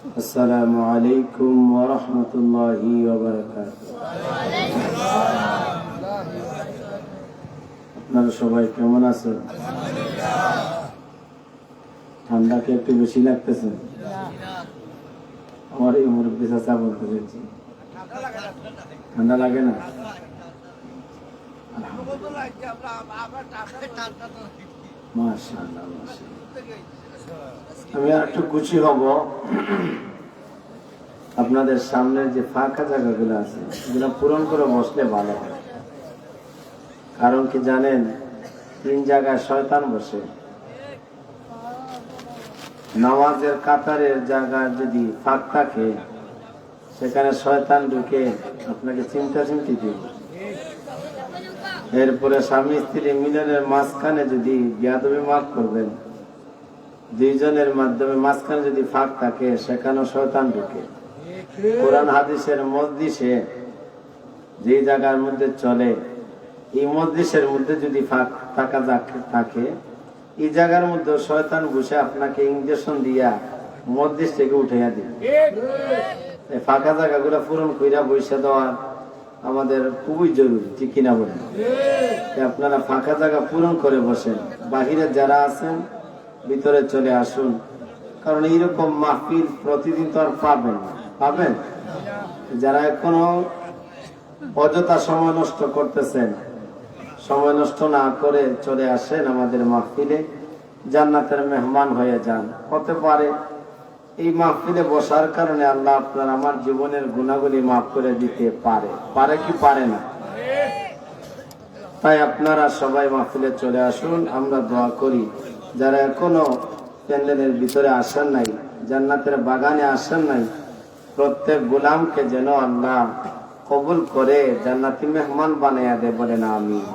আসসালামু আলাইকুম ওয়া রাহমাতুল্লাহি ওয়া বারাকাতুহু। আপনারা সবাই কেমন আছেন? ঠান্ডা কি একটু বেশি লাগতেছে? আমার এই মুরব্বি চাচা বলতে চাইছি, ঠান্ডা লাগে না? মাশাআল্লাহ, আমি আর একটু খুশি হব আপনাদের সামনের যে ফাঁকা জায়গাগুলো আছে এগুলো পূরণ করে বসলে ভালো হয়। কারণ কি জানেন, 3 জায়গায় শয়তান বসে। নামাজের কাতারের জায়গায় যদি ফাঁক থাকে সেখানে শয়তান ঢুকে আপনাকে চিন্তা দিবে। এরপরে স্বামী স্ত্রী মিলনের মাঝখানে যদি বেয়াদবি মাফ করবেন, 2 জনের মাধ্যমে মাঝখানে যদি ফাঁক থাকে সেখানেও শয়তান ঢুকে। কোরআন হাদিসের মজলিসে যে জায়গার মধ্যে চলে, এই মজলিসের মধ্যে যদি ফাঁক থাকে, এই জায়গার মধ্যে শয়তান বসে আপনাকে ইঞ্জেকশন দিয়া মজলিস থেকে উঠাইয়া দিবে। ফাঁকা জায়গাগুলো পূরণ কইরা বসে দেওয়া আমাদের খুবই জরুরি, ঠিক কিনা বলেন? আপনারা ফাঁকা জায়গা পূরণ করে বসেন। বাহিরে যারা আছেন ভিতরে চলে আসুন, কারণ এইরকম মাহফিল প্রতিদিন তো আর পাবেন না। পাবেন? যারা এখনো অযথা সময় নষ্ট করতেছেন, সময় নষ্ট না করে চলে আসেন আমাদের মাহফিলে, জান্নাতের মেহমান হয়ে যান। হতে পারে এই মাহফিলে বসার কারণে আল্লাহ আপনার আমার জীবনের গুনাহগুলি মাফ করে দিতে পারে। পারে কি পারে না? তাই আপনারা সবাই মাহফিলে চলে আসুন, আমরা দোয়া করি। যারা এখনো প্যান্ডেলের ভিতরে আসেন নাই, জান্নাতের বাগানে আসেন নাই, প্রত্যেক গোলামকে যেন আল্লাহ কবুল করে জান্নাতি মেহমান বানাইয়া দেয়, বলেন আমিন।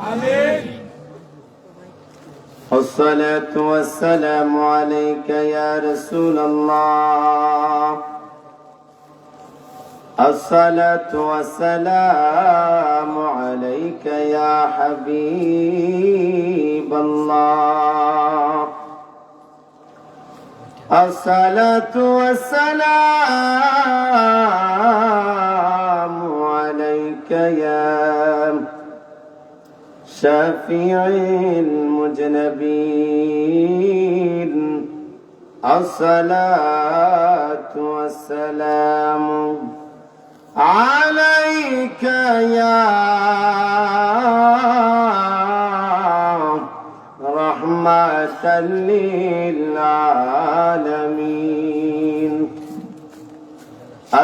الصلاة والسلام عليك يا رسول الله، الصلاة والسلام عليك يا حبيب الله، الصلاة والسلام عليك يا شفيع المذنبين، الصلاة والسلام عليك يا رحمة للعالمين.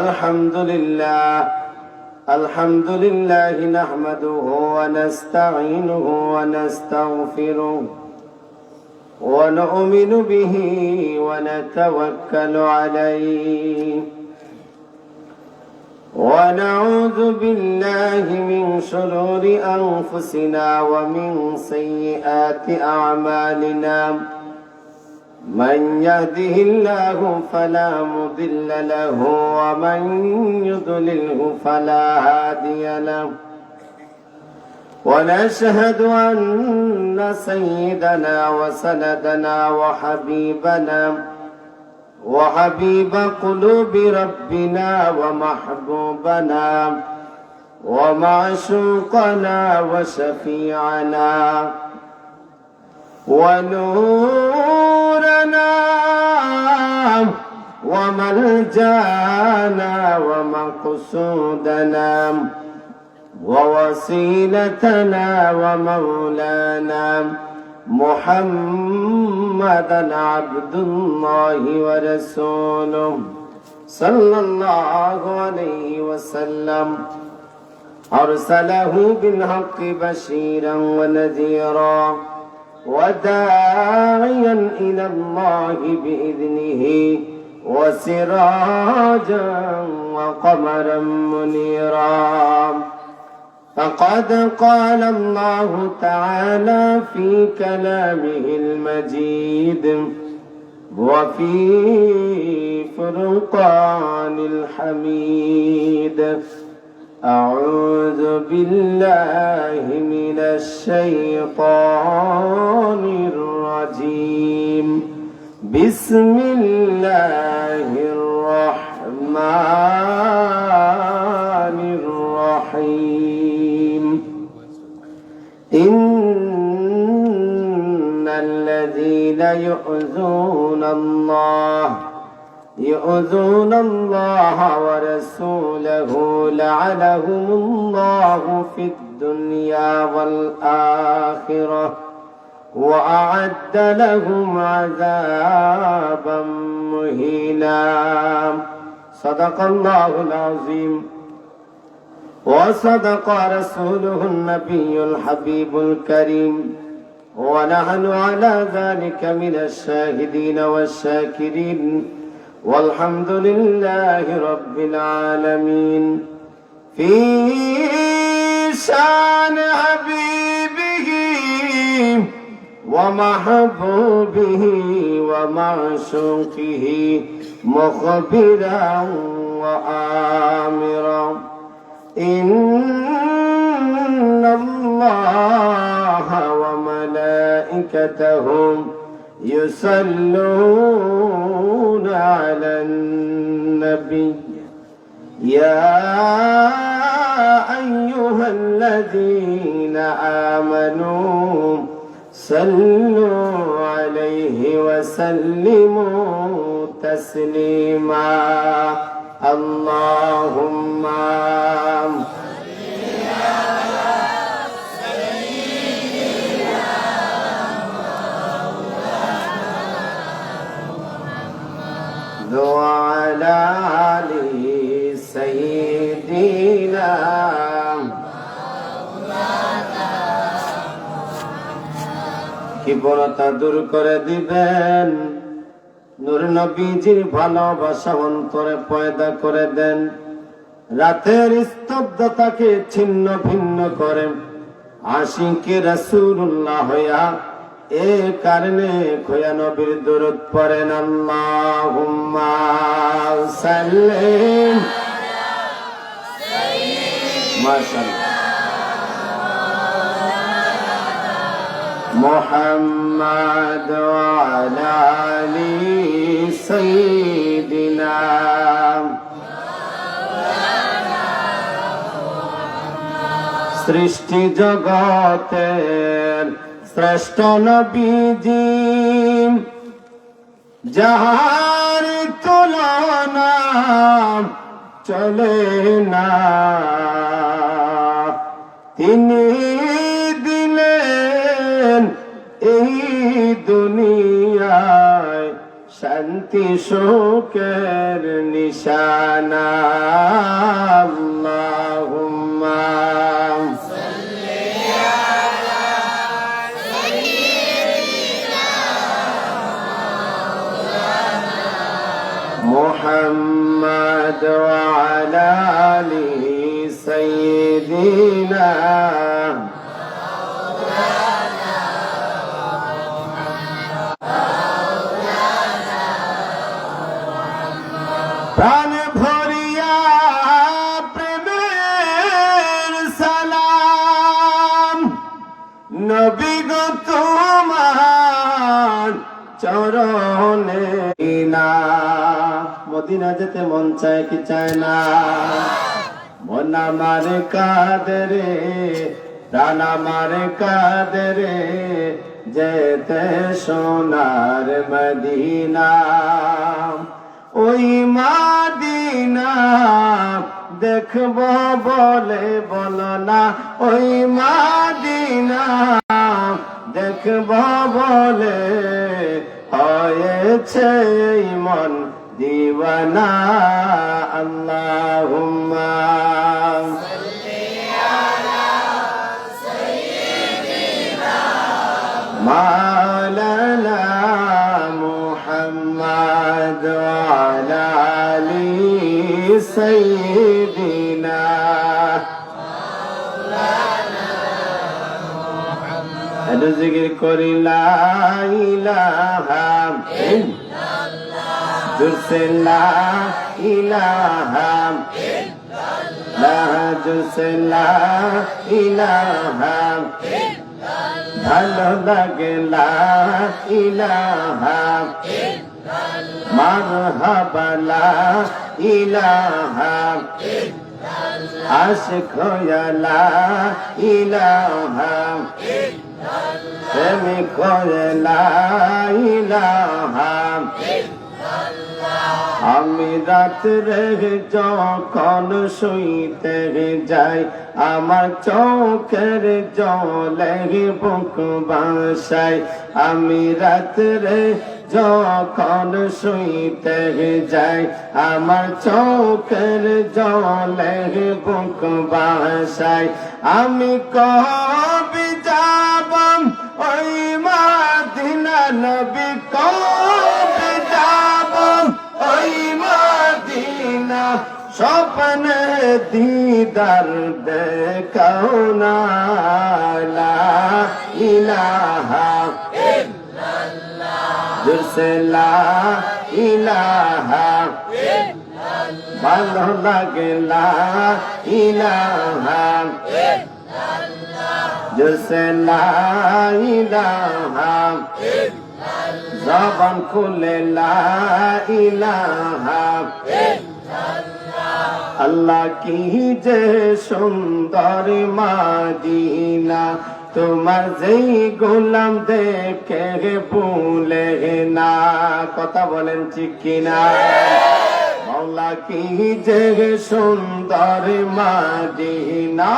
الحمد لله، الحمد لله نحمده ونستعينه ونستغفره ونؤمن به ونتوكل عليه، ونعوذ بالله من شرور أنفسنا ومن سيئات أعمالنا، من يهده الله فلا مضل له ومن يضلله فلا هادي له، ونشهد أن سيدنا وسندنا وحبيب قلوب ربنا ومحبوبنا ومعشوقنا وشفيعنا ونورنا وملجانا ومقصودنا ووسيلتنا ومولانا محمدا عبد الله ورسوله صلى الله عليه وسلم، أرسله بالحق بشيرا ونذيرا وداعيا إلى الله بإذنه وسراجا وقمرا منيرا. فقد قال الله تعالى في كلامه المجيد وفي فرقان الحميد، أعوذ بالله من الشيطان الرجيم، بسم الله الرحمن الرحمن الرحيم إن الذين يؤذون الله ورسوله لعنهم الله في الدنيا والآخرة وأعد لهم عذابا مهينا صدق الله العظيم وصدق رسوله النبي الحبيب الكريم ونحن على ذلك من الشاهدين والشاكرين والحمد لله رب العالمين في شان حبيبه ومحبوبه ومعشوقه مخبرا وآمرا إن الله وملائكته يصلون على النبي يا أيها الذين آمنوا صلوا عليه وسلموا تسليما اللهم وعلى آل سيدنا কিবরতা দূর করে দিবেন নূর নবীজির ভালোবাসা অন্তরে পয়দা করে দেন রাতের স্তব্ধতাকে ছিন্ন ভিন্ন করে আশিকে রাসূলুল্লাহ হইয়া এ কারণে খোয়া নবীর দরুদ পড়েন আল্লাহুম্মা সাল্লিম মাশাআল্লাহ মুহাম্মাদ ওয়া আলা আলি সাইয়্যিদিনা সৃষ্টি জগতের শ্রেষ্ঠ নবীজি যাহার তুলনা চলে না তিনি দিলেন এই দুনিয়ায় শান্তি সুখের নিশানা আল্লাহুম্মা محمد وعلى آله سيدنا প্রাণ ভরিয়া প্রেমের সালাম নবী গো তোমার চরণে না মদিনা যেতে মন চায় কি চায় না মন আমার কাঁদে রে প্রাণ আমার কাঁদে রে যেতে সোনার মদিনা ওই মদিনা দেখব বলে বলো না ওই মদিনা দেখব বলে হয়েছে মন দিওয়ানা আল্লাহুম্মা সাল্লি আলা সাইয়্যিদিনা মাওলানা মুহাম্মদ ওয়া আলা আলি সাইয়্যিদিনা মাওলানা মুহাম্মদ এত জিকির করি লা ইলাহা ইল্লাল্লাহ জুরসে লা ইলাহা ইল্লাল্লাহ জুরসে লা ইলাহা ইল্লাল্লাহ ভালো লাগে লা ইলাহা ইল্লাল্লাহ মারহাবা লা ইলাহা আশিক হইয়া লা ইলাহা প্রেমিক হয়ে লা ইলাহা আমি রাত্রে যখন শুইতে যাই আমার চোখের জলে বুক ভাসায় আমি রাত্রে যখন শুইতে যাই আমার চোখের জলে বুক ভাসায় আমি কবে যাব ওই মদিনা নবী কবে যাব ওই মদিনা স্বপ্নে দিদার দেখাও না লা ইলাহা জোরসে লা ইলাহা ভালো লাগে লা ইলাহা জোরসে লা ইলাহা জবান খুলে লা ইলাহা আল্লাহ কি যে সুন্দর মদিনা তোমার যেই গোলাম দেখে ভুলে না কথা বলেন ঠিক কিনা মাওলা কি যে সুন্দর মদিনা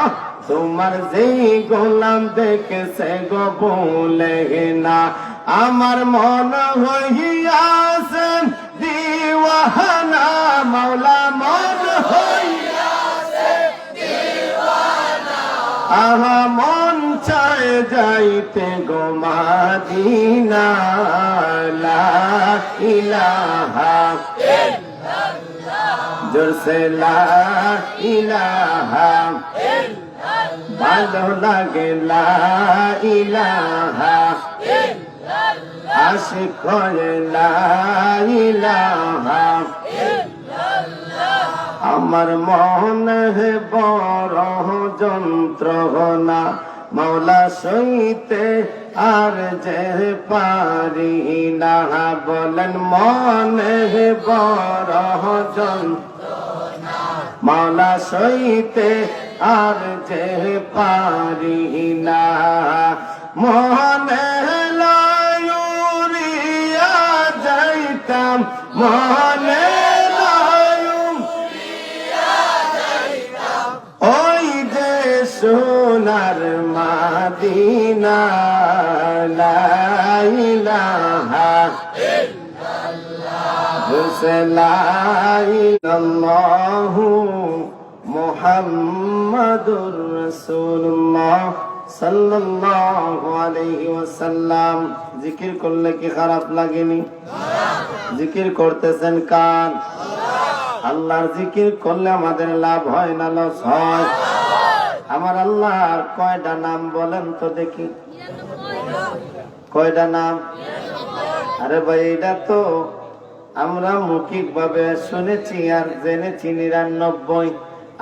তোমার যেই গোলাম দেখে গো ভুলে না আমার মন হইয়াছেন দিওয়ানা মাওলা মন হইয়াছেন দিওয়ানা আহা মন চায় যাইতে গো মদিনা লা ইলাহা ইল্লাল্লাহ জোরসে লা ইলাহা ইল্লাল্লাহ ভালো লাগে লা ইলাহা আশিক হয়ে লা ইলাহা আমার মনে বড় যন্ত্রণা মাওলা সইতে আর যে পারি না বলেন মনে বড় যন্ত্রণা মাওলা সইতে আর যে পারি না মনে লায়ুরিয়া যাইতাম মনে ওই যে সোনার মদিনা লা ইলাহা ইল্লাল্লাহ লা ইলাহা মুহাম্মাদুর রাসূলুল্লাহ সাল্লাল্লাহু আলাইহি ওয়াসাল্লাম জিকির করলে কি খারাপ লাগেনি জিকির করতেছেন কার আল্লাহর জিকির করলে আমাদের লাভ হয় না লস হয় আমার আল্লাহর কয়টা নাম বলেন তো দেখি কয়টা নাম আরে ভাই এটা তো আমরা মৌখিক ভাবে শুনেছি আর জেনেছি ৯৯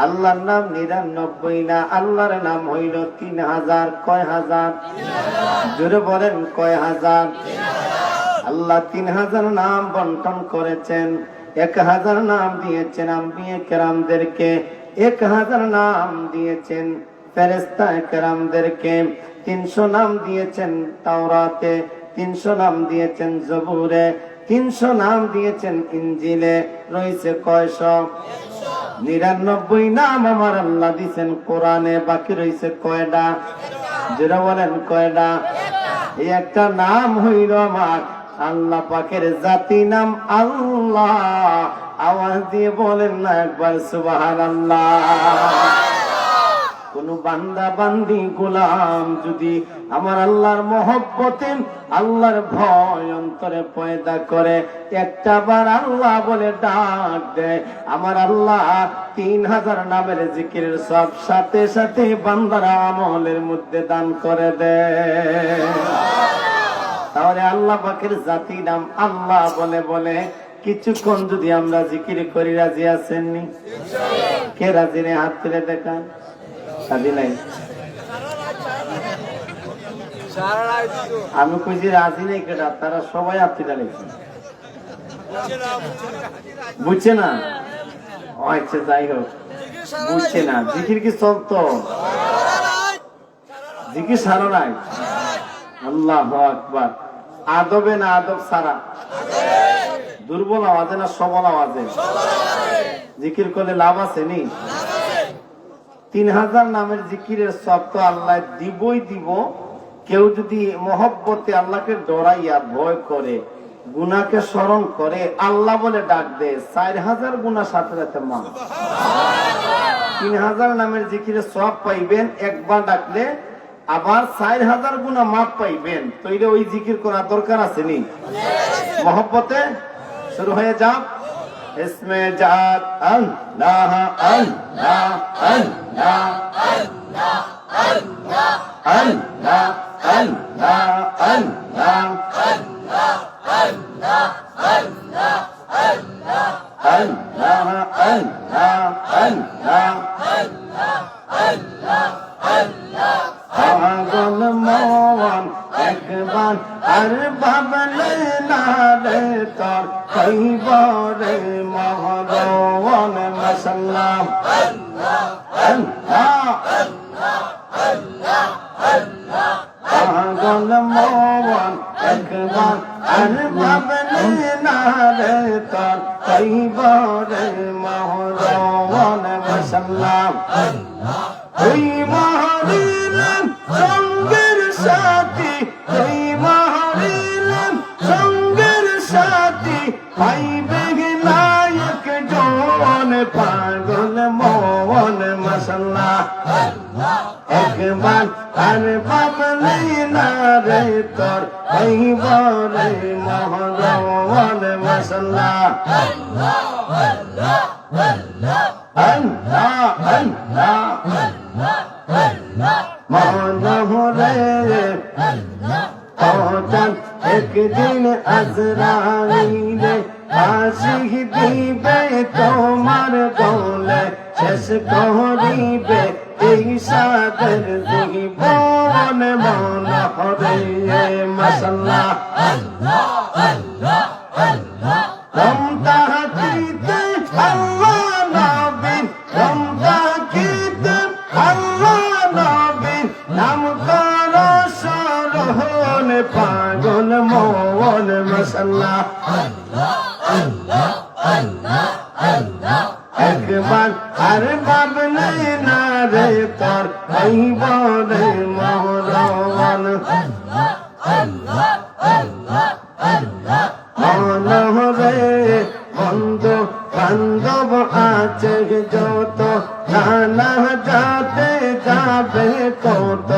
আল্লাহর নাম ৯৯ না আল্লাহর নাম হইল ৩০০০ কয় হাজার জোরে বলেন কয় হাজার আল্লাহ ৩০০০ নাম বন্টন করেছেন ১০০০ নাম দিয়েছেন আম্বিয়ে কেরামদেরকে ১০০০ নাম দিয়েছেন ফেরেশতা কেরামদেরকে ৩০০ নাম দিয়েছেন তাওরাতে ৩০০ নাম দিয়েছেন জবুরে ৩০০ নাম দিয়েছেন ইনজিলে রয়েছে কয়শ ৯৯ নাম আমার আল্লাহ দিয়েছেন কোরআনে বাকি রয়েছে কয়টা যারা বলেন কয়টা এই একটা নাম হইল আমার আল্লাহ পাকের জাতি নাম আল্লাহ আওয়াজ দিয়ে বলেন না একবার সুবহানাল্লাহ কোন বান্দা বান্দি গোলাম যদি আমার আল্লাহর মহব্বতে আল্লাহর ভয় অন্তরে পয়দা করে একটা বার আল্লাহ বলে ডাক দেয় আমার আল্লাহ ৩০০০ নামের জিকিরের সব সাথে সাথে বান্দার আমলের মধ্যে দান করে দেয় তাহলে আল্লাহ পাকের জাতি নাম আল্লাহ বলে বলে কিছুক্ষণ যদি আমরা জিকির করি রাজি আছেননি কে রাজি নেই হাত তুলে দেখান রাজি নাই আমি কইছি রাজি নেই কেটা তারা সবাই হাত তুলে লেগেছে বুঝছে না? আচ্ছা যাই হোক, বুঝছে না। জিকির কি চলতো? জিকির সারা নাই। আল্লাহু আকবার। আদবে না আদব সারা? দুর্বল আওয়াজে না সবল আওয়াজে? জিকির করলে লাভ আছে নি? 3000 নামের জিকিরের সব তো আল্লাহ দিবই দিব। কেউ যদি মহব্বতে আল্লাহকে ডরাইয়া ভয় করে, গুনাহকে স্মরণ করে, আল্লাহ বলে ডাক দে, 4000 গুনাহ সাথে সাথে মাফ। 3000 নামের জিকিরের সব পাইবেন একবার ডাকলে, আবার 4000 গুনাহ মাফ পাইবেন। তো এটা ওই জিকির করা দরকার আছে নি? মহব্বতে শুরু হয়ে যাও। ইসমে জাত আল্লাহ আল্লাহ আল্লাহ আল্লাহ আল্লাহ আল্লাহ আল্লাহ আল্লাহ আল্লাহ আল্লাহ পাগল মন একবার আর ভাবলে না রে তোর কইব রে মহরওয়ান মাশাআল্লাহ পাগল মন একবার আর ভাবলে না রে তোর কইব রে মহরওয়ান মাশাআল্লাহ। ওই মহরিলেন সঙ্গের সাথী, ওই মহরিলেন সঙ্গের সাথী, পাইবে নায়ক জন পাগল মন মাশাআল্লাহ। একবার আর ভাবলে না রে তোর কইব রে মহরওয়ান মাশাআল্লাহ। আল্লাহ আল্লাহ মনহরে পৌঁছান একদিন আজরাইলে, ফাঁসি দিবে তোমার গলে, শেষ করিবে এই সাদের জীবন মনহরে মাশাআল্লাহ। রমতা হাতিতে আল্লাহ নবীর, রমতা হাতিতে আল্লাহ নবীর নাম কর স্মরণ পাগল মন মাশাআল্লাহ। একবার আর ভাবলে না রে তোর কইব রে মহরওয়ান মনহরে। বন্ধু বান্ধব আছে যত, নানা যাতে যাবে কত,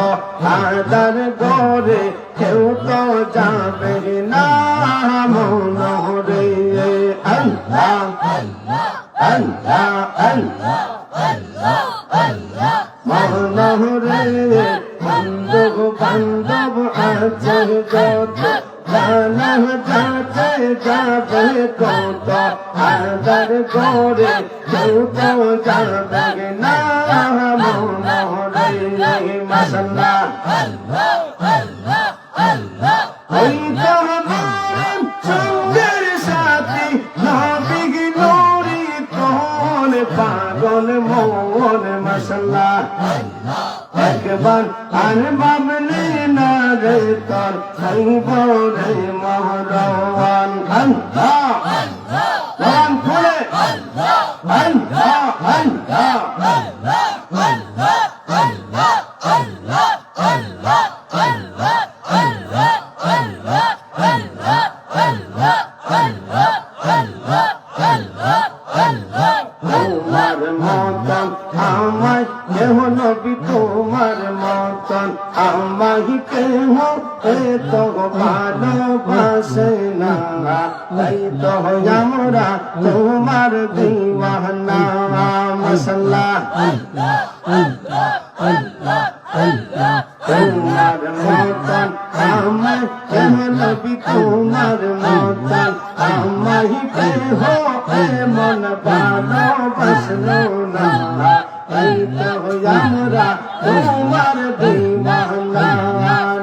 আদার গরে কেউ তো যাবে না মনহরে। আল্লাহ আল্লাহ আল্লাহ মনহরে। বন্ধু বান্ধব আছে যত, নানা যাতে যাবে কত, আদার গরে কেউ তো যাবে না মনহরে মাশাআল্লাহ। ওই জাহান সঙ্গের সাথী নবী নূরি কোন পাগল মন মাশাআল্লাহ। একবার আর ভাবলে না রে তোর কইব রে মহরওয়ান আল্লাহ কোরআন খুলে আল্লাহ আল্লাহ আল্লাহ তোমার মতন আমায় কেহ নবী, তোমার মতন আমায় কেহ এত ভালোবাসে না, তাই তো আমরা তোমার দিওয়ানা মাশাআল্লাহ। তোমার মতন আমায় কেহ নবী, তোমার মতন আমায় কেহ এমন ভালোবাসলো না, তাই তো আমরা তোমার দিওয়ানা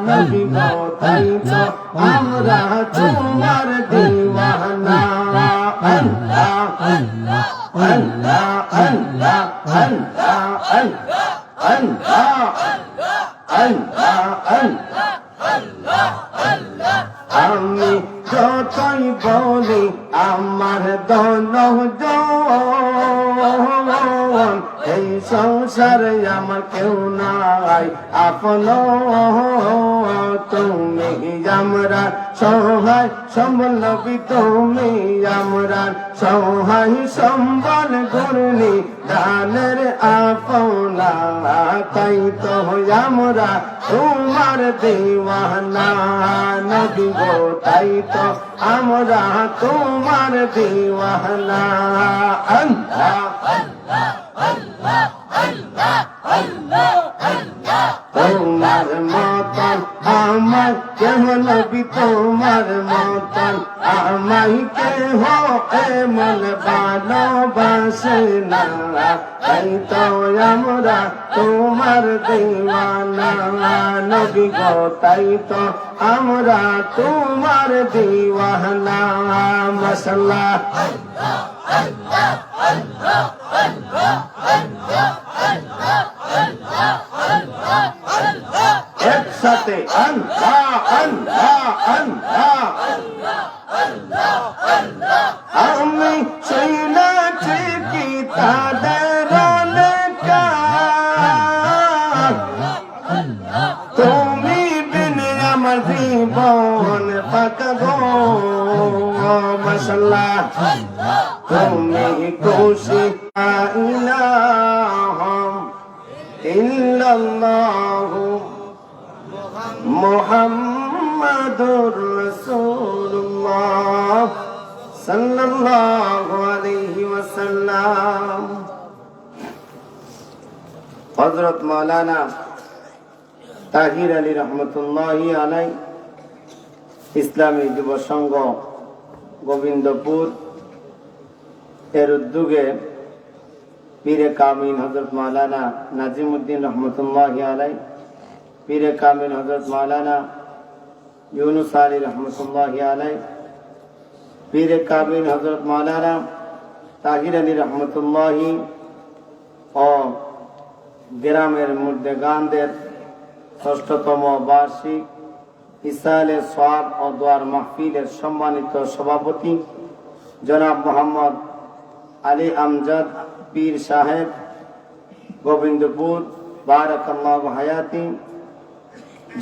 নবী গো, তাই তো আমরা তোমার দিওয়ানা। আল্লাহ আল্লাহ আল্লাহ আল্লাহ আমি যতই বলি আমার দনজন এই সংসারে আমার কেউ নাই আপন তুমি আমরা সহায় সম্বল নবী তুমি আমরা সহায় সম্বল গুরুনি দানের আপনা তাই তো আমরা তোমার দিওয়ানা নবী গো তাই তো আমরা তোমার দিওয়ানা আল্লাহ তোমার মতন আমার কেহ নবী তোমার মতন আমাই কেহ এমন ভালোবাসে না তাই তো আমরা তোমার দিওয়ানা নবী গো তাই তো আমরা তোমার দিওয়ানা মাশাআল্লাহ একসাথে আল্লাহ আল্লাহ আল্লাহ আমি সেই না ঠিকই তাদের তুমি বিনে আমার জীবন ফাঁকা গো মাশাআল্লাহ তুমি খুশি ইলাহা ইল্লাল্লাহু মুহাম্মাদুর রাসূলুল্লাহ সাল্লাল্লাহু আলাইহি ওয়াসাল্লাম। হযরত মাওলানা তাহির আলী রহমতুল্লাহি আলাইহি ইসলামী যুব সংঘ গোবিন্দপুর এর উদ্যোগে পীরে কামিল হযরত মাওলানা নাজিমউদ্দিন রহমতুল্লাহি আলাইহি, পীরে কামিল হযরত মাওলানা ইউনুস আলী রহমতুল্লাহি আলাইহি, পীরে কামিল হযরত মাওলানা তাহির আলী রহমতুল্লাহি ও গ্রামের মুর্দেগানদের ৬ষ্ঠতম বার্ষিক ইসালে সওয়াব ও দোয়ার মাহফিলের সম্মানিত সভাপতি জনাব মোহাম্মদ আলী আমজাদ পীর সাহেব গোবিন্দপুর বারাকাল্লাহু হায়াতি,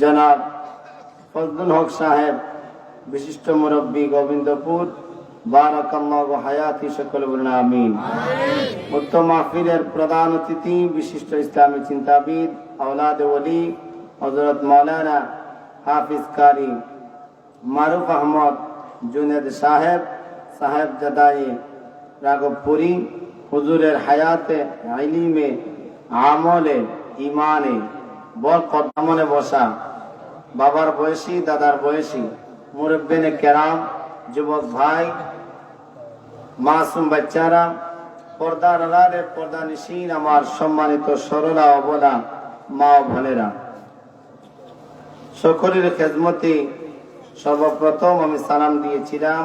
জনাব ফজলুল হক সাহেব বিশিষ্ট মুরব্বী গোবিন্দপুর বারাকাল্লাহু হায়াতি, সকলে বলুন আমিন। উক্ত মাহফিলের প্রধান অতিথি বিশিষ্ট ইসলামী চিন্তাবিদ আওলাদে ওলি হযরত মাওলানা হাফিজ কারি মারুফ আহমদ জুনেদ সাহেব সাহেবজাদায়ে রাঘবপুরী, হুজুরের হায়াতে ইলমে আমলে ইমানে বরকত আমলে বসা বাবার বয়সী দাদার বয়সী মুরব্বিনে কেরাম, যুবক ভাই, মাসুম বাচ্চারা, পর্দার আড়ালে পর্দানিশীন আমার সম্মানিত সরলা অবলা মা ও বোনেরা, সকলের খেদমতে সর্বপ্রথম আমি সালাম দিয়েছিলাম,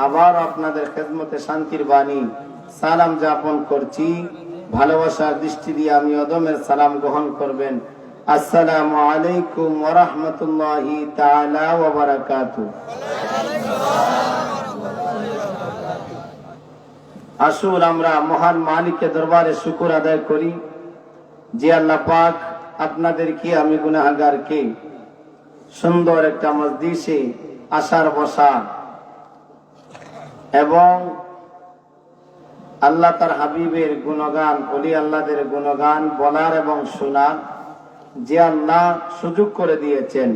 আবার আপনাদের খেদমতে শান্তির বাণী সালাম যাপন করছি। ভালোবাসার দৃষ্টি দিয়ে আমি অদমের সালাম গ্রহণ করবেন। আসসালামু আলাইকুম ওয়া রাহমাতুল্লাহি তাআলা ওয়া বারাকাতুহু। আসুন আমরা মহান মালিকের দরবারে শুকর আদায় করি যে আল্লাহ পাক আপনাদেরকে আমি গুনাহগারকে সুন্দর একটা মজলিসে আসার বসা এবং আল্লাহ তার হাবিবের গুণগান, ওলি আল্লাহদের গুণগান বলার এবং শোনার যে আল্লাহ সুযোগ করে দিয়েছেন,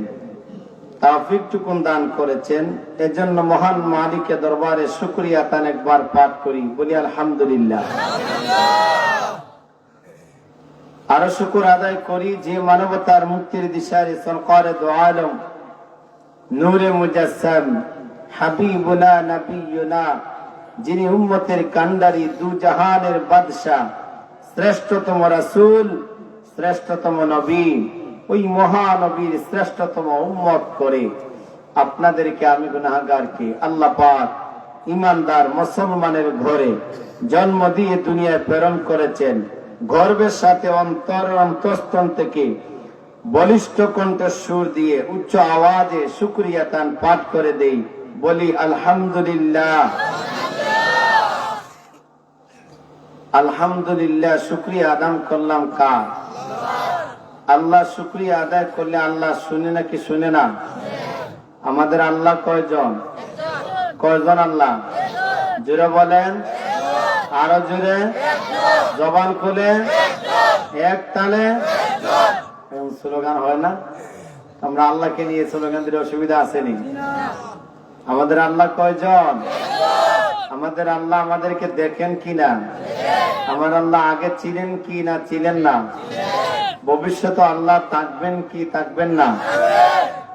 তাওফিকটুকুন দান করেছেন, এজন্য মহান মালিকের দরবারে শুকরিয়া তান একবার পাঠ করি, বলি আলহামদুলিল্লাহ। আরো শুকর আদায় করি যে মানবতার মুক্তির দিশারি সরকারে দো আলম নূরে মুজাসসাম হাবিবুনা নবিয়ুনা, যিনি উম্মতের কান্ডারি, দু জাহানের বাদশা, শ্রেষ্ঠতম রাসূল, শ্রেষ্ঠতম নবী, ওই মহানবীর শ্রেষ্ঠতম উম্মত করে আপনাদেরকে আমি গুনাহগারকে আল্লাহ পাক ইমানদার মুসলমানের ঘরে জন্ম দিয়ে দুনিয়ায় প্রেরণ করেছেন। গর্বের সাথে অন্তঃস্থল থেকে বলিষ্ঠ কণ্ঠের সুর দিয়ে উচ্চ আওয়াজে শুকরিয়া তান পাঠ করে দেই, বলি আলহামদুলিল্লাহ। আলহামদুলিল্লাহ শুকরিয়া আদায় করলাম কার? আল্লাহ। শুকরিয়া আদায় করলে আল্লাহ শুনে নাকি শুনে না? আমাদের আল্লাহ কয়জন? কয়জন আল্লাহ? জোরে বলেন, আরো জোরে, জবান খুলে, এক তালে। স্লোগান হয় না? আমরা আল্লাহকে নিয়ে স্লোগান দিলে অসুবিধা আসেনি? আমাদের আল্লাহ কয়জন? আমাদের আল্লাহ আমাদেরকে দেখেন কিনা? আমার আল্লাহ আগে ছিলেন কি না ছিলেন না? ভবিষ্যতে আল্লাহ থাকবেন কি থাকবেন না?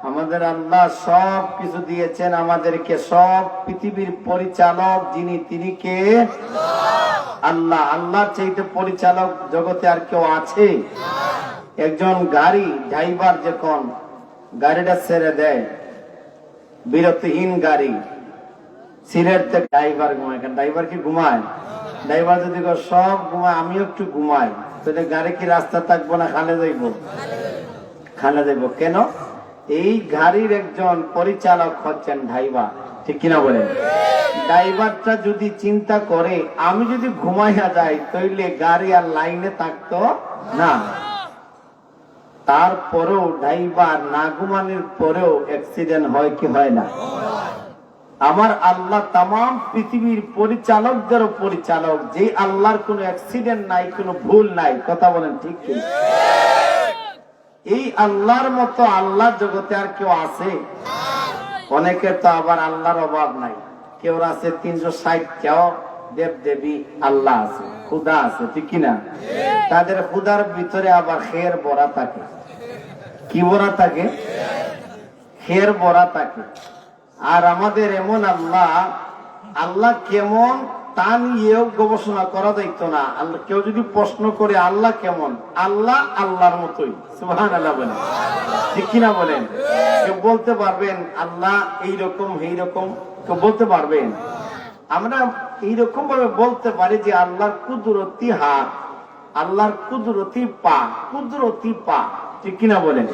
আমাদের আল্লাহ সব কিছু দিয়েছেন আমাদেরকে, সব পৃথিবীর পরিচালক যিনি, তিনি কে? আল্লাহ। আল্লাহর চাইতে পরিচালক জগতে আর কেউ আছে? একজন গাড়ি ড্রাইভার যখন গাড়িটা ছেড়ে দেয়, বিরতিহীন গাড়ি, সিলেট থেকে ড্রাইভার ঘুমায়। ড্রাইভার কি ঘুমায়? ড্রাইভার যদি সব ঘুমায়, আমিও একটু ঘুমাই, তাহলে গাড়ি কি রাস্তা থাকবো না খালে যাইব? খালে যাইব। কেন? এই গাড়ির একজন পরিচালক হচ্ছেন ড্রাইভার, ঠিক কিনা বলেন? ড্রাইভারটা যদি চিন্তা করে আমি যদি ঘুমাইয়া যাই তাইলে গাড়ি আর লাইনে থাকতো না। তারপরেও ড্রাইভার না ঘুমানোর পরেও অ্যাক্সিডেন্ট হয় কি হয় না? আমার আল্লাহ তামাম পৃথিবীর পরিচালকদেরও পরিচালক, যে আল্লাহর কোনো অ্যাক্সিডেন্ট নাই, কোনো ভুল নাই। কথা বলেন ঠিক কি? এই আল্লাহর মতো আল্লাহ জগতে আর কেউ আছে? অনেকের তো আবার আল্লাহর অভাব নাই। কেউ আছে 360 দেব দেবী আল্লাহ আছে, খুদা আছে, ঠিক কিনা? তাদের খুদার ভিতরে আবার খের ভরা থাকে। কি ভরা থাকে? খের ভরা থাকে। আর আমাদের এমন আল্লাহ, আল্লাহ কেমন তা নিয়েও গবেষণা করা যাইত না। আল্লাহ কেউ যদি প্রশ্ন করে আল্লাহ কেমন, আল্লাহ আল্লাহর মতোই। সুবহানাল্লাহ বলেন, ঠিক কিনা বলেন? কেউ বলতে পারবেন আল্লাহ এইরকম এইরকম? কেউ বলতে পারবেন? আমরা এইরকম ভাবে বলতে পারি যে আল্লাহর কুদরতি হাত, আল্লাহর কুদরতি পা, কুদরতি পা, ঠিক কিনা বলেন?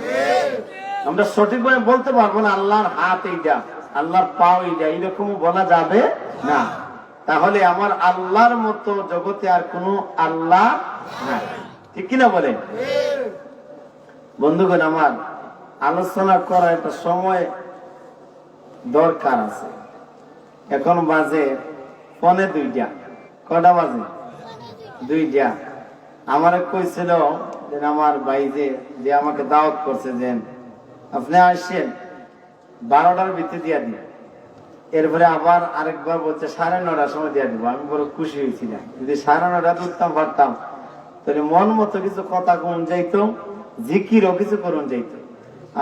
আমরা সঠিক ভাবে বলতে পারবো না আল্লাহর হাত এইটা, আল্লাহর পা এইটা, এইরকম বলা যাবে না। তাহলে আমার আল্লাহর মতো জগতে আর কোন আল্লাহ নাই, ঠিক কিনা বলেন? বন্ধুগণ আমার, আলোচনা করার একটা সময় দরকার আছে। এখন বাজে 1:45। কটা বাজে? 2টা। আমারে কইছিল যে আমার ভাই যে আমাকে দাওয়াত করছে যে আপনি আসেন 12টার ভিতরে দিয়া দিন। এরপরে আবার আরেকবার বলছে 9:30টার সময় দিয়া দিব। আমি বড় খুশি হয়েছিলাম। যদি 9:30 উঠতাম পারতাম তাহলে মন মতো কিছু কথা কোন যাইত, জিকিরও কিছু করুন যাইত।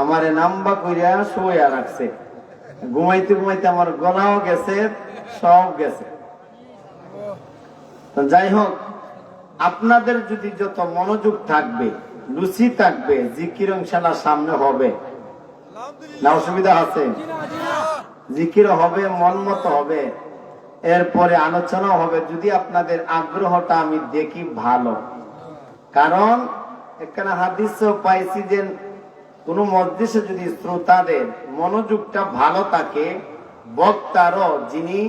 আমারে নাম্বা কইরা শোয়া রাখছে। ঘুমাইতে ঘুমাইতে আমার গলাও গেছে, সব গেছে। যাই হোক, আপনাদের যদি যত মনোযোগ থাকবে, রুচি থাকবে, জিকির ইনশাআল্লাহ সামনে হবে না? অসুবিধা আছে? জিকিরও হবে, মন মতো হবে, এরপরে আলোচনাও হবে, যদি আপনাদের আগ্রহটা আমি দেখি ভালো। কারণ এখানে হাদিসও পাইছি যে কোন মজলিসে যদি শ্রোতাদের মনোযোগটা ভালো থাকে, বক্তারও যিনি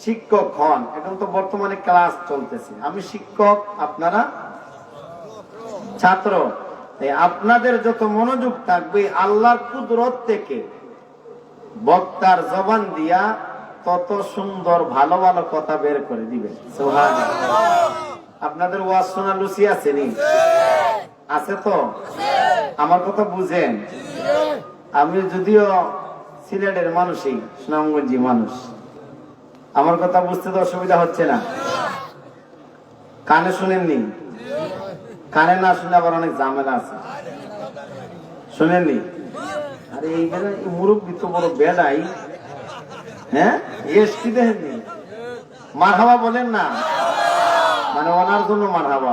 শিক্ষক হন, এখন তো বর্তমানে ক্লাস চলতেছে, আমি শিক্ষক, আপনারা ছাত্র, আপনাদের যত মনোযোগ থাকবে আল্লাহর কুদরত থেকে বক্তার জবান দিয়া তত সুন্দর ভালো ভালো কথা বের করে দিবে। সুবহানাল্লাহ। আপনাদের ওয়াজ শোনার রুচি আছে নি? আছে তো? আমার কথা বুঝেন। আমি যদিও সিলেটের মানুষই, সুনামগঞ্জি মানুষ, আমার কথা বুঝতে তো অসুবিধা হচ্ছে না? কানে শুনেননি? কানে না শুনে আবার অনেক ঝামেলা আছে, শুনেননি? আরে এইখানে মুরব্বী তো বড় বেড়াই, হ্যাঁ, এসকি দেখেননি? মারহাবা বলেন না, মানে ওনার জন্য মারহাবা,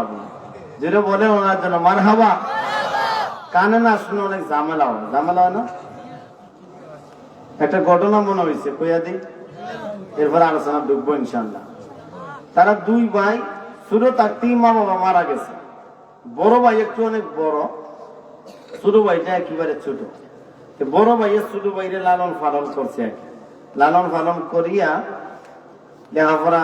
যেটা বলেন ওনার জন্য মারহাবা। কানে না শুনে অনেক ঝামেলা হয়, ঝামেলা হয় না? একটা ঘটনা মনে হয়েছে, কইয়া দিই। এরপর আলোচনা ঢুকবো ইনশাল্লাহ। তারা দুই ভাই ছোট থাকতেই মা বাবা মারা গেছে। বড় ভাই একটু অনেক বড়, ছোট ভাইটা একেবারে ছোট। বড় ভাইয়ের ছোট ভাইরে লালন পালন করছে আর কি। লালন পালন করিয়া লেখাপড়া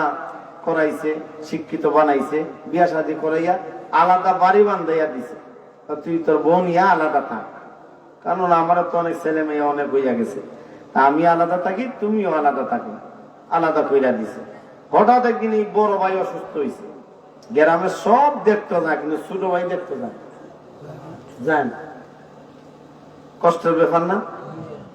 করাইছে, শিক্ষিত বানাইছে, বিয়া শাদী করাইয়া আলাদা বাড়ি বান্ধাইয়া দিছে। তুই তোর বোন ইয়া আলাদা থাক, কারণ আমার তো অনেক ছেলে মেয়ে অনেক হইয়া গেছে, আমি আলাদা থাকি, তুমিও আলাদা থাকো, আলাদা কইরা দিছে। হঠাৎ একদিন এই বড় ভাই অসুস্থ হয়েছে। গ্রামের সব দেখতো না, কিন্তু ছোট ভাই দেখতো না, জান কষ্টের ব্যাপার না?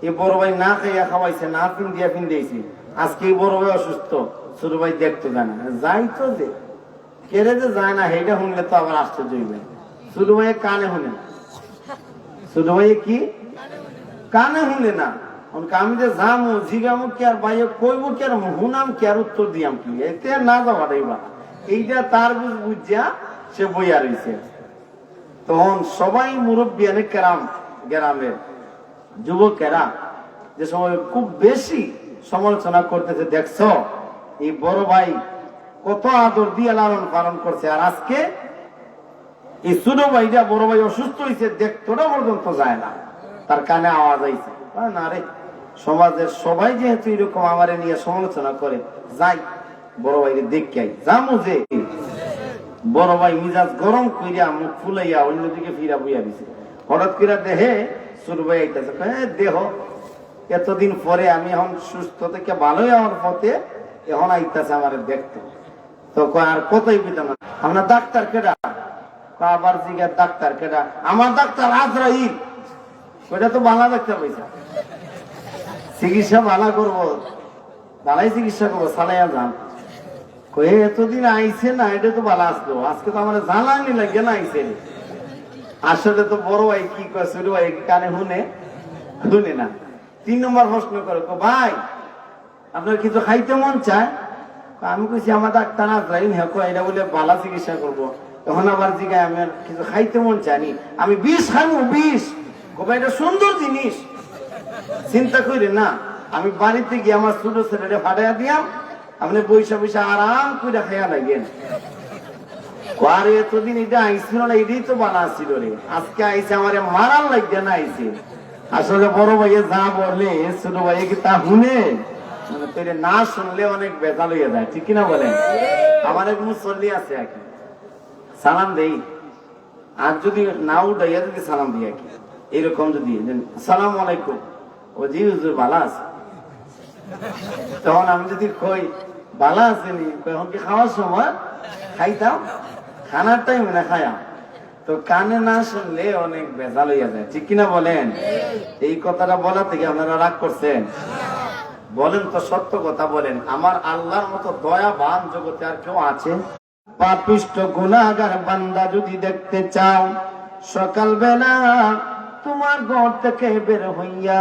এই বড় ভাই না খাইয়া খাওয়াইছে, না ফিন্দিয়া ফিন্দিয়েছে। আজকে এই বড় ভাই অসুস্থ, ছোট ভাই দেখতো না, যাই তো যে কেড়ে যে যায় না, সেইটা শুনলে তো আবার আশ্চর্য হইবে। ছোট ভাইয়ে কানে শুনে না, ছোট ভাইয়ে কি কানে শুনে না। আমি যে যামু জিগামু কি আর ভাইয়ে কইব কি আর হুনাম কি আর উত্তর দিয়াম কি, এতে না যাওয়াটাই বা এইটা তার বুঝিয়া সে বইয়া রয়েছে। তখন সবাই মুরব্বী কেরাম গ্রামের যুবকেরা যে সময় খুব বেশি সমালোচনা করতেছে, দেখছো এই বড় ভাই কত আদর দিয়ে লালন পালন করছে, আর আজকে এই ছোট ভাইটা বড় ভাই অসুস্থ হয়েছে দেখতোটা পর্যন্ত যায় না, তার কানে আওয়াজ আইছে। না রে, সমাজের সবাই যেহেতু এরকম আমারে নিয়ে সমালোচনা করে, যাই বড় ভাইরে দেখে আই। জামু যে বড় ভাই মিজাজ গরম কইরা মুখ ফুলাইয়া অন্যদিকে ফিরা বইয়া দিছে। হঠাৎ করে দেহে ছোট ভাই আইতেছে, দেহ এতদিন পরে আমি এখন সুস্থ থেকে ভালোই আমার পথে এখন আইতেছে আমার দেখতে। তো আর কতই পেতাম না, আপনার ডাক্তার কেডা? আবার জিজ্ঞার ডাক্তার কেডা? আমার ডাক্তার আজরাইল। ওইটা তো ভালো ডাক্তার পয়সা, চিকিৎসা ভালো করবো, ভালাই চিকিৎসা করবো, সালাইয়া যান। কয়ে এতদিন আইছে না, এটা তো ভালো আসলো, আজকে তো আমার জানানি লাগে না আইছে। আসলে তো বড় ভাই কি করে, ছোট ভাই কানে শুনে না। 3 নম্বর প্রশ্ন করে, ভাই আপনার কিছু খাইতে মন চায়? আমি কইছি আমার ডাক্তার আজরাইল, হ্যাঁ এটা বলে ভালো চিকিৎসা করবো। তখন আবার জিগায় আমি কিছু খাইতে মন চাইনি, আমি বিষ খাইবো, বিষ। ভাই এটা সুন্দর জিনিস, চিন্তা করি না, আমি বাড়িতে গিয়ে আমার ছোট ছেলেটা ফাটাইয়া দিয়াম, আপনি বৈশা বৈশা আরাম করে খাইয়া লাগেন। আর এতদিন এটা আইছিল না, এটাই তো বানা ছিল রে, আজকে আইসে আমার মারার লাগবে না আইসে। আসলে বড় ভাইয়ে যা বলে ছোট ভাইয়ে কি তা শুনে, মানে তোরে না শুনলে অনেক বেজাল হইয়া যায়, ঠিক কিনা বলেন? আমার এক মুসল্লি আছে আর কি, সালাম দেই, আর যদি না উঠাইয়া যদি সালাম দিই আর কি, এরকম যদি সালাম আলাইকুম, ও জি হুজুর ভালো আছে। তখন আমি যদি কই ভালো আছেনি, এখন কি খাওয়ার সময় খাইতাম, খানার টাইমে না খায়া, তো কানে না শুনলে অনেক বেজাল হইয়া যায়, ঠিক কিনা বলেন? এই কথাটা বলা থেকে আপনারা রাগ করছেন? বলেন তো, সত্য কথা বলেন। আমার আল্লাহর মতো দয়াবান জগতে আর কেউ আছে? পাপিষ্ঠ গুনাহগার বান্দা যদি দেখতে চাও, সকালবেলা তোমার ঘর থেকে বের হইয়া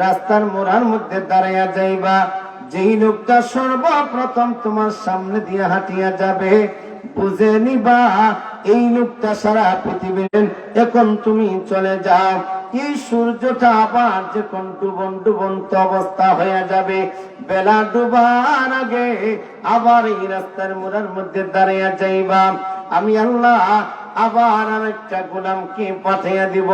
রাস্তার মোড়ার মধ্যে দাঁড়াইয়া যাইবা, যেই লোকটা সর্বপ্রথম তোমার সামনে দিয়ে হাঁটিয়া যাবে, বুঝে নিবা এই লোকটা সারা পৃথিবীর। এখন তুমি চলে যাও, এই সূর্যটা আবার যখন ডুবন্ত অবস্থা হয়ে যাবে, বেলা ডুবার আগে আবার এই রাস্তার মোড়ার মধ্যে দাঁড়াইয়া যাইবা, আমি আল্লাহ আবার আরেকটা গোলামকে পাঠিয়ে দিব,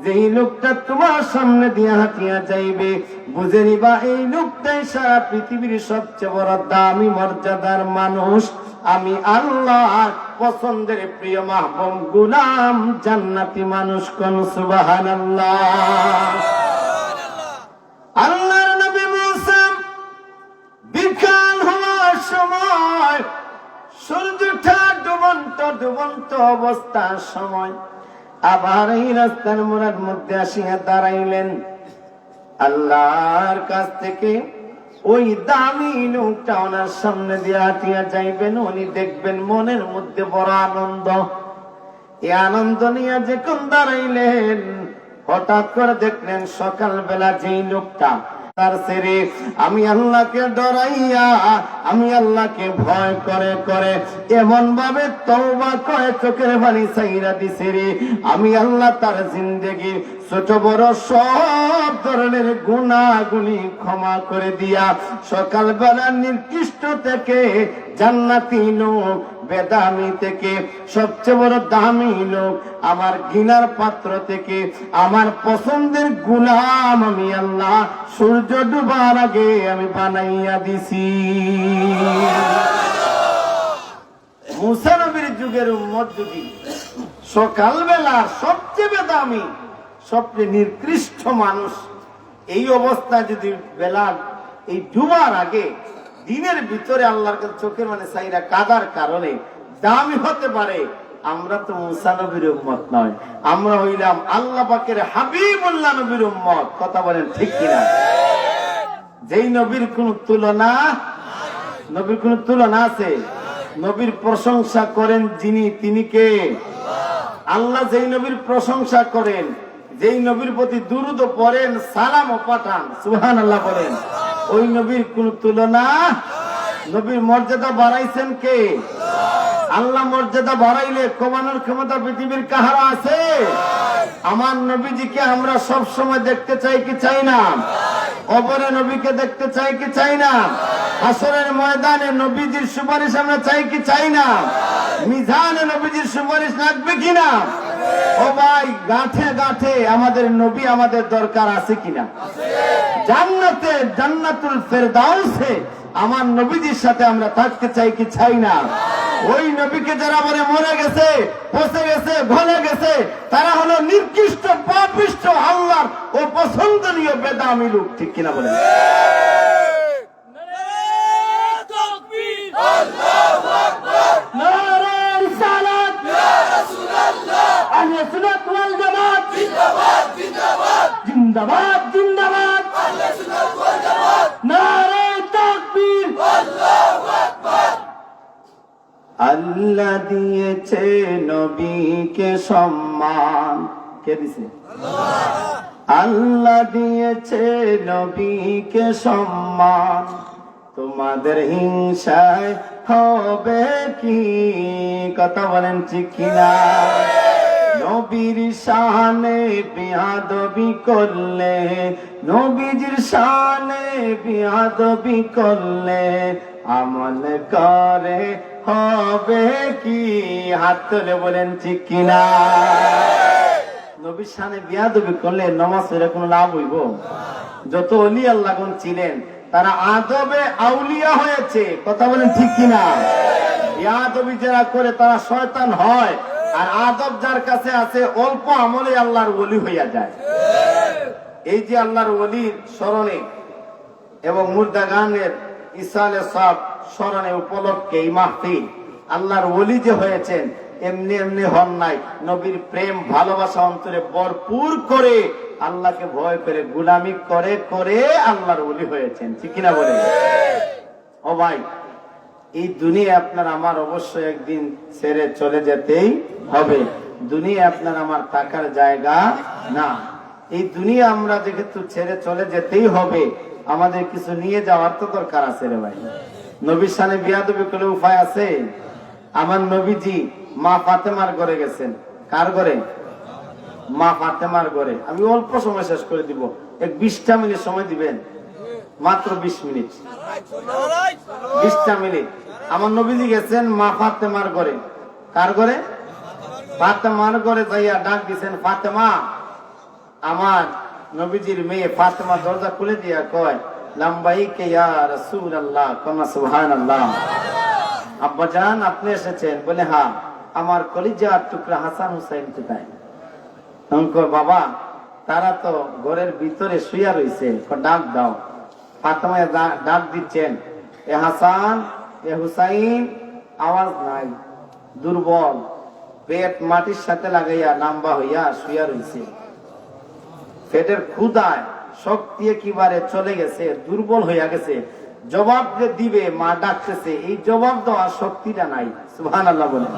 যেই লোকটা তোমার সামনে দিয়ে হাঁটিয়া যাইবে, বুঝে নিবা এই লোকটাই সারা পৃথিবীর সবচেয়ে বড় দামি মর্যাদার মানুষ, আমি আল্লাহ পছন্দের প্রিয় মাহবুব গোলাম জান্নাতি মানুষ। কোন সুবহানাল্লাহ। আল্লাহর নবী মুসা বিকাল হওয়ার সময়, সূর্যটা ডুবন্ত অবস্থার সময় আবার এই রাস্তার মোড়ার মধ্যে আসিয়া দাঁড়াইলেন। আল্লাহর কাছ থেকে ওই দামি লোকটা ওনার সামনে দিয়ে হাঁটিয়া যাইবেন, উনি দেখবেন মনের মধ্যে বড় আনন্দ। এই আনন্দ নিয়ে যখন দাঁড়াইলেন, হঠাৎ করে দেখলেন সকালবেলা যেই লোকটা ছেড়ে আমি আল্লাহকে ডরাইয়া, আমি আল্লাহকে ভয় করে করে এমন ভাবে তওবা করে চোখের পানি ছাইরা দিছে রে, আমি আল্লাহ তার জিন্দেগির ছোট বড় সব ধরনের গুনাহগুলি ক্ষমা করে দিয়া সকালবেলা নিকৃষ্ট থেকে জান্নাতি লোক, বেদামি থেকে সবচেয়ে বড় দামি লোক, আমার ঘৃণার পাত্র থেকে আমার পছন্দের গোলাম আমি আল্লাহ সূর্য ডুবার আগে আমি বানাইয়া দিছি। মুসা নবীর যুগের উম্মত যদি সকালবেলা সবচেয়ে বেদামি সবচেয়ে নিকৃষ্ট মানুষ এই অবস্থা যদি বেলা এই ডুবার আগে দিনের ভিতরে আল্লাহর কাছে চোখের মানে সাইরা কাদার কারণে দামি হতে পারে, আমরা তো মুসা নবীর উম্মত নয়, আমরা হইলাম আল্লাহ পাকের হাবিবুল্লাহ নবীর উম্মত। কথা বলেন ঠিক কিনা? যেই নবীর কোন তুলনা, নবীর কোন তুলনা আছে? নবীর প্রশংসা করেন যিনি, তিনি কে? আল্লাহ। যেই নবীর প্রশংসা করেন, যেই নবীর প্রতি দুরূদ পড়েন, সালামও পাঠান, সুবহানাল্লাহ বলেন, ওই নবীর কোন তুলনা? নবীর মর্যাদা বাড়াইছেন কে? আল্লাহ। মর্যাদা বাড়াইলে কমানোর ক্ষমতা পৃথিবীর কাহারা আছে? আমার নবীজিকে আমরা সব সময় দেখতে চাই কি চাই না? কবরে নবীকে দেখতে চাই কি চাই না? হাসরের ময়দানে নবীজির সুপারিশ আমরা চাই কি চাই না? মিজানে নবীজির সুপারিশ লাগবে কিনা? ও ভাই, গাঁঠে গাঁঠে আমাদের নবী আমাদের দরকার আছে কিনা? জান্নাতে, জান্নাতুল ফেরদাউসে আমার নবীজির সাথে আমরা থাকতে চাই কি চাই না? ওই নবীকে যারা বলে মরে গেছে, পচে গেছে, গলে গেছে, তারা হলো নিকৃষ্ট পাপিষ্ঠ আল্লাহর ও পছন্দনীয় বেদামি লোক। ঠিক কিনা বলেন? জিন্দাবাদ জিন্দাবাদ, নারে তাকবীর। আল্লাহ দিয়েছে নবীকে সম্মান। কে দিছে? আল্লাহ দিয়েছে নবীকে সম্মান, তোমাদের হিংসায় হবে কি? কথা বলেন ঠিক কিনা? নবীর শানে বিয়াদবি করলে, নবীজির শানে বিয়াদবি করলে আমল করে হবে কি? হাত তুলে বলেন ঠিক কিনা? নবীর শানে বিয়াদবি করলে নামাজের কোনো লাভ হইব? যত ওলি আল্লাহ ছিলেন তারা আদবে আউলিয়া হয়েছে। কথা বলেন ঠিক কিনা? বিয়াদবি যারা করে তারা শয়তান হয়, আর আদব যার কাছে আছে অল্প আমলে আল্লাহর ওলি হইয়া যায়। এই যে আল্লাহর ওলির স্মরণে এবং মুর্দা গানের ইসালে সব স্মরণে উপলক্ষে এই মাহফিল, আল্লাহর ওলি যে হয়েছেন এমনি এমনি হন নাই, নবীর প্রেম ভালোবাসা অন্তরে ভরপুর করে আল্লাহকে ভয় করে গুলামি করে করে আল্লাহর ওলি হয়েছেন। ঠিক কিনা বলেন? ও ভাই, এই দুনিয়া আপনার আমার অবশ্যই একদিন ছেড়ে চলে যেতেই হবে। দুনিয়া আপনার আমার থাকার জায়গা না। এই দুনিয়া আমরা যেহেতু ছেড়ে চলে যেতেই হবে, আমাদের কিছু নিয়ে যাওয়ার তো দরকার আছে রে ভাই। নবীর শানে বিয়াদবি করলে উপায় আছে? আমার নবীজি মা ফাতেমার ঘরে গেছেন। কার ঘরে? মা ফাতেমার ঘরে। আমি অল্প সময় শেষ করে দিব, 20টা মিনিট সময় দিবেন, মাত্র 20 মিনিট, 20টা মিনিট। আমার নবীজি গেছেন মা ফাতেমার ঘরে। কার ঘরে? ফাতেমার ঘরে যাইয়া ডাক দিছেন, ফাতেমা। আমার নবীজির মেয়ে ফাতেমা দরজা খুলে দিয়া কয়, লাম্বাইকে ইয়া রাসূলুল্লাহ, কনা সুবহানাল্লাহ। আব্বা জান, আপনি এসেছেন? বলে হ্যাঁ। আমার কলিজার টুকরা হাসান হুসাইন কোথায়? বাবা, তারা তো ঘরের ভিতরে শুয়া রয়েছে, ডাক দাও। ফাতেমা ডাক দিচ্ছেন, এ হাসান, এ হুসাইন। আওয়াজ নাই, দুর্বল, পেট মাটির সাথে লাগাইয়া নাম্বা হইয়া শুয়া রয়েছে। পেটের ক্ষুধায় শক্তি একেবারে চলে গেছে, দুর্বল হইয়া গেছে। জবাব যে দিবে, মা ডাকতেছে, এই জবাব দেওয়ার শক্তিটা নাই। সুবহানাল্লাহ বলেন।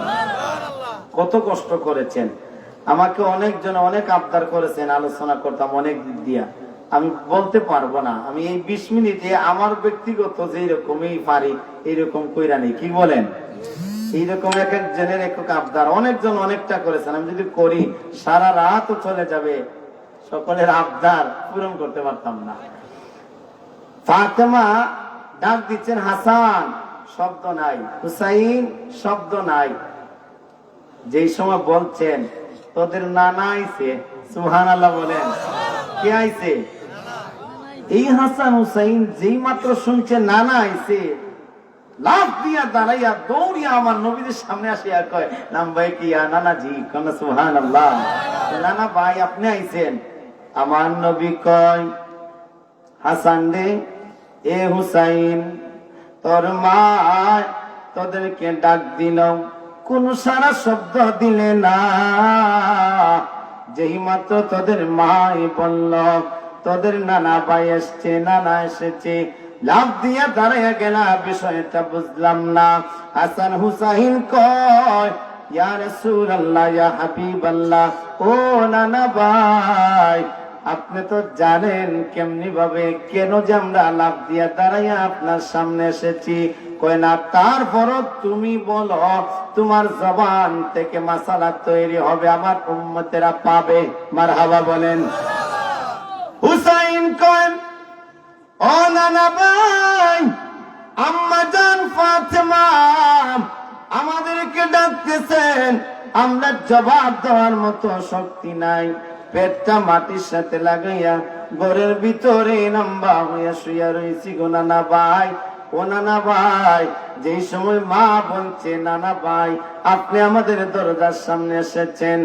কত কষ্ট করেছেন। আমাকে অনেকজন অনেক আবদার করেছেন, আলোচনা করতাম অনেক দিক দিয়া, আমি বলতে পারবো না। আমি এই 20 মিনিটে আমার ব্যক্তিগত যেরকমই পারি এইরকম কইরা নেই, কি বলেন? এইরকম এক একজনের এক এক আবদার, অনেকজন অনেকটা করেছেন, আমি যদি করি সারা রাতও চলে যাবে, সকলের আবদার পূরণ করতে পারতাম না। ফাতেমা ডাক দিচ্ছেন, হাসান, শব্দ নাই, হুসাইন, শব্দ নাই। যেই সময় বলছেন তোদের নানা আইছে, সুবহানাল্লাহ বলেন, কে আইছে? এই হাসান হুসাইন যেই মাত্র শুনছে নানা আইছে, লাফ দিয়া দাঁড়াইয়া দৌড়িয়া আমার নবীদের সামনে আসিয়া কয়, নাম ভাই কি? নানা জি। কোন সুবহানাল্লাহ। নানা ভাই আপনি আইছেন? আমার নবী কয়, হাসান রে, এ হুসাইন, তোর মা তোদেরকে ডাক দিল, কোন সারা শব্দ দিলে না। যেই মাত্র তোদের মাই বলল তোদের নানা ভাই এসছে, নানা এসেছে, লাভ দিয়া দাঁড়াইয়া গেলা, বিষয়টা বুঝলাম না। হাসান হুসাইন কয়, ইয়া রাসূলুল্লাহ, ইয়া হাবিবাল্লাহ, ও নানা ভাই, আপনি তো জানেন কেমনি ভাবে কেন যে আমরা লাভ দিয়া দাঁড়াইয়া আপনার সামনে এসেছি। কয় না, তারপরও তুমি বলো, তোমার জবান থেকে মাসালা তৈরি হবে, আমার উম্মতেরা পাবে। মারহাবা বলেন। হুসাইন কয়, ও নানা ভাই, আম্মা জান ফাতেমা আমাদেরকে ডাকতেছেন, আমরা জবাব দেওয়ার মতো শক্তি নাই। পেটটা মাটির সাথে লাগাইয়া ঘরের ভিতরে লম্বা হইয়া শুইয়া রয়েছি গো নানা ভাই। ও নানা ভাই, যেই সময় মা বলছে, নানা ভাই আপনি আমাদের দরজার সামনে এসেছেন,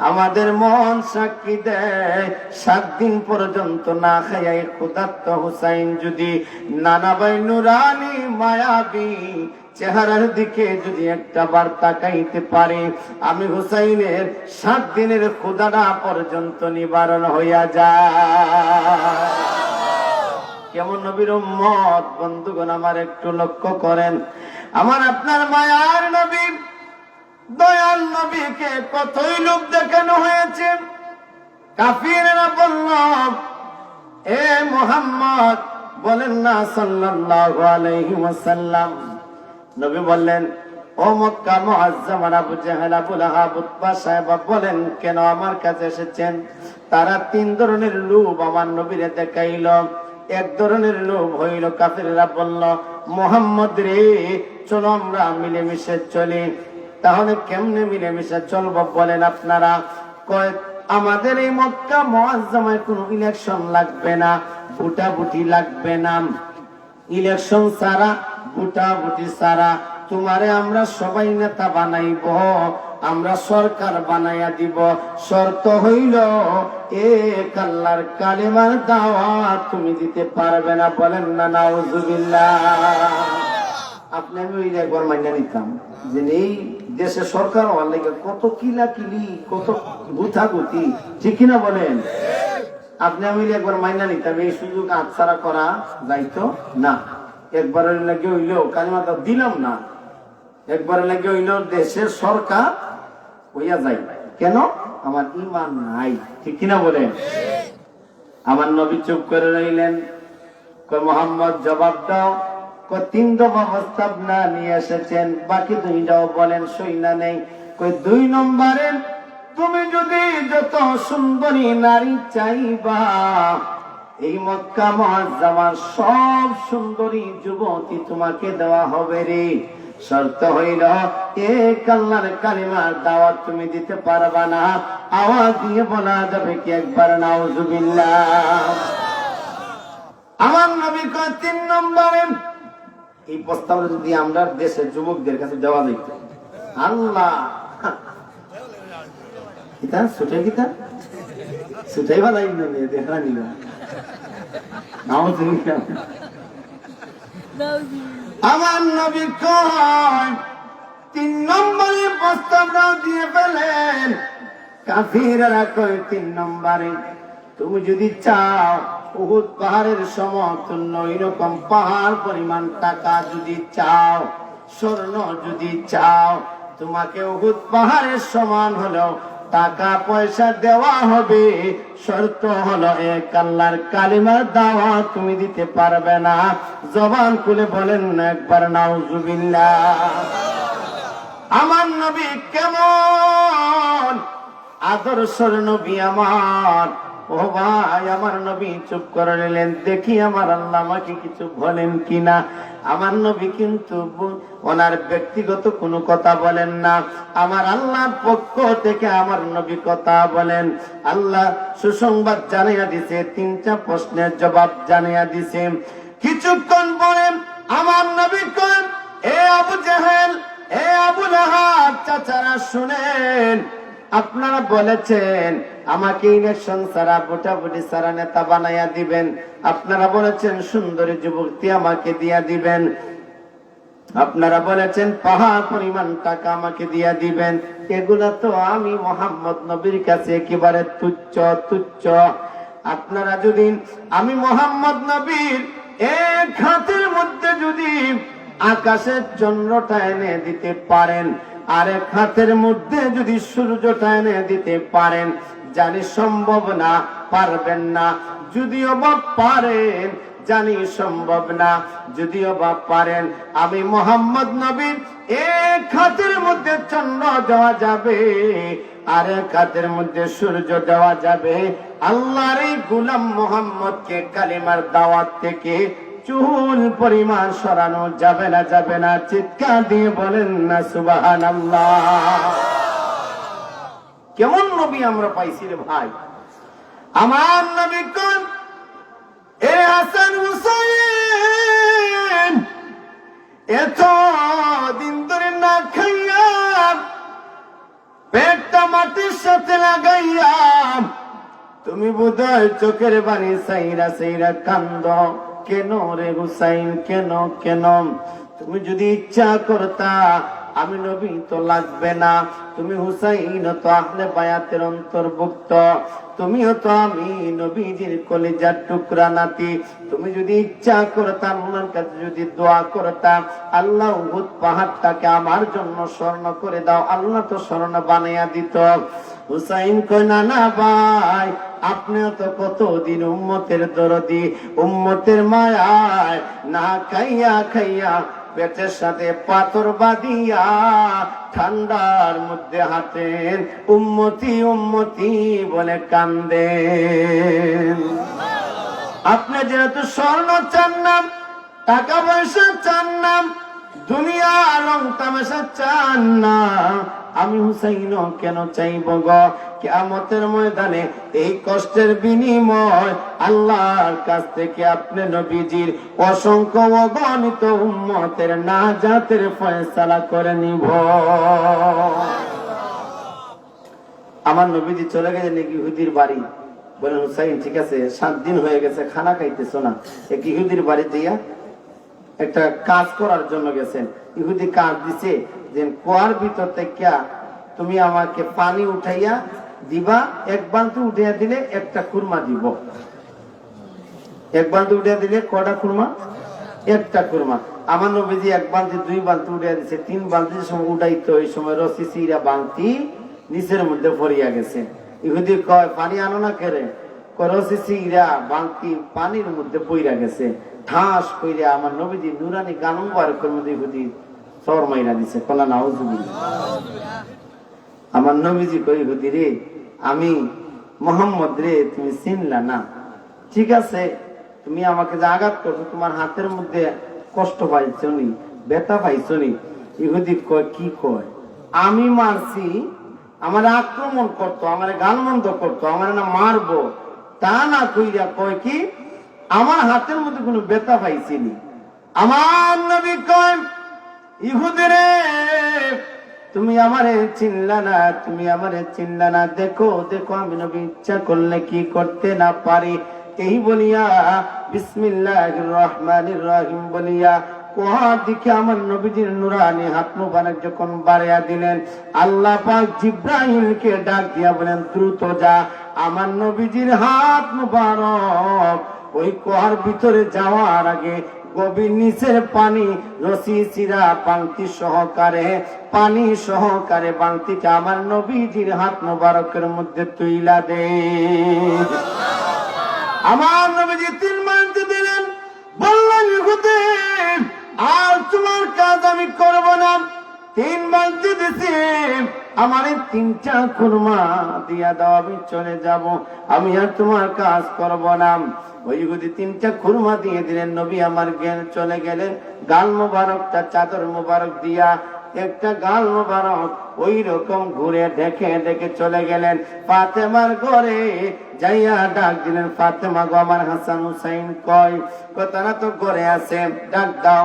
আমাদের মন সাক্ষী দেয় 7 দিন পর্যন্ত না খাইয়া ক্ষুধার্ত হুসাইন যদি নানা ভাই নুরানি মায়াবী চেহারার দিকে যদি একটা বার তাকাইতে পারে, আমি হুসাইনের 7 দিনের ক্ষুধাটা পর্যন্ত নিবারণ হইয়া যায়। কেমন নবীর উম্মত বন্ধুগণ, আমার একটু লক্ষ্য করেন। আমার আপনার মায়ার নবী, দয়াল নবীকে কতই লোক দেখানো হয়েছে। কাফিররা বলল, এ মুহাম্মদ বলেন না সাল্লাল্লাহু আলাইহি ওয়াসাল্লাম। নবী বললেন, ও মক্কা মুআজ্জামান আবু জাহেল, আবু লাহাব, উতবা সাহেব, বলেন কেন আমার কাছে এসেছেন? তারা 3 ধরনের লোভ আমার নবীরে দেখাইল। এক ধরনের লোভ হইল, কাফিররা বলল, মুহাম্মদ রে, চলো আমরা মিলেমিশে চলি। তাহলে কেমনে মিলেমিশে চলবো বলেন আপনারা? কয়, আমাদের এই মক্কা মুআজ্জামায় কোনো ইলেকশন লাগবে না, ভোটাভুটি লাগবে না। ইলেকশন ছাড়া, ভোটাভুটি ছাড়া তোমারে আমরা সবাই নেতা বানাইব, আমরা সরকার বানাইয়া দিব। শর্ত হইল এক আল্লাহর কালিমার দাওয়াত তুমি দিতে পারবে না। বলেন না নাউজুবিল্লাহ। আপনি আমি ওই একবার মাইনা নিতাম যে এই দেশে সরকার হওয়ার লেগে কত কিলাকিলি, কত গুথাগুতি, ঠিক কিনা বলেন? আপনি আমি একবার মাইনা নিতাম, এই সুযোগ হাতছাড়া করা যাইতো না। একবারের লেগে হইলেও কালিমাটা দিলাম না, একবার লেগে হইল দেশের সরকার হইয়া যাই। কেন? আমার ঈমান নাই, ঠিক কিনা বলেন? আমার নবী চুপ করে রইলেন। কয়, মুহাম্মদ জবাব দাও। 3 দফা প্রস্তাব না নিয়ে এসেছেন, বাকি 2টাও বলেন সই না নেই। 2 নম্বরে, তুমি যদি যত সুন্দরী নারী চাইবা, এই মক্কা মুআজ্জামার সব সুন্দরী যুবতী তোমাকে দেওয়া হবে রে। শর্ত হইল এক আল্লাহর কালিমার দাওয়াত তুমি দিতে পারবা না। আওয়াজ দিয়ে বলা যাবে কি একবার নাউজুবিল্লাহ? আমার নবী কয় 3 নম্বরে, এই প্রস্তাবটা যদি আমরা দেশের যুবকদের কাছে দেওয়া যেত, আল্লাহ কিতা ছুটে কিতা ছুটাই ভালো দেখা নিল। আমার নবী কয় 3 নম্বরে প্রস্তাবটা দিয়ে ফেলেন। কাফিররা কয় 3 নম্বরে, তুমি যদি চাও উহুদ পাহাড়ের সমতুল্য এরকম পাহাড় পরিমাণ টাকা যদি চাও, স্বর্ণ যদি চাও, তোমাকে উহুদ পাহাড়ের সমান হলেও টাকা পয়সা দেওয়া হবে, শর্ত হলো এক আল্লাহর কালিমার দাওয়াত তুমি দিতে পারবে না। জবান খুলে বলেন না একবার নাউজুবিল্লাহ। আমার নবী কেমন আদর্শের নবী আমার। ও ভাই, আমার নবী চুপ করে নিলেন, দেখি আমার আল্লাহ আমাকে কিছু বলেন কিনা। আমার নবী কিন্তু ওনার ব্যক্তিগত কোনো কথা বলেন না, আমার আল্লাহর পক্ষ থেকে আমার নবী কথা বলেন। আল্লাহ সুসংবাদ জানিয়ে দিছে, 3টা প্রশ্নের জবাব জানিয়ে দিছে। কিছুক্ষণ পরে আমার নবী কন, এ আবু জেহেল, এ আবু লাহাব চাচারা শুনেন, আপনারা বলেছেন আমাকে ইলেকশন ছাড়া ভোটাভুটি ছাড়া নেতা বানাইয়া দিবেন, আপনারা বলেছেন সুন্দরী যুবতী আমাকে দিয়া দিবেন, আপনারা বলেছেন পাহাড় পরিমাণ টাকা আমাকে দিয়া দিবেন। এগুলা তো আমি মোহাম্মদ নবীর কাছে একেবারে তুচ্ছ তুচ্ছ। আপনারা যদি আমি মোহাম্মদ নবীর এক হাতের মধ্যে যদি আকাশের চন্দ্রটা এনে দিতে পারেন, আর এক হাতের মধ্যে যদি সূর্যটা এনে দিতে পারেন, জানি সম্ভব না, পারবেন না। যদিও বা পারেন, জানি সম্ভব না। যদিও বা পারেন, আমি মোহাম্মদ নবীর এক হাতের মধ্যে চন্দ্র দেওয়া যাবে, আর এক হাতের মধ্যে সূর্য দেওয়া যাবে। আল্লাহর এই গোলাম মোহাম্মদকে কালিমার দাওয়াত থেকে চুল পরিমাণ সরানো যাবে না, যাবে না। চিৎকার দিয়ে বলেন না সুবহানাল্লাহ। কেমন নবী আমরা পাইছি রে ভাই। আমার নবী কোন, এ হাসান হুসাইন এত দিন ধরে না খাইয়া পেটটা মাটির সাথে লাগাইয়া তুমি বোধহয় চোখের বাণী সাইরা সাইরা কান্দ। কেন রে হুসাইন, কেন কেন? তুমি যদি ইচ্ছা করতা আমি নবী তো লাগবে না, তুমি হুসাইন তো আহলে বায়াতের অন্তর্ভুক্ত, তুমিও তো আমি নবীজির কলিজার টুকরা নাতি। তুমি যদি ইচ্ছা করতা, আল্লাহর কাছে যদি দোয়া করতা, আল্লাহ উহুদ পাহাড়টাকে আমার জন্য স্বর্ণ করে দাও, আল্লাহ তো স্বর্ণ বানাইয়া দিত। হুসাইন কই না না ভাই, আপনিও তো কতদিন উম্মতের দরদি, উম্মতের মায়ায় না খাইয়া খাইয়া পেটের সাথে পাথর বাঁধিয়া ঠান্ডার মধ্যে হাঁটেন, উম্মতি উম্মতি বলে কান্দেন। আপনি যেহেতু স্বর্ণ চান না, টাকা পয়সা চান না, দুনিয়া রং তামাশা চান না, আমি হুসাইন কেন চাইব গো? কিয়ামতের ময়দানে এই কষ্টের বিনিময় আল্লাহর কাছ থেকে আপনি নবীজির অসংখ্য অগণিত উম্মতের নাজাতের ফয়সালা করে নিব। আমার নবীজি চলে গেছে নাকি ইহুদির বাড়ি, বলেন হুসাইন ঠিক আছে 7 দিন হয়ে গেছে খানা খাইতেছো না, এক ইহুদির বাড়ি দিয়া একটা কাজ করার জন্য গেছেন। ইহুদি কাজ দিছে যে কুয়ার ভিতর থেকে তুমি আমাকে পানি উঠাইয়া দিবা, এক বালতি উঠাইয়া দিলে একটা খুরমা দিব। এক বালতি উঠাইয়া দিলে কটা খুরমা? একটা খুরমা। আমার নবীজি 1 বালতি 2 বালতি উঠাইয়া দিছে, 3 বালতির সময় উঠাইতো, ওই সময় রসি সিরা বালতি নিচের মধ্যে পড়িয়া গেছে। ইহুদি কয় পানি আনো না কেরে? রসি সিরা বালতি পানির মধ্যে পইরা গেছে। ঠাস কইরে আমার নবীজি নুরানি গান মুবারকের মধ্যে ইহুদি চর মাইরা দিছে। কোনা নাউজুবিল্লাহ। আমার নবীজি কই ইহুদি রে, আমি মোহাম্মদ রে তুমি চিনলা না, ঠিক আছে তুমি আমাকে যে আঘাত করছো, তোমার হাতের মধ্যে কষ্ট পাইছো নি, ব্যথা পাইছো নি? ইহুদি কয় কি কয়? আমি মারছি, আমার আক্রমণ করতো, আমার গালমন্দ করতো, আমার না মারবো তা না কইরা কয় কি আমার হাতের মধ্যে কোনো ব্যথা পাইছিনি। আমার নবী কয় ইহুদি রে তুমি আমারে চিনলা না, তুমি আমারে চিনলা না, দেখো দেখো আমি নবী ইচ্ছা করলে কি করতে না পারি। এই বলিয়া বিসমিল্লাহির রহমানির রহিম বলিয়া কুয়ার দিকে আমার নবীজির নুরানি হাত মুবারক যখন বাড়াইয়া দিলেন, আল্লাহ পাক জিবরাইলকে ডাক দিয়া বলেন দ্রুত যা। আমার নবীজির হাত মুবারক ওই কুয়ার ভিতরে যাওয়ার আগে গভীর নিচের পানি রশি চিরা বালতি সহকারে পানি সহকারে বালতিটা আমার নবীজির হাত মোবারকের মধ্যে তুইলা দে। আমার নবীজি 3 বালতি দিলেন, বললেন ইহুদি আর তোমার কাজ আমি করব না। 3 বালতি দিছি, আমার 3টা খুরমা দিয়া দাও, আমি চলে যাব, আমি আর তোমার কাজ করব না। ওই ইহুদি 3টা খুরমা দিয়ে দিলেন। নবী আমার চলে গেলেন, গাল মোবারকটা চাদর মোবারক দিয়া একটা গাল মোবারক ওই রকম ঘুরে দেখে দেখে চলে গেলেন ফাতেমার ঘরে। যাইয়া ডাক দিলেন, ফাতেমা গো, আমার হাসান হুসাইন কয়? তারা তো ঘরে আছে, ডাক দাও।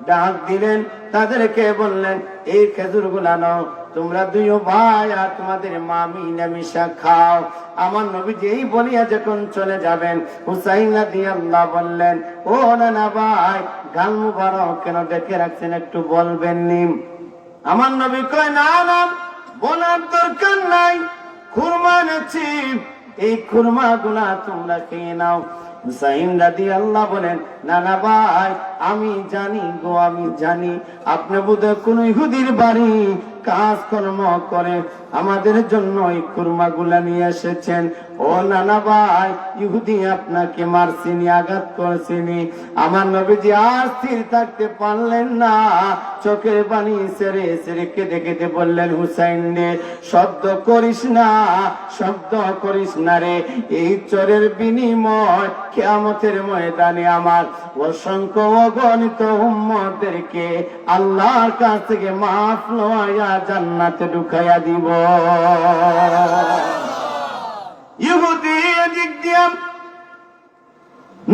ডাক দিলেন, তাদেরকে বললেন এই খেজুর গুলা নাও, তোমরা 2 ভাই আর তোমাদের মা মিলামিশা খাও। আমার নবীজি এই বলিয়া যখন চলে যাবেন, হুসাইন রাদিয়াল্লাহু বললেন, ও নানা ভাই, গাল মুবারক কেন ডেকে রাখছেন, একটু বলবেন নি? আমার নবী কয়, না না, বলার দরকার নাই, খুরমা এনেছি, এই খুরমা গুলা তোমরা খেয়ে নাও। হুসাইন রাদিয়াল্লাহু বলেন, নানা ভাই, আমি জানি গো, আমি জানি আপনি বোধহয় কোন ইহুদির বাড়ি কাজকর্ম করে আমাদের জন্য এই খুরমা গুলা নিয়ে এসেছেন। ও নানা ভাই, ইহুদি আপনাকে মারছিনি, আঘাত করছিনি। আমার নবীজি আর স্থির থাকতে পারলেন না, চোখের পানি ছেড়ে ছেড়ে কেঁদে কেঁদে বললেন, হুসাইন রে, শব্দ করিস না, শব্দ করিস না রে, এই চোরের বিনিময় কিয়ামতের ময়দানে আমার অসংখ্য অগণিত উম্মতদেরকে আল্লাহর কাছ থেকে মাফ লওয়া জান্নাতে ঢুকাইয়া দিব। ইহুদি দিক দিয়া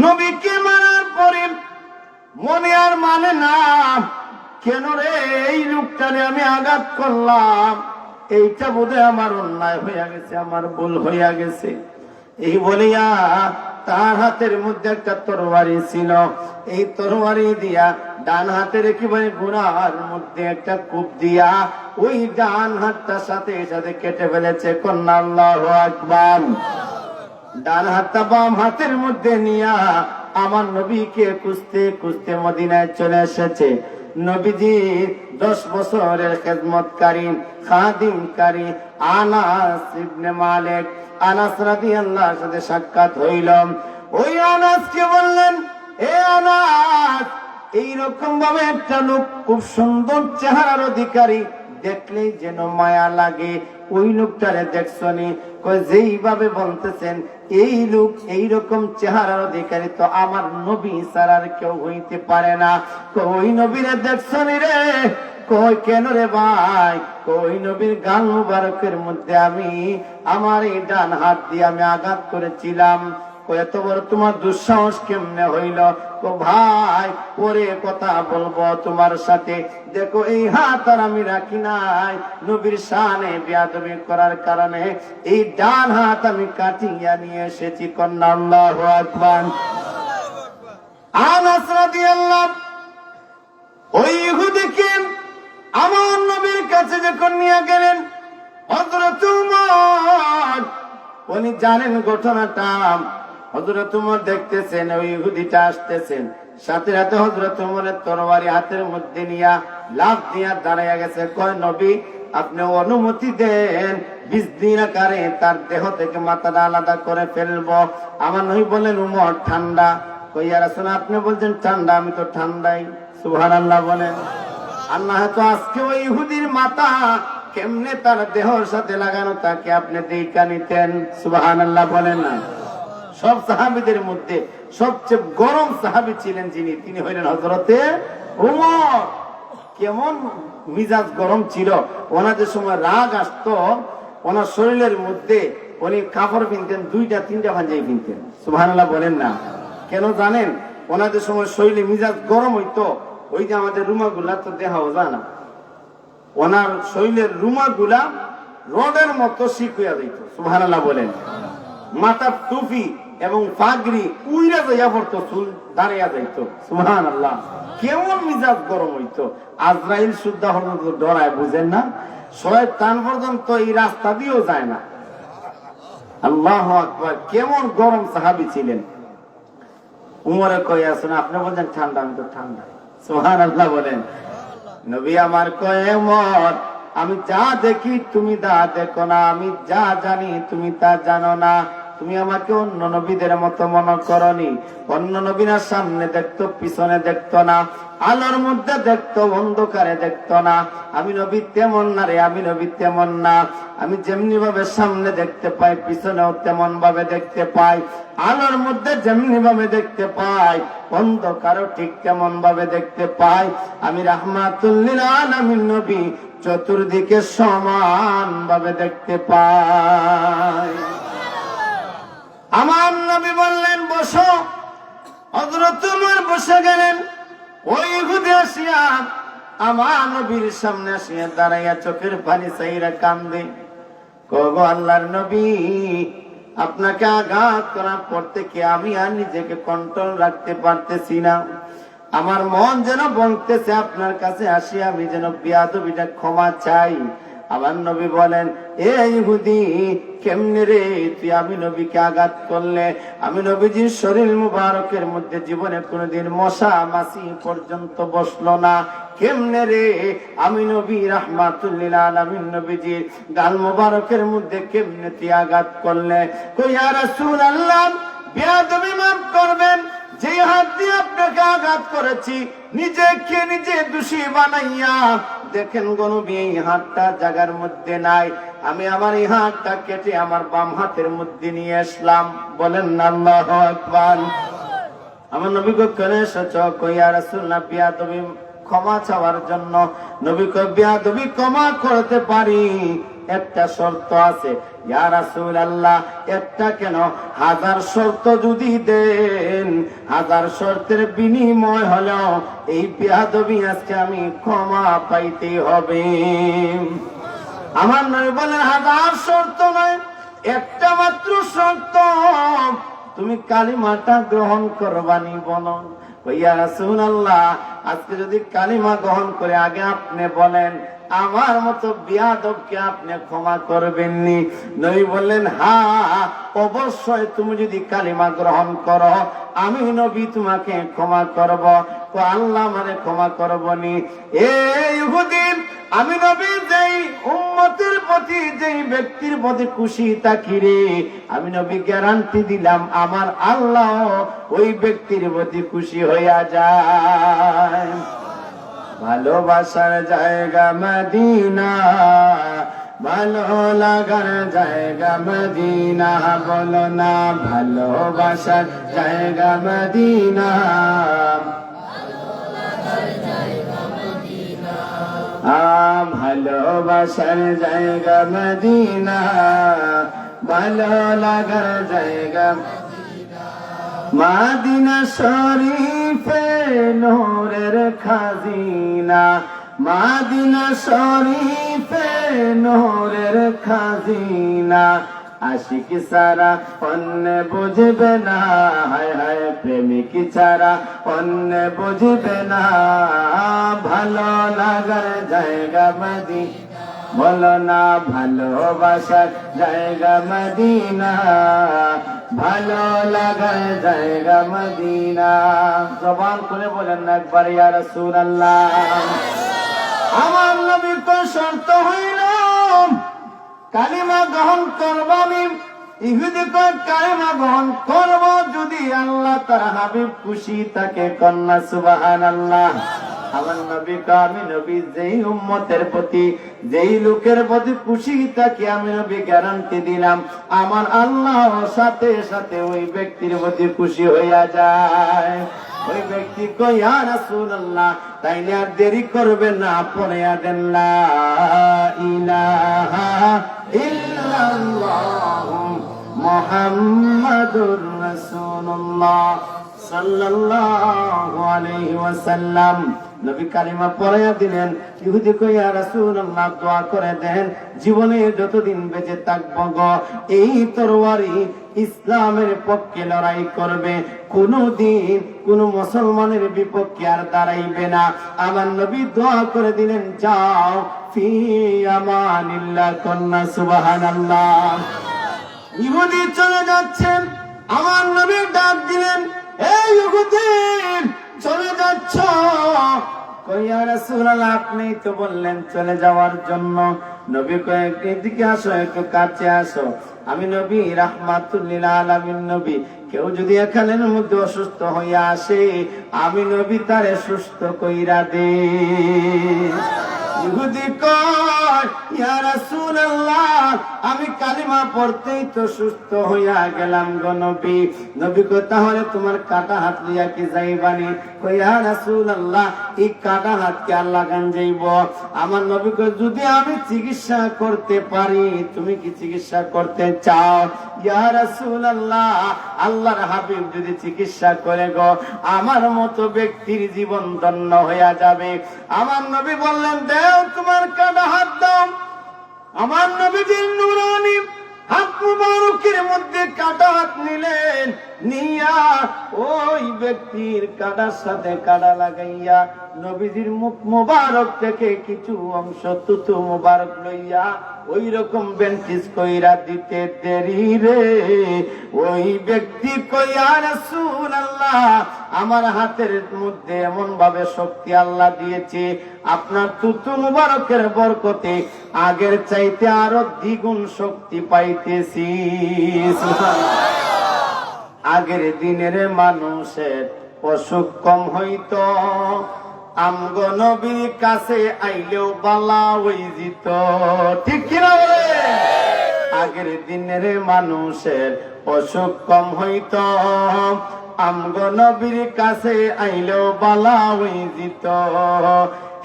নবীকে মারার পরে মনে আর মানে না, কেন রে এই লোকটারে আমি আঘাত করলাম, এইটা বোধহয় আমার অন্যায় হইয়া গেছে, আমার ভুল হইয়া গেছে। এই বলিয়া তার হাতের মধ্যে একটা তরবারি ছিল, এই তরবারি দিয়া ডান হাতের একেবারে গোড়ার মধ্যে একটা কূপ দিয়া ওই ডান হাতটার সাথে সাথে কেটে ফেলেছে। কন্যা আল্লাহু আকবার। ডান হাতটা বাম হাতের মধ্যে নিয়া আমার নবীকে খুঁজতে খুঁজতে মদিনায় চলে এসেছে। নবীজি 10 বছরের খেদমতকারী খাদিমকারী আনাস ইবনে মালিক, আনাস রাদিয়াল্লাহু সাথে সাক্ষাৎ হইল। ওই আনাসকে বললেন, এ আনাস, এইরকম ভাবে একটা লোক, খুব সুন্দর চেহারার অধিকারী, দেখলেই যেন মায়া লাগে, ওই লোকটারে দেখছনি? যেইভাবে বলতেছেন এই লোক এইরকম চেহারার অধিকারী তো আমার নবী ছাড়া আর কেউ হইতে পারে না। ওই নবীরে দেখছনি রে? কই কেন রে ভাই? কই নবীর গাল মুবারকের মধ্যে আমি আমার এই ডান হাত দিয়ে আমি আঘাত করেছিলাম। এত বড় তোমার দুঃসাহস কেমনে হইল? ভাই, পরে কথা বলবো তোমার সাথে, দেখো এই হাত আর আমি রাখি নাই, নবীর শানে বেয়াদবি করার কারণে এই ডান হাত আমি কাটিয়া নিয়ে এসেছি। কন্যা আল্লাহু আকবার। আনাস রাদিয়াল্লাহু ওই ইহুদিকে আমার নবীর কাছে যখন নিয়ে গেলেন, হযরত উমর উনি জানেন ঘটনাটা। হযরত উমর দেখতেছেন ওই ইহুদিটা আসতেছেন, সাথে সাথে হযরত উমরের তরবারি হাতের মধ্যে নিয়া লাফ দিয়া দাঁড়াইয়া গেছে। কয়, নবী আপনি অনুমতি দেন 20 দিন আকারে তার দেহ থেকে মাথাটা আলাদা করে ফেলবো। আমার নবী বলেন, উমর ঠান্ডা। কই, ইয়া রাসূল আপনি বলছেন ঠান্ডা, আমি তো ঠান্ডাই। সুবহানাল্লাহ বলেন। আর না হয়তো আজকে ওই ইহুদির মাথা কেমনে তার দেহর সাথে লাগানো তাকে আপনি দেখা নিতেন। সুবহানাল্লাহ বলেন না। সব সাহাবীদের মধ্যে সবচেয়ে গরম সাহাবী ছিলেন যিনি, তিনি হইলেন হযরতে উমর। কেমন মিজাজ গরম ছিল, ওনাদের সময় রাগ আসতো, ওনার শরীরের মধ্যে উনি কাপড় কিনতেন 2টা-3টা পাঞ্জাবি কিনতেন। সুবহানাল্লাহ বলেন না। কেন জানেন? ওনাদের সময় শরীরে মিজাজ গরম হইতো, ওই যে আমাদের রুমাগুলা তো দেখাও যায় না, ওনার শরীরের রুমাগুলা রডের মতো শিক হইয়া যাইত। সুবহানাল্লাহ বলেন। মাথার টুপি এবং পাগড়ি উইরা যাইয়া পড়তো, চুল দাঁড়িয়ে যাইতো। সুবহানাল্লাহ, কেমন মিজাজ গরম হইতো। আজরাইল সুদ্ধা পর্যন্ত ডরায়, বুঝেন না? শয়তান পর্যন্ত এই রাস্তা দিয়েও যায় না। আল্লাহু আকবার, কেমন গরম সাহাবী ছিলেন। উমরে কই আছেন, আপনি বলছেন ঠান্ডা, আমি তো ঠান্ডা। সুবহানাল্লাহ বলেন। নবী আমার কয় উমর, আমি যা দেখি তুমি তা দেখো না, আমি যা জানি তুমি তা জানো না। তুমি আমাকে অন্য নবীদের মতো মনে করনি। অন্য নবীরা সামনে দেখতো, পিছনে দেখতো না, আলোর মধ্যে দেখতো, অন্ধকারে দেখতো না। আমি নবী তেমন না রে, আমি নবী তেমন না। আমি যেমনি ভাবে সামনে দেখতে পাই, পিছনেও তেমন ভাবে দেখতে পাই। আলোর মধ্যে যেমনি ভাবে দেখতে পাই, অন্ধকারও ঠিক তেমন ভাবে দেখতে পাই। আমি রাহমাতুল লিল আলামিন নবী, চতুর্দিকে সমান ভাবে দেখতে পাই। আমার নবী বললেন বসো। হযরত ওমর বসে গেলেন। ওই ইহুদি আসিয়া আমার নবীর সামনে আসিয়া দাঁড়াইয়া চোখের পানি চাইরা কান্দে। কগো আল্লাহর নবী, আপনাকে আঘাত করার পর থেকে আমি আর নিজেকে কন্ট্রোল রাখতে পারতেছি না। আমার মন যেন বলতেছে আপনার কাছে আসি আমি যেন বিয়াদবিটা ক্ষমা চাই। আমার নবী বলেন, এ ইহুদি, কেমনে রে তুই আমি নবীকে আঘাত করলে? আমি নবীজির শরীর মুবারকের মধ্যে জীবনে কোনোদিন মশা মাছি পর্যন্ত বসলো না। কেমনে রে আমি নবী রাহমাতুল লিল আলামিন নবীজির গাল মুবারকের মধ্যে কেমনে তুই আঘাত করলে? কই ইয়া রাসূলুল্লাহ, বিয়াদবি মাফ করবেন, যে হাত দিয়ে আপনাকে আঘাত করেছি নিজেকে নিজে দোষী বানাইয়া দেখেন গো নবী, এই হাতটা জায়গার মধ্যে নাই। আমি আমার এই হাতটা কেটে আমার বাম হাতের মধ্যে নিয়ে আসলাম। বলেন না আল্লাহু আকবার। আমার নবী কো কেন এসেছ? কই ইয়া রাসূলুল্লাহ, বিয়াদবি ক্ষমা চাওয়ার জন্য। নবী কই বিয়াদবি ক্ষমা করতে পারি, একটা শর্ত আছে। ইয়া রাসূলুল্লাহ, একটা কেন, 1000 শর্ত যদি দেন, 1000 শর্তের বিনিময় হলেও এই বিয়াদবি আজকে আমি ক্ষমা পাইতে হবে। আমার নবী বলেন 1000 শর্ত নয়, একটা মাত্র শর্ত, তুমি কালিমাটা গ্রহণ করবানি। বলো ইয়া রাসূলুল্লাহ, আজকে যদি কালিমা গ্রহণ করে আগে আপনি বলেন, আমার মতো বিয়াদবকে আপনি ক্ষমা করবেননি? নবী বললেন, হ্যাঁ অবশ্যই, তুমি যদি কালিমা গ্রহণ করো আমি নবী তোমাকে ক্ষমা করব। তো আল্লাহ আমারে ক্ষমা করবনি? এ ইহুদি, আমি নবী যেই উম্মতের প্রতি, যেই ব্যক্তির প্রতি খুশি থাকি রে, আমি নবী গ্যারান্টি দিলাম আমার আল্লাহ ওই ব্যক্তির প্রতি খুশি হইয়া যায়। ভালোবাসার জায়গা মদিনা, ভালো লাগার জায়গা মদিনা। বলো না, ভালোবাসার জায়গা মদিনা, ভালোবাসার জায়গা মদিনা, ভালো লাগার জায়গা মদিনা শরীফে নূরের খাজিনা, মদিনা শরীফে নূরের খাজিনা। আশিক সারা অন্য বুঝবে না, হায় হায় প্রেমিক ছাড়া অন্য বুঝবে না। ভালো লাগার জায়গা মদিনা, বলো না, ভালোবাসার জায়গা মদিনা, ভালো লাগার জায়গা মদিনা। জবান খুলে বলেন না একবার ইয়া রাসূলুল্লাহ। আমার নবীর তো শর্ত হইল কালিমা গ্রহণ করবানি। ইহুদি কয় কালিমা গ্রহণ করব যদি আল্লাহ তার হাবিব খুশি থাকে। কন্যা সুবহানাল্লাহ। আমার নবী কা, আমি নবী যেই উম্মতের প্রতি, যেই লোকের প্রতি খুশি থাকি আমি নবী গ্যারান্টি দিলাম আমার আল্লাহ সাথে সাথে ওই ব্যক্তির প্রতি খুশি হইয়া যায়। ওই ব্যক্তি কই ইয়া রাসূলুল্লাহ, তাইলে আর দেরি করবেন না, পড়ে দেন লা ইলাহা ইল্লাল্লাহ মুহাম্মাদুর রাসূলুল্লাহ সাল্লাল্লাহু আলাইহি ওয়াসাল্লাম। নবী কালিমা পড়াইয়া দিলেন। ইহুদি কই ইয়া রাসূলুল্লাহ, দোয়া করে দেন জীবনে যতদিন বেঁচে থাকব গো এই তরবারি ইসলামের পক্ষে লড়াই করবে, কোনদিন কোন মুসলমানের বিপক্ষে আর দাঁড়াইবে না। আমার নবী দোয়া করে দিলেন, যাও ফি আমানিল্লাহ। কন্যা সুবহানাল্লাহ। ইহুদি চলে যাচ্ছেন, আমার নবী ডাক দিলেন, এই ইহুদি চলে যাচ্ছ? কই ইয়া রাসূলুল্লাহ, আপনি তো বললেন চলে যাওয়ার জন্য। নবী কয় এদিকে আসো, একটু কাছে আসো, আমি নবী রাহমাতুল লিল আলামিন নবী। কেউ যদি এখানের মধ্যে অসুস্থ হইয়া আসে, আমি নবী তারে সুস্থ কইরা দে। ইহুদি কয় ইয়া রাসূলুল্লাহ, আমি কালিমা পড়তেই তো সুস্থ হইয়া গেলাম গো নবী। নবী কয় তাহলে তোমার কাটা হাত লইয়া কি যাইবানি? কয় ইয়া রাসূলুল্লাহ, এই কাটা হাত কি আল্লাহ গান যাইব? আমার নবী কয় যদি আমি চিকিৎসা করতে পারি, তুমি কি চিকিৎসা করতে চাও? ইয়া রাসূলুল্লাহ, আল্লাহর হাবিব যদি চিকিৎসা করে গো, আমার মতো ব্যক্তির জীবন ধন্য হইয়া যাবে। আমার নবী বললেন দেও তোমার কাটা হাত দাও। আমার নবীজির নূরানি হাত মুবারকের মধ্যে কাটা হাত নিলেন, নিয়া ওই ব্যক্তির কাটার সাথে কাটা লাগাইয়া নবীজির মুখ মুবারক থেকে কিছু অংশ তুতু মুবারক লইয়া ওই রকম বেন্টিস কইরা দিতে দেরি রে, ওই ব্যক্তি কইয়া রাসূলুল্লাহ, আমার হাতের মধ্যে এমন ভাবে শক্তি আল্লাহ দিয়েছে, আপনার তুতু মুবারকের বরকতে আগের চাইতে আরো দ্বিগুণ শক্তি পাইতেছি। আগের দিনের মানুষের অসুখ কম হইতো, আমগো নবীর কাছে আইলেও বালা হই যেত, ঠিক কিনা বলে? আগের দিনের মানুষের অসুখ কম হইতো, আমগো নবীর কাছে আইলেও বালা হই যেত।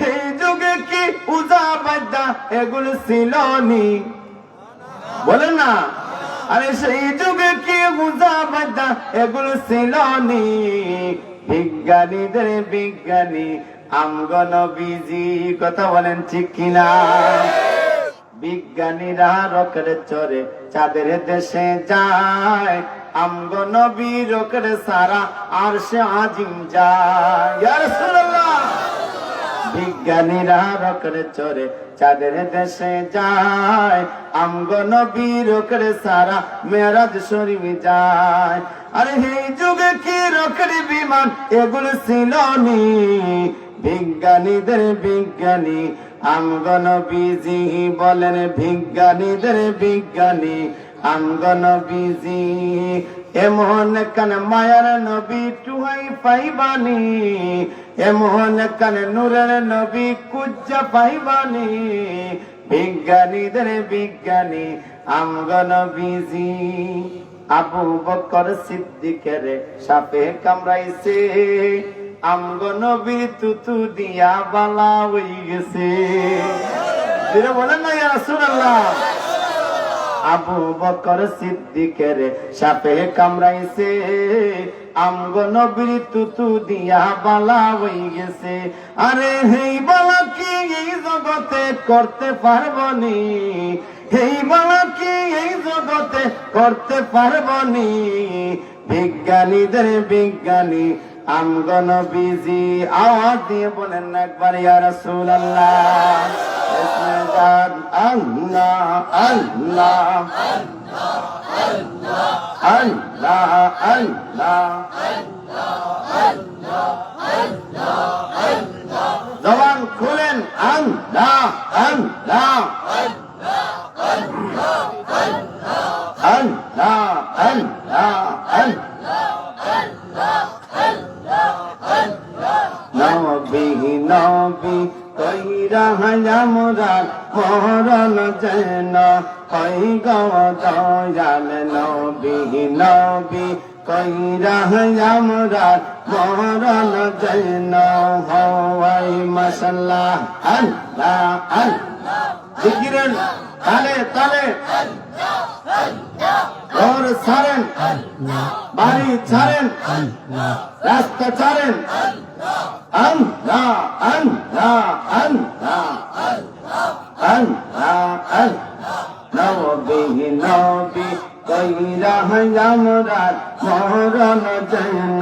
এই যুগে কি উজা বাদ্যা এগুলো ছিল নি? বলেন না। আরে সেই যুগে কি উজা বাদ্যা এগুলো ছিল নি? বিজ্ঞানীদের বিজ্ঞানী আমগো নবীজি, কথা বলেন ঠিক কিনা? বিজ্ঞানীরা রকেট চড়ে চাঁদের দেশে যায়, আমগো নবী রকেট সারা আরশে আজিম যায়। ইয়া রাসূলুল্লাহ, বিজ্ঞানীরা রকেট চড়ে চাঁদের দেশে যায়, আমগো নবী রকেট সারা মেরাজ শরীফ যায়। আরে এই যুগে কি রকেট বিমান এগুলো ছিল নি? বিজ্ঞানীদের বিজ্ঞানী আমগো নবীজি বলেন, বিজ্ঞানীদের বিজ্ঞানী আমগো নবীজি। এমন কান মায়ার নবী টুহাই পাইবানি, এমন কান নূরের নবী কুজ্জা পাইবানি। বিজ্ঞানীদের বিজ্ঞানী আমগো নবীজি। আবু বকর সিদ্দিকের সাপে কামড়াইছে, আমগো নবী তুতু দিয়া বালা হই গেছে। যেটা বলেন না ইয়া রাসূলুল্লাহ, আবু বকর সিদ্দিকের সাপে কামড়াইছে, আমগো নবীর তুতু দিয়া বালা হই গেছে। আরে এই বালা কি এই জগতে করতে পারবনি? এই বালা কি এই জগতে করতে পারবনি? বিজ্ঞানীদের বিজ্ঞানী আমগো নবীজি। আওয়াজ দিয়ে বলেন না একবার ইয়া রাসূলুল্লাহ। আল্লাহ আল্লাহ আল্লাহ আল্লাহ, জবান খুলেন আল্লাহ আল্লাহ আল্লাহ আল্লাহ। নবী নবী কইরা আমরা মরণ যেন হই গো দয়াল। নবী নবী কইরা আমরা মরণ যেন হয় মাশাআল্লাহ। আল্লাহ আল্লাহ, জিকিরের তালে তালে ঘর ছাড়েন, বাড়ি ছাড়েন, রাস্তা ছাড়েন। আল্লাহ আল্লাহ আল্লাহ আল্লাহ আল্লাহ। নবী নবী কইরা আমরা মরণ যেন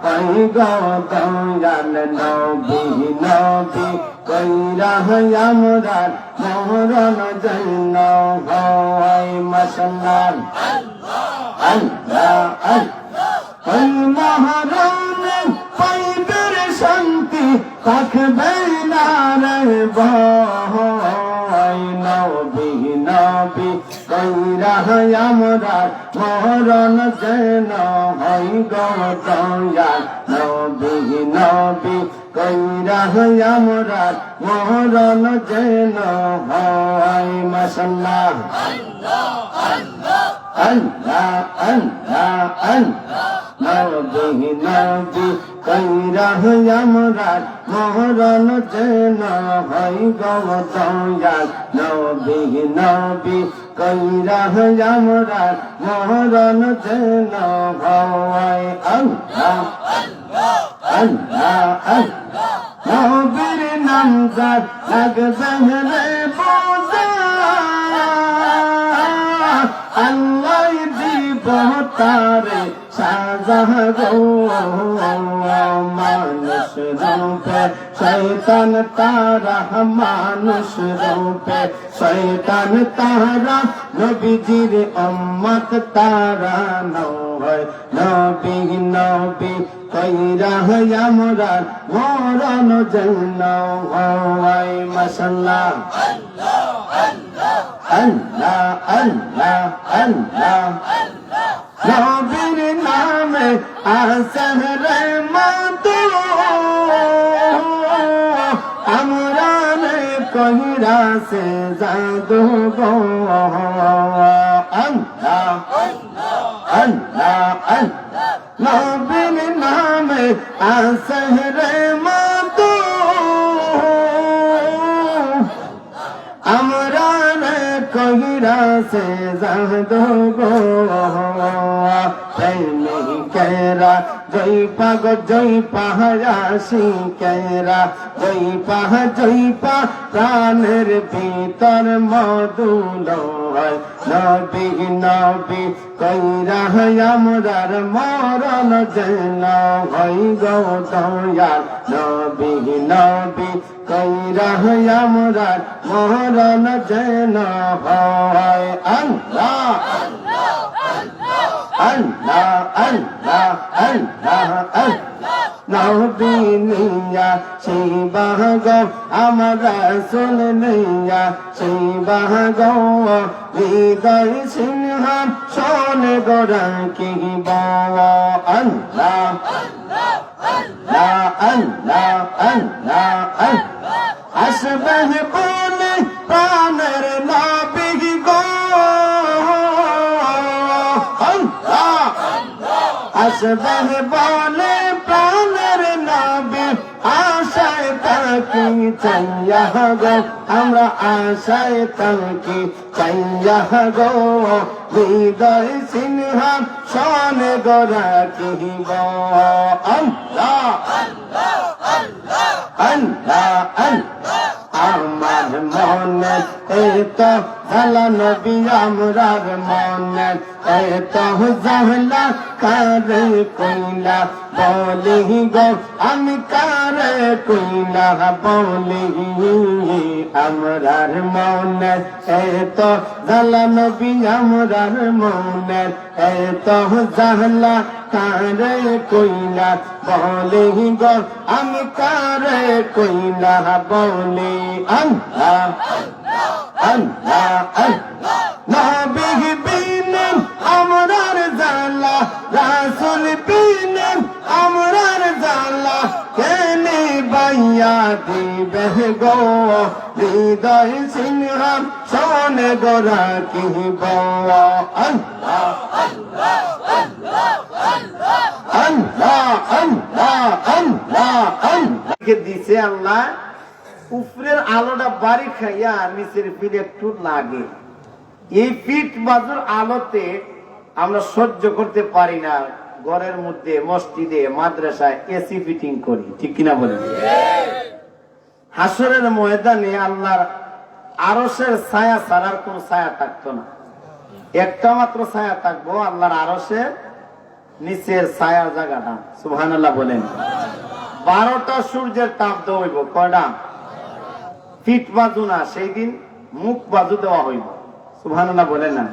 হই গো দয়াল। নবী নবী কইরা আমরা মরণ যেন হয় মাশাআল্লাহ। আল্লাহ আল্লাহ ওই মহরমে পাইবে রে শান্তি, থাকবে না রে ভয়। নবী নবী কইরা আমরা মরণ যেন হয় গো দয়াল। নবী নবী কইরা আমরা মরণ যেন হয়। মাশাআল্লাহ আল্লাহ আল্লাহ আল্লাহ। নবী নবী কইরা আমরা মরণ যেন হয় গো দয়াল। নবী নবী কইরা আমরা মরণ যেন হয়। আল্লাহ আল্লাহ আল্লাহ। নবীর নাম যার লাগবে রে বোঝা, আল্লাহ দিব তারে সাজা গো। মানুষ রূপে শয়তান তারা, মানুষ রূপে শয়তান তারা, নবীজির উম্মত তারা নয়। নবী নবী কইরা আমরা মরণ যেন হয়। মাশাআল্লাহ আল্লাহ আল্লাহ আল্লাহ। নবীর নামে আসেন রে মধু, আমরা রে কইরা সে জাদু গো। আল্লাহ আল্লাহ আল্লাহ। নবীর নামে আসেন রে মধু, আমরা রে কইরা সে জাদু গো। প্রেমিকেরা জয় পাগ জয় পাহায়াসি কেরা, জয় পাহ জয় পা প্রাণের ভিতর মধু লয়। নবী নবী কইরা আমরার মরণ যেন হয় গো দয়াল। নবী নবী কইরা আমরার মরণ যেন হয়। আল্লাহ আল্লাহ আল্লাহ আল্লাহ আল্লাহ। নবী নিয়া সেই বাগ আমরা শুন নিয়া সেই বাগ, হৃদয় সিংহান শোনে গোরা কি বাবা। আল্লাহ আল্লাহ আল্লাহ আল্লাহ আল্লাহ। আসবে বলে প্রাণের নবী গো। আসবে বলে প্রাণের নবী, আশায় তাকি চাইয়া গো আমরা, আশায় তাকি চাইয়া গো। হৃদয় সিংহান শোনে গোরা কিব। আল্লাহ আল্লাহ আল্লাহ। আমার মনে এত ভালা নবী আমরার মনে এত জাহলা কারে কইলা বলি গো আমি কারে কইলা বলি। আমরার মনে এত জালা নবী আমরার মনে এত জাহলা কারে কইলা বলি গো আমি কারে কইলা বলি। আল্লাহ আল্লাহ আল্লাহ। নবী বিনে আমরার জালা, রাসূল বিনে আমরার জালা, কেনে বাইয়া দিবে গো। হৃদয় সিংহান শোনে গোরা কিব। আল্লাহ আল্লাহ আল্লাহ আল্লাহ আল্লাহ। দিছে আল্লাহ উপরের আলোটা বাড়ি খাইয়া নিচের পিঠ একটু লাগে। এই পিঠ বাজুর আলোতে আমরা সহ্য করতে পারি না। ঘরের মধ্যে মসজিদে মাদ্রাসায় এসি ফিটিং করি, ঠিক কিনা বলেন? হাসরের ময়দানে আল্লাহর আরশের ছায়া ছাড়ার কোন ছায়া থাকতো না। একটা মাত্র ছায়া থাকবো, আল্লাহর আরশের নিচের ছায়ার জায়গাটা। সুবহানাল্লাহ বলেন। 12টা সূর্যের তাপ দেওয়া হইব। কয়টা? পিঠ বাজু না, সেই দিন মুখ বাজু দেওয়া হইব। সুবহানাল্লাহ বলেন না?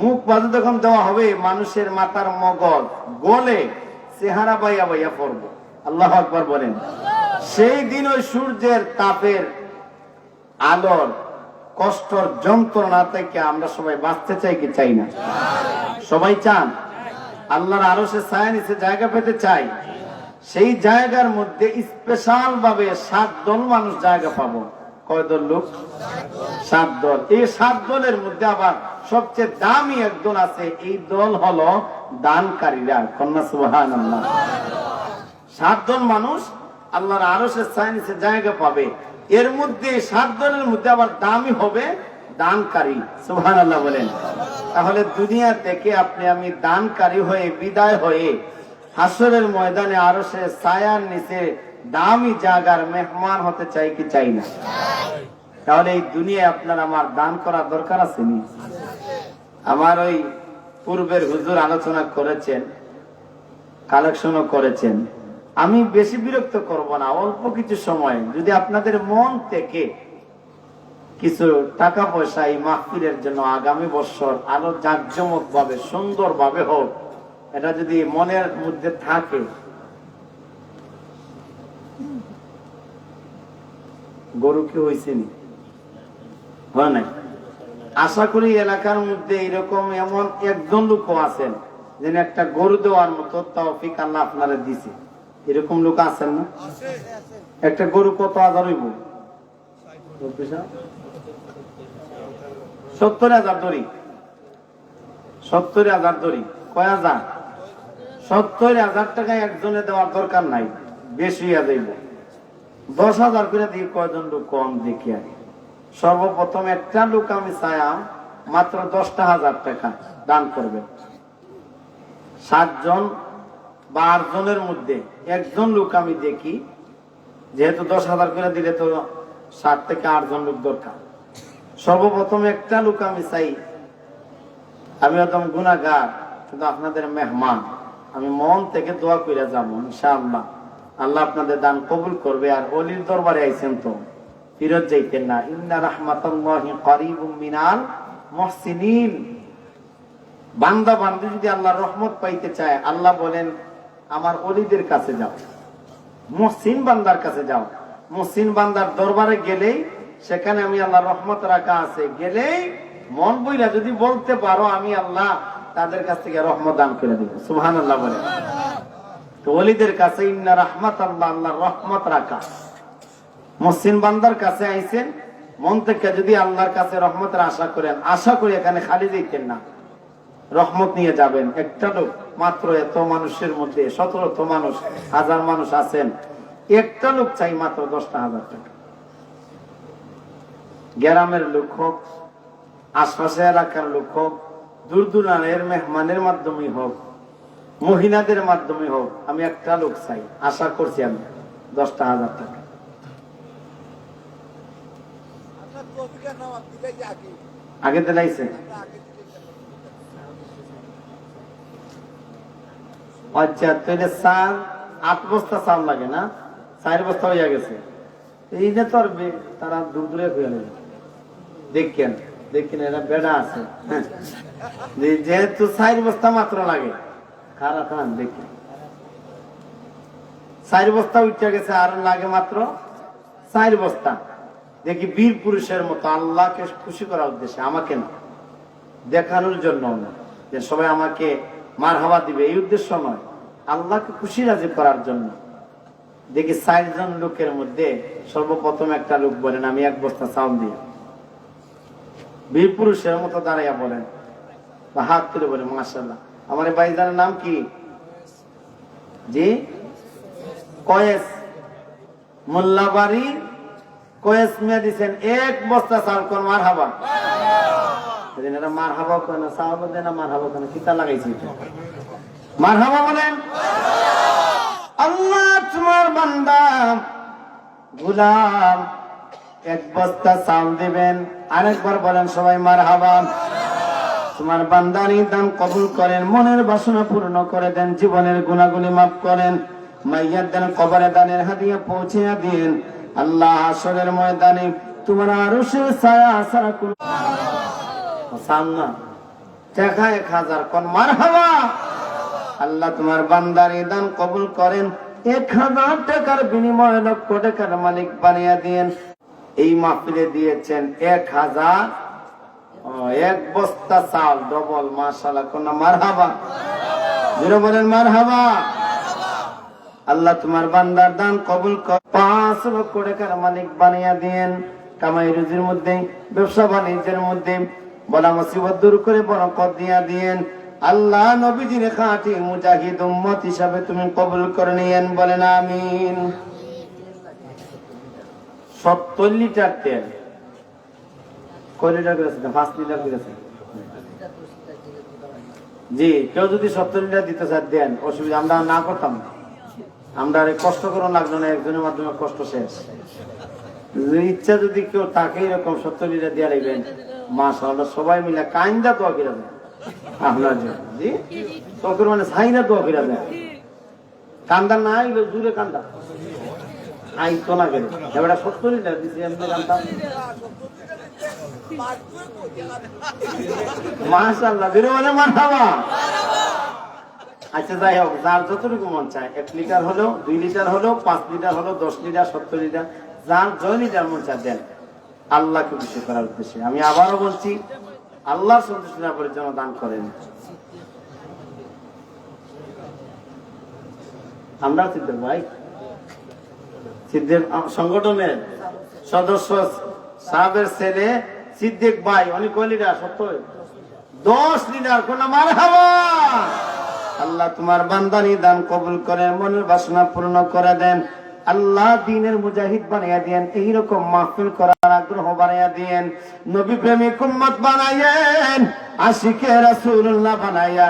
মুখ বাজে যখন দেওয়া হবে, মানুষের মাথার মগজ গলে চেহারা বাইয়া বাইয়া পড়বে। আল্লাহু আকবার বলেন। সেই দিন ওই সূর্যের তাপের আলোর কষ্টর যন্ত্রণা থেকে আমরা সবাই বাঁচতে চাই কি চাই না? সবাই চান? আল্লাহর আরশের ছায়া নিচে জায়গা পেতে চাই। সেই জায়গার মধ্যে স্পেশাল ভাবে 7 দল মানুষ জায়গা পাবো। কয় দল লোক? 7 দল। এই 7 দলের মধ্যে আবার সবচেয়ে দামি একদল আছে। এই দল হলো দানকারীরা। কন্যা সুবহানাল্লাহ। 7 দল মানুষ আল্লাহর আরশের ছায়া নিচে জায়গা পাবে। এর মধ্যে 7 দলের মধ্যে আবার দামি হবে দানকারী। সুবহানাল্লাহ বলেন। তাহলে দুনিয়া থেকে আপনি আমি দানকারী হয়ে বিদায় হয়ে হাসরের ময়দানে আরশের ছায়ার নিচে দামি জায়গার মেহমান হতে চাই কি চাই না? তাহলে এই দুনিয়ায় আপনার আমার দান করার দরকার আছে নি? আমার ওই পূর্বের হুজুর আলোচনা করেছেন, কালেকশনও করেছেন। আমি বেশি বিরক্ত করব না, অল্প কিছু সময় যদি আপনাদের মন থেকে কিছু টাকা পয়সা এই মাহফিলের জন্য আগামী বছর আরো জাঁকজমক ভাবে সুন্দর ভাবে হোক, এটা যদি মনের মধ্যে থাকে, গরু কি হয়েছে নি? হয় নাই? আশা করি এলাকার মধ্যে এরকম এমন একজন লোকও আছেন যেন একটা গরু দেওয়ার মতো তৌফিক আল্লাহ আপনারা দিছে। এরকম লোক আছেন না? একটা গরু কত আদার হইব? 70,000 দড়ি। 70,000 দড়ি। কয় হাজার? 70,000 টাকা একজনে দেওয়ার দরকার নাই, বেশি হইয়া যাইব। 10,000 করে দিয়ে কয়জন লোক কম দেখি আর। সর্বপ্রথম একটা লোক আমি চাইলাম মাত্র 10,000 টাকা দান করবে। 7 জন বা 8 জনের মধ্যে একজন লোক আমি দেখি, যেহেতু 10,000 করে দিলে তো 7 থেকে 8 জন লোক দরকার। সর্বপ্রথম একটা লোক আমি চাই। আমি একদম গুনাহগার, কিন্তু আপনাদের মেহমান। আমি মন থেকে দোয়া করে যাবো ইনশাআল্লাহ। আল্লাহ আপনাদের দান কবুল করবে। আর ওলির দরবারে আইছেন তো ফিরত যাইতেন না। ইন্না রাহমাতাল্লাহি কারীবুম মিনাল মুহসিনিন। বান্দা বান্দী যদি আল্লাহর রহমত পাইতে চায়, আল্লাহ বলেন আমার ওলিদের কাছে যাও, মুহসিন বান্দার কাছে যাও। মুহসিন বান্দার দরবারে গেলেই সেখানে আমি আল্লাহর রহমত রাখা আছে। গেলেই মন বইলা যদি বলতে পারো, আমি আল্লাহ তাদের কাছ থেকে রহমত দান করে দেব। সুবহানাল্লাহ বলেন। তো ওলিদের কাছে ইন্না রাহমাতাল্লাহ, আল্লাহর রহমত রাখা। মুহসিন বান্দার কাছে আইছেন, মন থেকে যদি আল্লাহর কাছে রহমতের আশা করেন, আশা করি এখানে খালি যাইতেন না, রহমত নিয়ে যাবেন। একটা লোক মাত্র, এত মানুষের মধ্যে 1700 মানুষ, 1000 মানুষ আছেন, একটা লোক চাই মাত্র 10,000 টাকা। গ্রামের লোক হোক, আশপাশে এলাকার লোক হোক, দূর দূরানের মেহমানের মাধ্যমে হোক, মহিলাদের মাধ্যমে হোক, আমি একটা লোক চাই। আশা করছি আমি 10,000 টাকা। আগে দিলাইছে? আচ্ছা, তাহলে 8 বস্তা চাল লাগে না? 4 বস্তা হইয়া গেছে। এই যে তোর তারা দূর দূরে হইয়া গেছে। দেখেন দেখেন, এরা বেড়া আছে। যেহেতু 4 বস্তা মাত্র লাগে, খারাপ খান দেখেন 4 বস্তা উঠে গেছে, আর লাগে মাত্র 4 বস্তা। দেখি বীর পুরুষের মতো আল্লাহকে খুশি করার উদ্দেশ্যে, আমাকে না, দেখানোর জন্য না যে সবাই আমাকে মারহাবা দিবে, এই উদ্দেশ্য নয়, আল্লাহকে খুশি রাজি করার জন্য। দেখি 4 জন লোকের মধ্যে সর্বপ্রথম একটা লোক বলেন আমি 1 বস্তা চাউল দিয়ে। বীর পুরুষের মতো দাঁড়াইয়া বলেন বা হাত তুলে বলেন মাশাআল্লাহ। আমার ভাইজানের নাম কি? জি, কয়েস। মোল্লাবাড়ি কয়েস মিয়া দিচ্ছেন 1 বস্তা চাউল। কোন মারহাবা? এরা মারহাবা কেন? চাউল দেন না, মারহাবা কেন? কিতা লাগাইছি মারহাবা বলেন। আল্লাহ তোমার বান্দা গোলাম 1 বস্তা চাউল দিবেন। আরেকবার বলেন সবাই মারহাবা। তোমার বান্দার দান কবুল করেন, মনের বাসনা পূর্ণ করে দেন, জীবনের গুনাহগুলি মাফ করেন, মাইয়ার দেন, কবরে দানের হাদিয়া পৌঁছে দিন। আল্লাহ হাসরের ময়দানে তোমার আরশের ছায়া ছাড়া কোনো সামনা টাকা 1000, কোন মারহাবা। আল্লাহ তোমার বান্দার এই দান কবুল করেন। 1000 টাকার বিনিময়ে লক্ষ টাকার মালিক বানিয়ে দিয়েন। এই মাহফিলে দিয়েছেন 1000, এক বস্তা চাল ডবল। মাশাআল্লাহ, কোন মারহাবা, জোরে বলেন মারহাবা। আল্লাহ তোমার বান্দার দান কবুল কর। 5 লক্ষ টাকার মালিক বানিয়ে দিয়েন। কামাই রুজির মধ্যে, ব্যবসা বাণিজ্যের মধ্যে বলা মুসিবত দূর করে বরকত দিয়া দিয়েন। আল্লাহ নবীজির খাঁটি মুজাহিদ উম্মত হিসাবে তুমি কবুল করে নিয়েন, বলেন আমিন। 70 লিটার তেল, কয় লিটার করেছে? 5 লিটার করেছে। জি, কেউ যদি 70 লিটার দিতে চান দেন, অসুবিধা, আমরা না করতাম না। আমরা কষ্ট করে লাগলো না, একজনের মাধ্যমে কষ্ট শেষ। ইচ্ছা যদি কেউ তাকে এরকম 70 লিটার দিয়ে রাখবেন, মাশাআল্লাহ, সবাই মিলে কাইন্দা দোয়া করে দেন আপনার জন্য। জি, চোখের মানে সাইনা দোয়া করে দেন। কান্দা না আইলে জুড়ে কান্দা আইতো না কেন? এবার 70 লিটার দিচ্ছি এমনি কান্দা। মাশাআল্লাহ, বেরো মানে মারহাবা। আচ্ছা, যাই হোক, যার যতটুকু মন চায়, 1 লিটার হলো, 2 লিটার হলো, 5 লিটার হলো, 10 লিটার, 70 লিটার, যার জয় লিটার মন চায় দেন, আল্লাহকে খুশি করার উদ্দেশ্যে। আমি আবারও বলছি, আল্লাহ সন্তুষ্টি লাভের জন্য দান করেন। আমরা সিদ্দিক ভাই, সিদ্দিক সংগঠনের সদস্য সাহেবের ছেলে সিদ্দিক ভাই, উনি কয় লিটার? 10 লিটার, কোন মারহাবা। আল্লাহ তোমার বান্দানি দান কবুল করেন, মনের বাসনা পূর্ণ করে দেন। আল্লাহ দিনের মুজাহিদ বানাইয়া দিয়েন, এইরকম মাহফিল করার আগ্রহ বানাইয়া দিয়েন, নবী প্রেমিক উম্মত বানাইয়েন, আশিকে রাসূলুল্লাহ বানাইয়া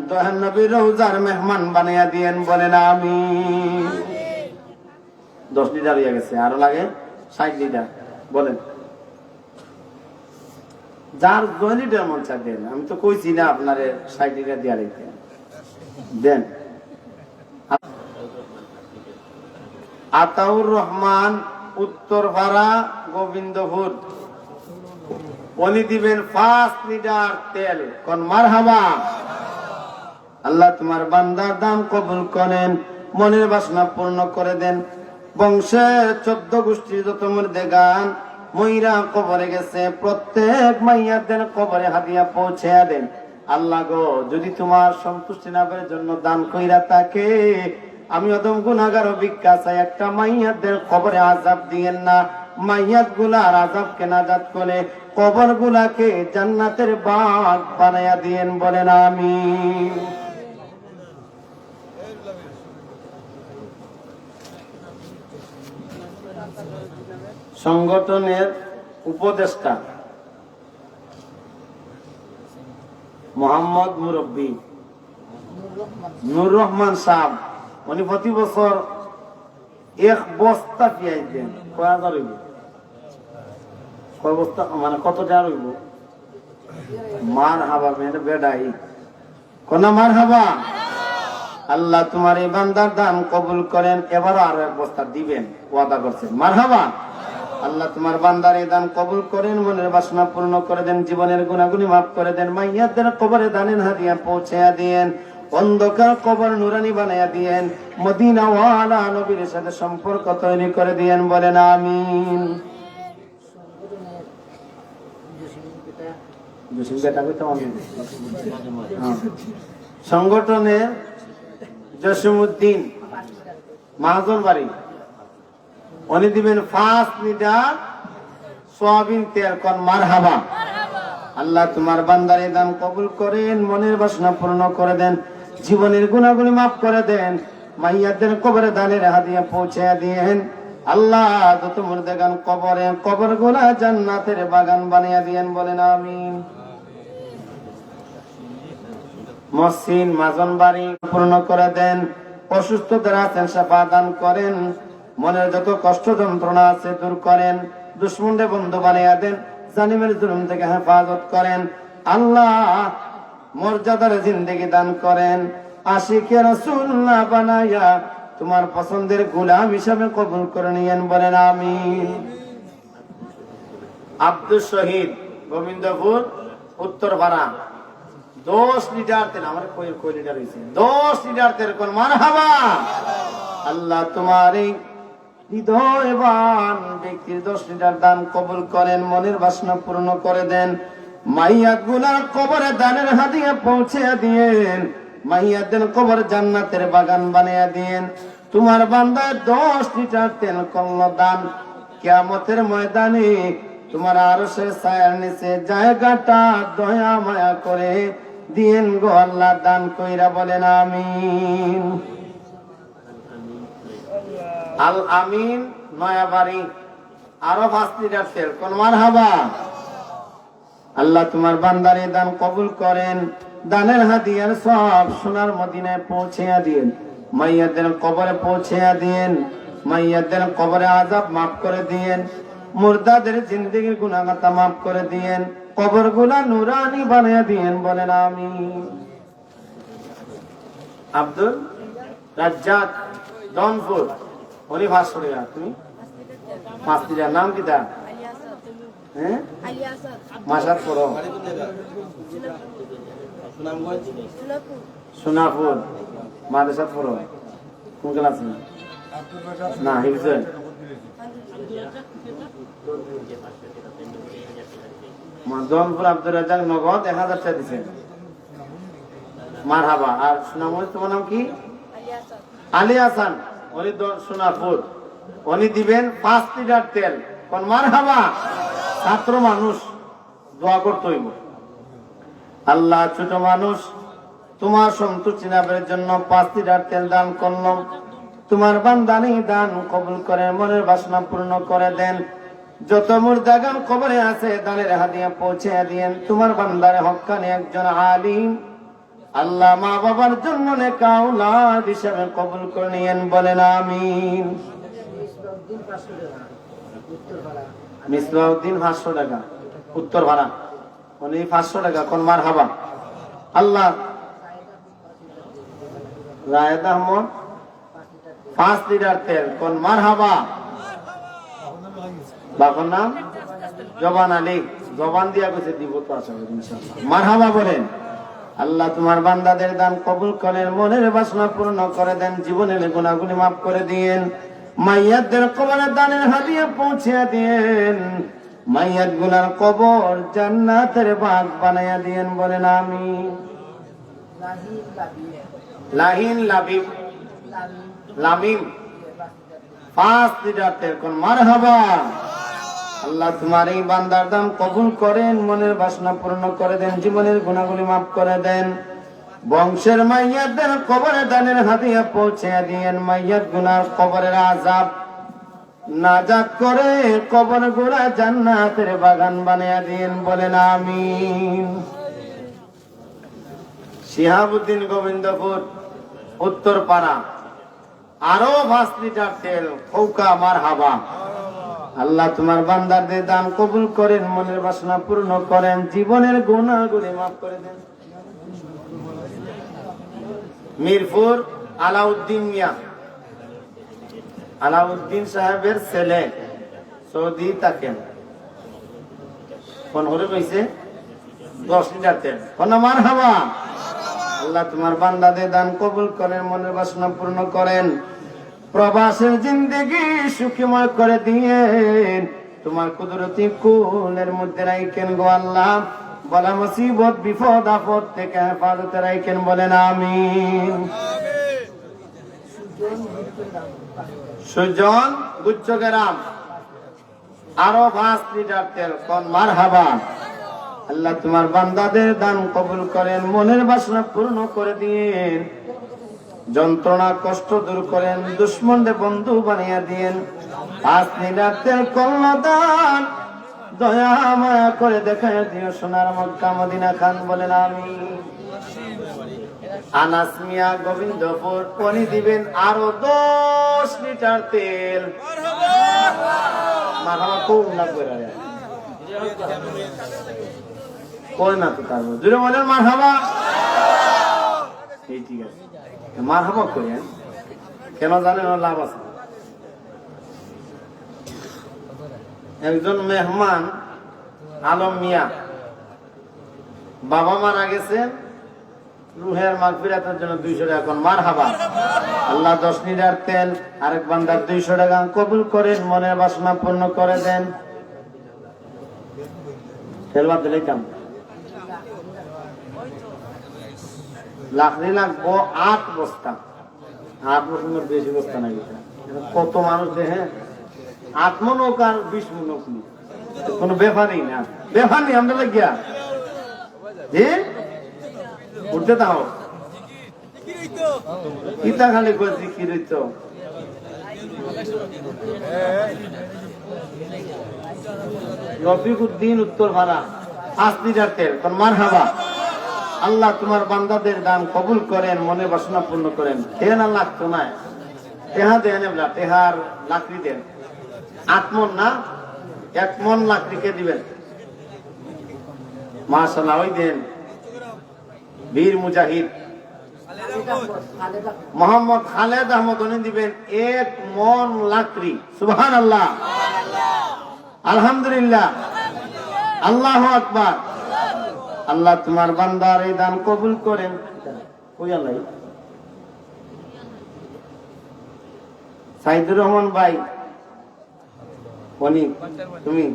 দয়াল নবীর রওজার মেহমান বানাইয়া দিয়েন, বলেন আমিন। 10 লিটার হয়ে গেছে, আরো লাগে 60 লিটার, বলেন। যার 2 লিটার মন চায় দেন। আমি তো কইছি না আপনারে 60 লিটার দিয়া রেখে দেন। আতাউর রহমান, উত্তরপাড়া, গোবিন্দপুর, উনি দিবেন 5 লিটার তেল, কোন মারহাবা। আল্লাহ তোমার বান্দার দান কবুল করেন, মনের বাসনা পূর্ণ করে দেন। বংশের 14 গোষ্ঠীর যত মুর্দে গান মইরা কবরে গেছে, প্রত্যেক মাইয়াদের কবরে হাদিয়া পৌঁছে দেন। আল্লাহ গো, যদি তোমার সন্তুষ্টি লাভের জন্য দান কইরা থাকে, আমি অদম গুনাহগার ভিক্ষা চাই, একটা মাইয়াদের কবরে আযাব দিয়েন না। মাইয়াত গুলার আযাবকে নাজাত করে কবর গুলাকে জান্নাতের বাগ বানায়া দিয়েন, বলেন আমিন। সংগঠনের উপদেষ্টা মোহাম্মদ মুরব্বী নূর রহমান সাহেব, উনি প্রতি বছর 1 বস্তা পেঁয়াজ দেন। কয় হাজার হইব? কয় বস্তা মানে কত টাকা হইব? মারহাবা, মেয়েটা বেডাই, কোন মারহাবা। আল্লাহ তোমার এই বান্দার দান কবুল করেন। এবারও আরো 1 বস্তা দিবেন, ওয়াদা করছেন, মারহাবা। আল্লাহ তোমার বান্দার এই দান কবুল করেন, মনের বাসনা পূর্ণ করে দেন, জীবনের গুনাহগুলি মাফ করে দেন, মাইয়াদের কবরে দানের হাদিয়া পৌঁছে দিয়েন, অন্ধকার কবর নুরানি বানাইয়া দিয়েন, মদিনা ওয়ালা নবীর সাথে সম্পর্ক তৈরি করে দিয়েন, বলেন আমিন। সংগঠনের জসিমউদ্দিন মাহাজন বাড়ি, উনি দিবেন 5 লিটার সয়াবিন তেল, কোন মারহাবা। আল্লাহ তোমার বান্দার দান কবুল করেন, মনের বাসনা পূর্ণ করে দেন, জীবনের গুনাহগুলি মাফ করে দেন, মাইয়াদের কবরে দানের হাদিয়া পৌঁছে দিয়েন। আল্লাহ যত মুর্দেগান কবরে, কবর গুলা জান্নাতের বাগান বানিয়ে দিয়েন, বলেন আমিন। মহসিন মাজন বাড়ি পূর্ণ করে দেন, অসুস্থ যারা আছেন সেবা দান করেন, মনের যত কষ্ট যন্ত্রণা আছে দূর করেন, দুশ্মনদের বন্ধু বানিয়ে দেন, জালিমের জুলুম থেকে হেফাজত করেন। আল্লাহ মর্যাদার জিন্দেগি দান করেন, আশিকে রাসূলুল্লাহ বানায়া তোমার পছন্দের গোলাম হিসাবে কবুল করে নিয়েন, বলেন আমিন। আব্দুল শহীদ, গোবিন্দপুর, উত্তরপাড়া, 10 লিটার তেল, আমার কয় লিটার হয়েছে? 10 লিটার তেল, কোন মারহাবা। আল্লাহ তোমার এই হৃদয়বান ব্যক্তির 10 লিটার দান কবুল করেন, মনের বাসনা পূর্ণ করে দেন। মাইয়াত গুলার কবরে দানের হাদিয়া পৌঁছে দিয়েন, মাইয়াদের কবর জান্নাতের বাগান বানিয়ে দিয়েন। তোমার বান্দার 10 লিটার তেল করল দান, কিয়ামতের ময়দানে তোমার আরশের ছায়ার নিচে জায়গাটা দয়া মায়া করে দিয়েন গো আল্লাহ। দান কইরা বলেন আমিন। আল আমিন নয়াবাড়ি আরো 5 লিটার তেল, কোন মারহাবা। আল্লাহ তোমার বান্দারে দান কবুল করেন, দানের হাদিয়ার সব সোনার মদিনায় পৌঁছে দিয়েন, মাইয়াদের কবরে পৌঁছে দিয়েন, মাইয়াদের কবরে আযাব মাফ করে দিয়েন, মুর্দাদের জিন্দেগির গুনাহগাতা মাফ করে দিয়েন, কবরগুলা নুরানি বানিয়ে দিয়েন, বলেন আমিন। আব্দুল রাজ্জাক দনপুর, উনি 500 টাকা, তুমি 5 লিটার। নাম কি তার? হ্যাঁ, মাসাদ পড়ো, সোনাপুর মাদ্রাসাত পড়ো। কোন ক্লাস? না, হিফজে। দনপুর আব্দুল রাজ্জাক নগদ 1000 টাকা দিছে, মারহাবা। আর সোনামুর তোমার নাম কি? আলী হাসান, উনি সোনাপুর, উনি দিবেন 5 লিটার তেল, কোন মারহাবা। ছাত্র মানুষ, দোয়া করতে হইব। আল্লাহ ছোট মানুষ, তোমার সন্তুষ্টি লাভের জন্য 5 লিটার তেল দান করলাম, তোমার বান্দানি দান কবুল করে মনের বাসনা পূর্ণ করে দেন। যত মুর্দাগান কবরে আছে দানের হাদিয়া পৌঁছে দিয়েন। তোমার বান্দারে হক্কানি একজন আলিম আল্লাহ মা বাবার জন্য নেক আওলাদ হিসেবে কবুল করে নিয়েন, বলেন আমিন। মিসবাউদ্দিন 500 টাকা উত্তর ভাড়া, উনি 500 টাকা, কোন মারহাবা। আল্লাহ রায়েদ আহমদ 5 লিটার তেল, কোন মারহাবা। বাবার নাম জবান আলী, জবান দিয়া কইছে দিব তো, আশা করি ইনশাআল্লাহ, মারহাবা বলেন। আল্লাহ তোমার বান্দাদের দান কবুল করেন, মনের বাসনা পূর্ণ করে দেন, জীবনের গুনাহগুলি মাফ করে দিয়েন, মাইয়াদের কবরে দানের হাদিয়া পৌঁছে দিয়েন, মাইয়াত গুলার কবর জান্নাতের বাগ বানায়া দিয়েন, বলেন আমিন। লাহিন লাবিব লামিম 5 লিটার তেল, কোন মারহাবা। আল্লাহ তোমার এই বান্দার দান কবুল করেন, মনের বাসনা পূর্ণ করে দেন, জীবনের গুনাহগুলি মাফ করে দেন, বংশের মাইয়াদের কবরে দানের হাদিয়া পৌঁছে দিয়েন, মাইয়াত গুনার কবরের আযাব নাজাত করে কবর গুলা জান্নাতের বাগান বানিয়ে দিয়েন, বলেন আমিন। শিহাবুদ্দিন গোবিন্দপুর উত্তরপাড়া আরো 5 লিটার তেল, খৌকা মারহাবা। আল্লাহ তোমার বান্দাদের দান কবুল করেন, মনের বাসনা পূর্ণ করেন, জীবনের গুনাহগুলি মাফ করে দেন। মিরপুর আলাউদ্দিন মিয়া, আলাউদ্দিন সাহেবের ছেলে, সৌদি থাকেন, কোন হরে কইছে 10 লিটার তেল, কোন মারহাবা। আল্লাহ তোমার বান্দাদের দান কবুল করেন, মনের বাসনা পূর্ণ করেন, প্রবাসের জিন্দেগি সুখময় করে দিয়েন, তোমার কুদরতি কুলের মধ্যে রাখেন গো আল্লাহ, বলা মুসিবত বিপদ আপদ থেকে হেফাজতে রাখেন, বলেন আমিন। সুজন গুচ্ছগ্রাম আরো 5 লিটার তেল, কোন মারহাবা। আল্লাহ তোমার বান্দাদের দান কবুল করেন, মনের বাসনা পূর্ণ করে দিয়েন, যন্ত্রণা কষ্ট দূর করেন, দুশ্মনদের বন্ধু বানিয়ে দিয়েন। 5 লিটার তেল করল দান, দয়া মায়া করে দেখায় দিও সোনার মক্কা মদিনা খান, বলেন আমিন। আনাস মিয়া গোবিন্দপুর, উনি দিবেন আরো 10 লিটার তেল, মারহাবা। খুব না করে কই না তো তার জুড়ে বলেন মারহাবা। ঠিক আছে, মারহাবা করেন, কেন জানেন লাভ আছে। একজন মেহমান আলম মিয়া, বাবা মারা গেছে, রুহের মাগফিরাতের জন্য 200 টাকা কোন মারহাবা। আল্লাহ 10 লিটার তেল আরেক বান্দার 200 টাকা কবুল করেন, মনের বাসনা পূর্ণ করে দেন। তেল বাদ দিলে কাম লাখরি লাগবো 8 বস্তা। 8 বস্তার বেশি বস্তা নাই, কত মানুষ দেখে 8 মন হোক আর 20 মন হোক, কোনো ব্যাপার নেই না, ব্যাপার নেই। আমরা লাগিয়া জি উঠতে তাও ইতা খালি করছি কি রইত রফিকুদ্দিন উত্তর ভাড়া 5 লিটার তেল কোন মারহাবা। আল্লাহ তোমার বান্দাদের দান কবুল করেন, মনে বাসনা পূর্ণ করেন। টেহা লাগতো না, টেহা দেন, টেহার লাকড়ি দেন। 8 মন না, 1 মন লাকড়িকে দিবেন। মাশাআল্লাহ, ওই দেন বীর মুজাহিদ মোহাম্মদ খালেদ আহমদ, উনি দিবেন 1 মন লাকড়ি। সুবহানাল্লাহ, আলহামদুলিল্লাহ, আল্লাহু আকবার। আল্লাহ তোমার বান্দার এই দান কবুল করেন। সাইদুর রহমান ভাই, উনি তুমি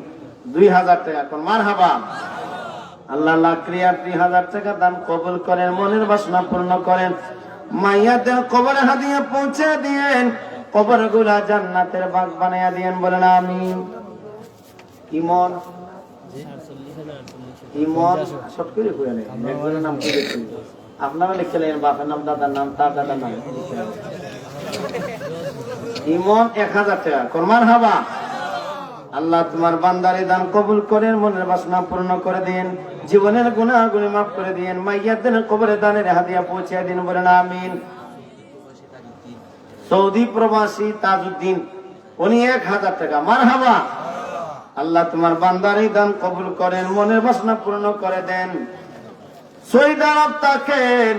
2000 টাকা কোন মারহাবা। আল্লাহ লাকড়ি আর 2000 টাকা দান কবুল করেন, মনের বাসনা পূর্ণ করেন। মাইয়াদের কবরে হাদিয়া পৌঁছে দিয়েন, কবর গুলা জান্নাতের বাগ বানাইয়া দিয়েন, বলেন আমিন। ইমন ইমন শর্ট করে কইয়া নেই, একজনের নাম করে কই, আপনারা লিখলেন বাপের নাম, দাদার নাম, তার দাদার নাম। ইমন 1000 টাকা কোন মারহাবা। আল্লাহ তোমার বান্দারে দান কবুল করেন, মনের বাসনা পূর্ণ করে দেন, জীবনের গুনাহগুলি মাফ করে দেন। মাইয়াদের কবরে দানের হাদিয়া পৌঁছে দিন, বলেন আমিন। সৌদি প্রবাসী তাজউদ্দিন, উনি 1000 টাকা মারহাবা। আল্লাহ তোমার বান্দার এই দান কবুল করেন, মনের বাসনা পূর্ণ করে দেন। শহীদ আরব থাকেন,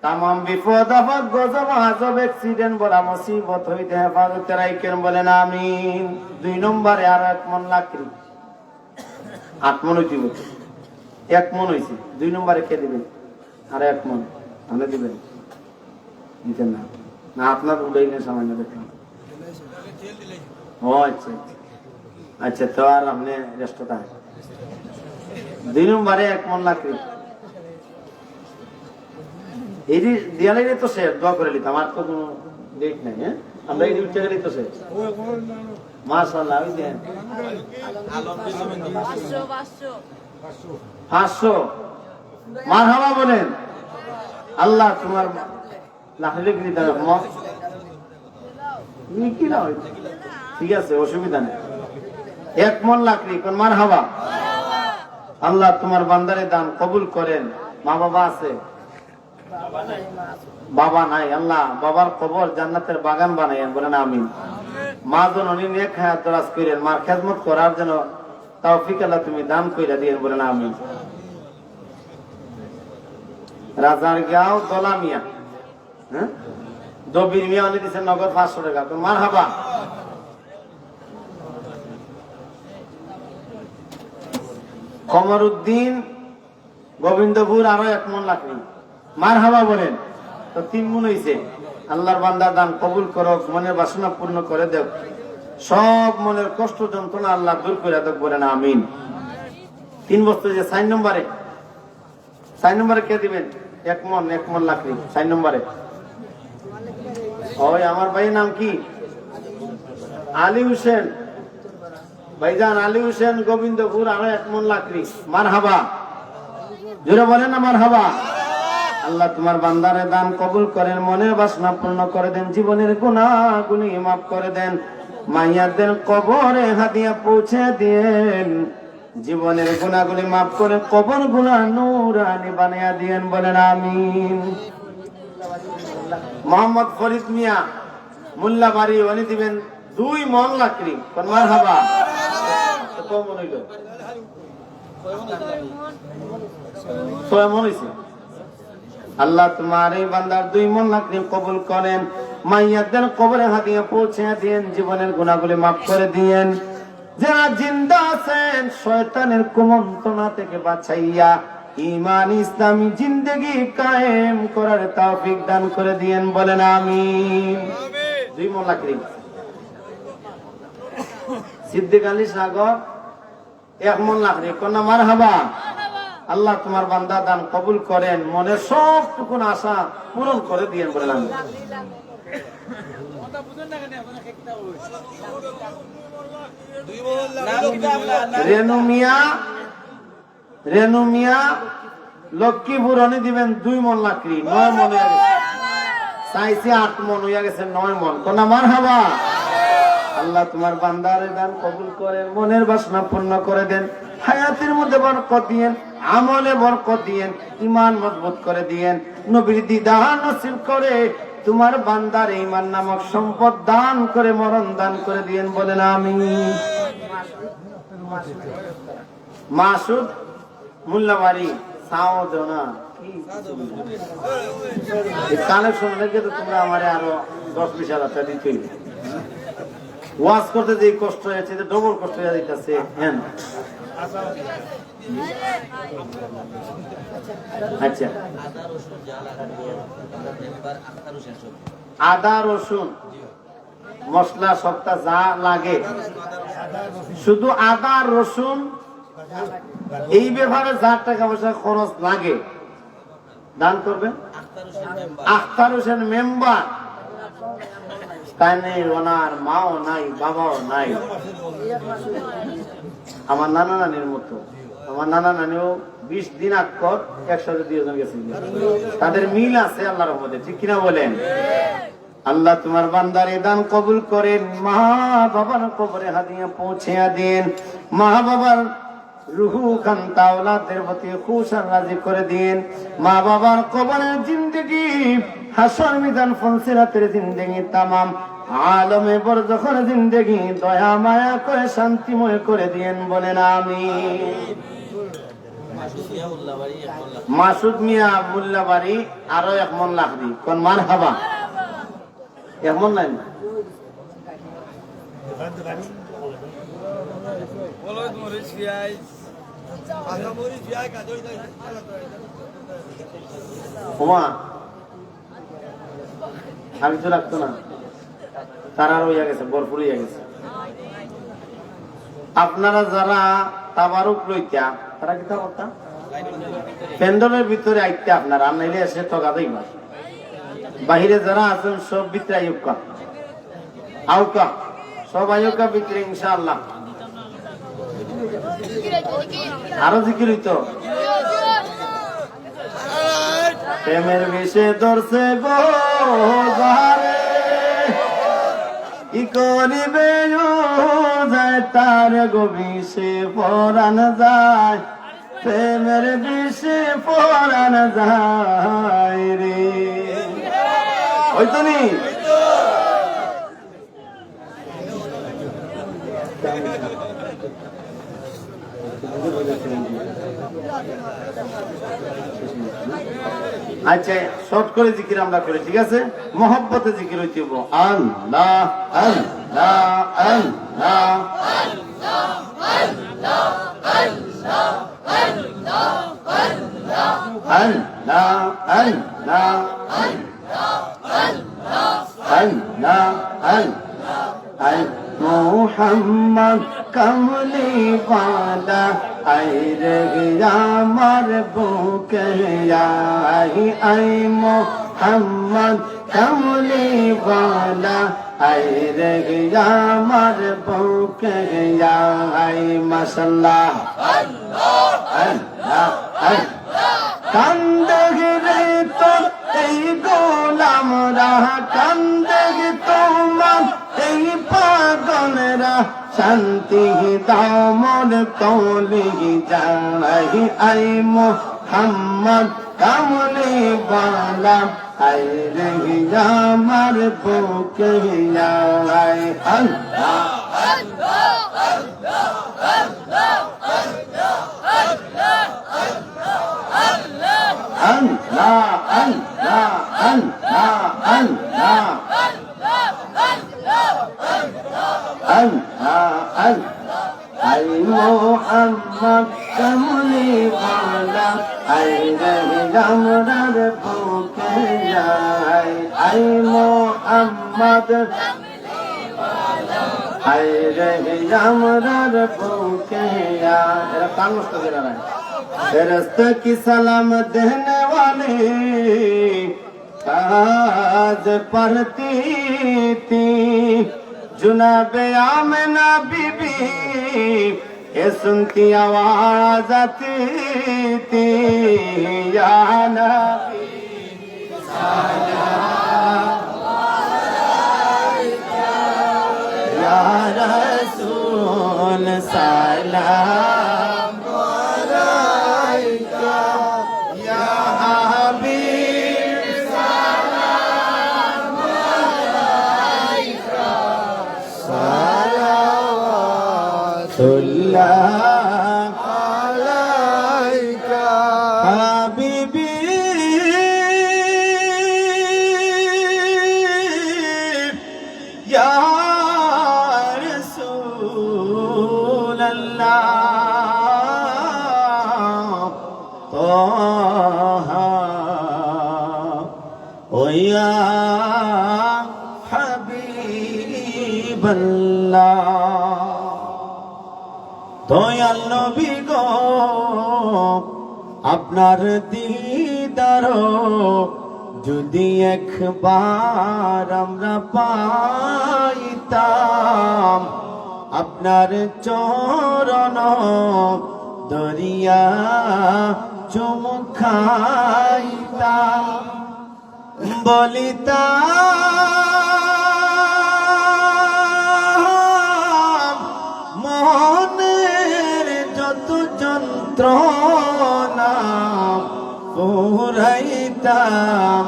তামাম বিপদ আপদ গজব আজব অ্যাক্সিডেন্ট বলা মুসিবত হইতে হেফাজতে রাখেন, বলেন আমিন। 2 নম্বরে আর 1 মন লাকড়ি, 8 মন হইতে 1 মন হইছে। 2 নম্বরে কে দিবেন? আর 1 মন আপনি দিবেন, দিতেন না? না আপনার উড়াই না সামান্য দেখেন। ও আচ্ছা আচ্ছা, তো আর আপনি রেস্টটা 2 নম্বরে 1 মন লাকড়ি। এই যে দিয়ালে তো সে দোয়া করে লিতাম, আর তো কোনো ডেট নাই। হ্যাঁ, আমরা এই উঠে গেলি তো সে মাশাআল্লাহ। ওই দেন 500 মারহাবা বলেন। আল্লাহ তোমার লাখলে গিরি দাও মত কি না, ঠিক আছে, অসুবিধা নেই। 1 মন লাকড়ি কোন মারহাবা। আল্লাহ তোমার বান্দারে দান কবুল করেন। মা বাবা আছে? বাবা নাই, আল্লাহ বাবার কবর জান্নাতের বাগান বানাইয়েন, বলেন আমিন। মা জননী নেক হায়াত দরাজ করেন, মার খেদমত করার জন্য তৌফিক আল্লাহ তুমি দান কইরা দিয়েন, বলেন আমিন। রাজার গাঁও দলা মিয়া, হ্যাঁ, দবির মিয়া, উনি দিচ্ছেন নগদ 500 টাকা, তো মারহাবা। কমরউদ্দিন গোবিন্দপুর, আরো 1 মন লাকড়ি, মারহাবা বলেন। তো 3 মন হইছে। আল্লাহর বান্দা দান কবুল করো, মনের বাসনা পূর্ণ করে দেব, সব মনের কষ্ট যন্ত্রণা আল্লাহ দূর করে দেব, বলেন আমিন। 3 বছর যে 4 নম্বরে কে দিবেন? 1 মন লাকড়ি 4 নম্বরে। ওই আমার ভাইয়ের নাম কি? আলী হোসেন ভাইজান, আলী হোসেন গোবিন্দপুর, আরো 1 মন লাকড়ি, মারহাবা। জোরে বলেন না মারহাবা। আল্লাহ তোমার বান্দারে দান কবুল করেন, মনের বাসনা পূর্ণ করে দেন, জীবনের গুনাহগুলি মাফ করে দেন। মাইয়াদের কবরে হাদিয়া পৌঁছে দিয়েন, জীবনের গুনাহগুলি মাফ করে কবর গুনাহ নূরানি বানায়া দিয়েন, বলেন আমিন। মোহাম্মদ ফরিদ মিয়া মোল্লাবাড়ি, উনি দিবেন 2 মন লাকড়ি, কোন মারহাবা। কত মন হইল? 6 মন হইছে। আল্লাহ তোমার এই বান্দার 2 মন লাকড়ি কবুল করেন, মাইয়াদের কবরে হাদিয়া পৌঁছে দিয়েন, জীবনের গুনাহগুলি মাফ করে দিয়েন। যারা জিন্দা আছেন শয়তানের কুমন্ত্রণা থেকে বাঁচাইয়া ঈমান ইসলামী জিন্দেগি কায়েম করার তৌফিক দান করে দিয়েন, বলেন আমিন। দুই মোল্লা করিম সিদ্দিক আলী সাগর এক মোল্লা করিম কোন মারহাবা। আল্লাহ তোমার বান্দা দান কবুল করেন, মনের সবটুকুন আশা পূরণ করে দিয়েন, বলেন আমিন। রেনু মিয়া লক্ষ্মীপুর অনে দিবেন 2 মন লাকড়ি, 9 মন হয়ে গেছে, চাইছে 8 মন হয়ে গেছে, 9 মন। কোন মারহাবা। আল্লাহ তোমার বান্দারে দান কবুল করেন, মনের বাসনা পূর্ণ করে দেন, হায়াতের মধ্যে বরকত দিয়েন, আমলে বরকত দিয়েন, ঈমান মজবুত করে দিয়েন, নবীর দিদার নসিব করে তোমার বান্দার ঈমান নামক সম্পদ দান করে মরণ দান করে দিয়েন, বলেন আমিন। মাসুদ মোল্লাবাড়ি সাও দেও না কানেকশন রেখে তো তোমরা আমারে আরো 10-20 হাজার টাকা দিতে হইবে। ওয়াজ করতে যে কষ্ট হয়েছে ডবল কষ্ট হয়ে যাইতেছে। হ্যাঁ আচ্ছা, আদা রসুন মশলা সবটা যা লাগে, শুধু আদা রসুন এই ব্যাপারে যা টাকা পয়সা খরচ লাগে দান করবেন। আখতার হোসেন মেম্বার, তাই নেই, ওনার মাও নাই বাবাও নাই, আমার নানা নানির মতো। আমার নানা নানিও 20 দিন আগর একসাথে 2 জন গেছে, তাদের মিল আছে আল্লাহর রহমতে, ঠিক কিনা বলেন। আল্লাহ তোমার বান্দারে দান কবুল করেন, মা বাবার কবরে হাদিয়া পৌঁছে দিন, মা বাবার রুহু খান্তা ওলাদের প্রতি খুশ আর রাজি করে দিন, মা বাবার কবরের জিন্দেগি হাসর মিজান ফলসিরাতের জিন্দেগি তামাম আলমে বরজখের জিন্দেগি দয়া মায়া করে শান্তিময় করে দিয়েন, বলেন আমিন। মাসুদ মিয়া মোল্লাবাড়ি আরো 1 মন লাকড়ি, কোন মারহাবা। 1 মন নাই আমি তো রাখতো না, তারা রইয়া গেছে, ভরপুর হইয়া গেছে। আপনারা যারা তাবারুক লইতা তারা কি করতাম প্যান্ডেলের ভিতরে আইতে, আপনারা নাইলে এসে ঠকাতেই পার। বাহিরে যারা আছেন সব ভিতরে আইকা আউকা, সব আইকা ভিতরে ইনশাআল্লাহ। আরো জিকির হইতো, প্রেমের বিষে ধরছে গো যারে, কি করিবে যায় তার গো বিষে পরাণ যায়, প্রেমের বিষে পরাণ যায় রে। হইতো নি আচ্ছা, শর্ট করে জিকির আমরা করি, ঠিক আছে। মহব্বতে জিকির হইতে হইব, আল্লাহ আল্লাহ আল্লাহ আল্লাহ আল্লাহ আল্লাহ আল্লাহ মোহাম্মদ কমলি वाला আই রে আমার বুকে আই মোহাম্মদ কমলি वाला আই রে আমার বুকে আই মাশাআল্লাহ আল্লাহ আল্লাহ আল্লাহ কান্দে রে তো এই গোলামরা, কান্দে তোমার এই পাগলরা, শান্তি দাও মোর কলি যাই আই মোহাম্মদ কামলি वाला আই রে আমার বুকে আই আল্লাহ আল্লাহ আল্লাহ আল্লাহ আল্লাহ আল্লাহ আল্লাহ আল্লাহ আল্লাহ আই মোহাম্মদ কামলি বালা আই রে আমরার বুকে যাই আই মোহাম্মদ আই রে আমরার বুকে যাই এরা কান নষ্ট করে না ফেরেশতা কি সালাম দেনে वाले आज पढ़ती थी जुनाबे आमना बीबी ये सुनती आवाज आती थी या नबी सलाम या रसूल सलाम अलैका या हबीब सलाम अलैका सलावतुल्लाह अलैका हबीबी या रसूल अल्लाह ओ या हबीब अल्लाह দয়াল নবী গো আপনার দিদার যদি একবার আমরা পাইতাম আপনার চরণ দরিয়া চুমুখাইতাম বলিতাম মনের যত যন্ত্রণা পুরাইতাম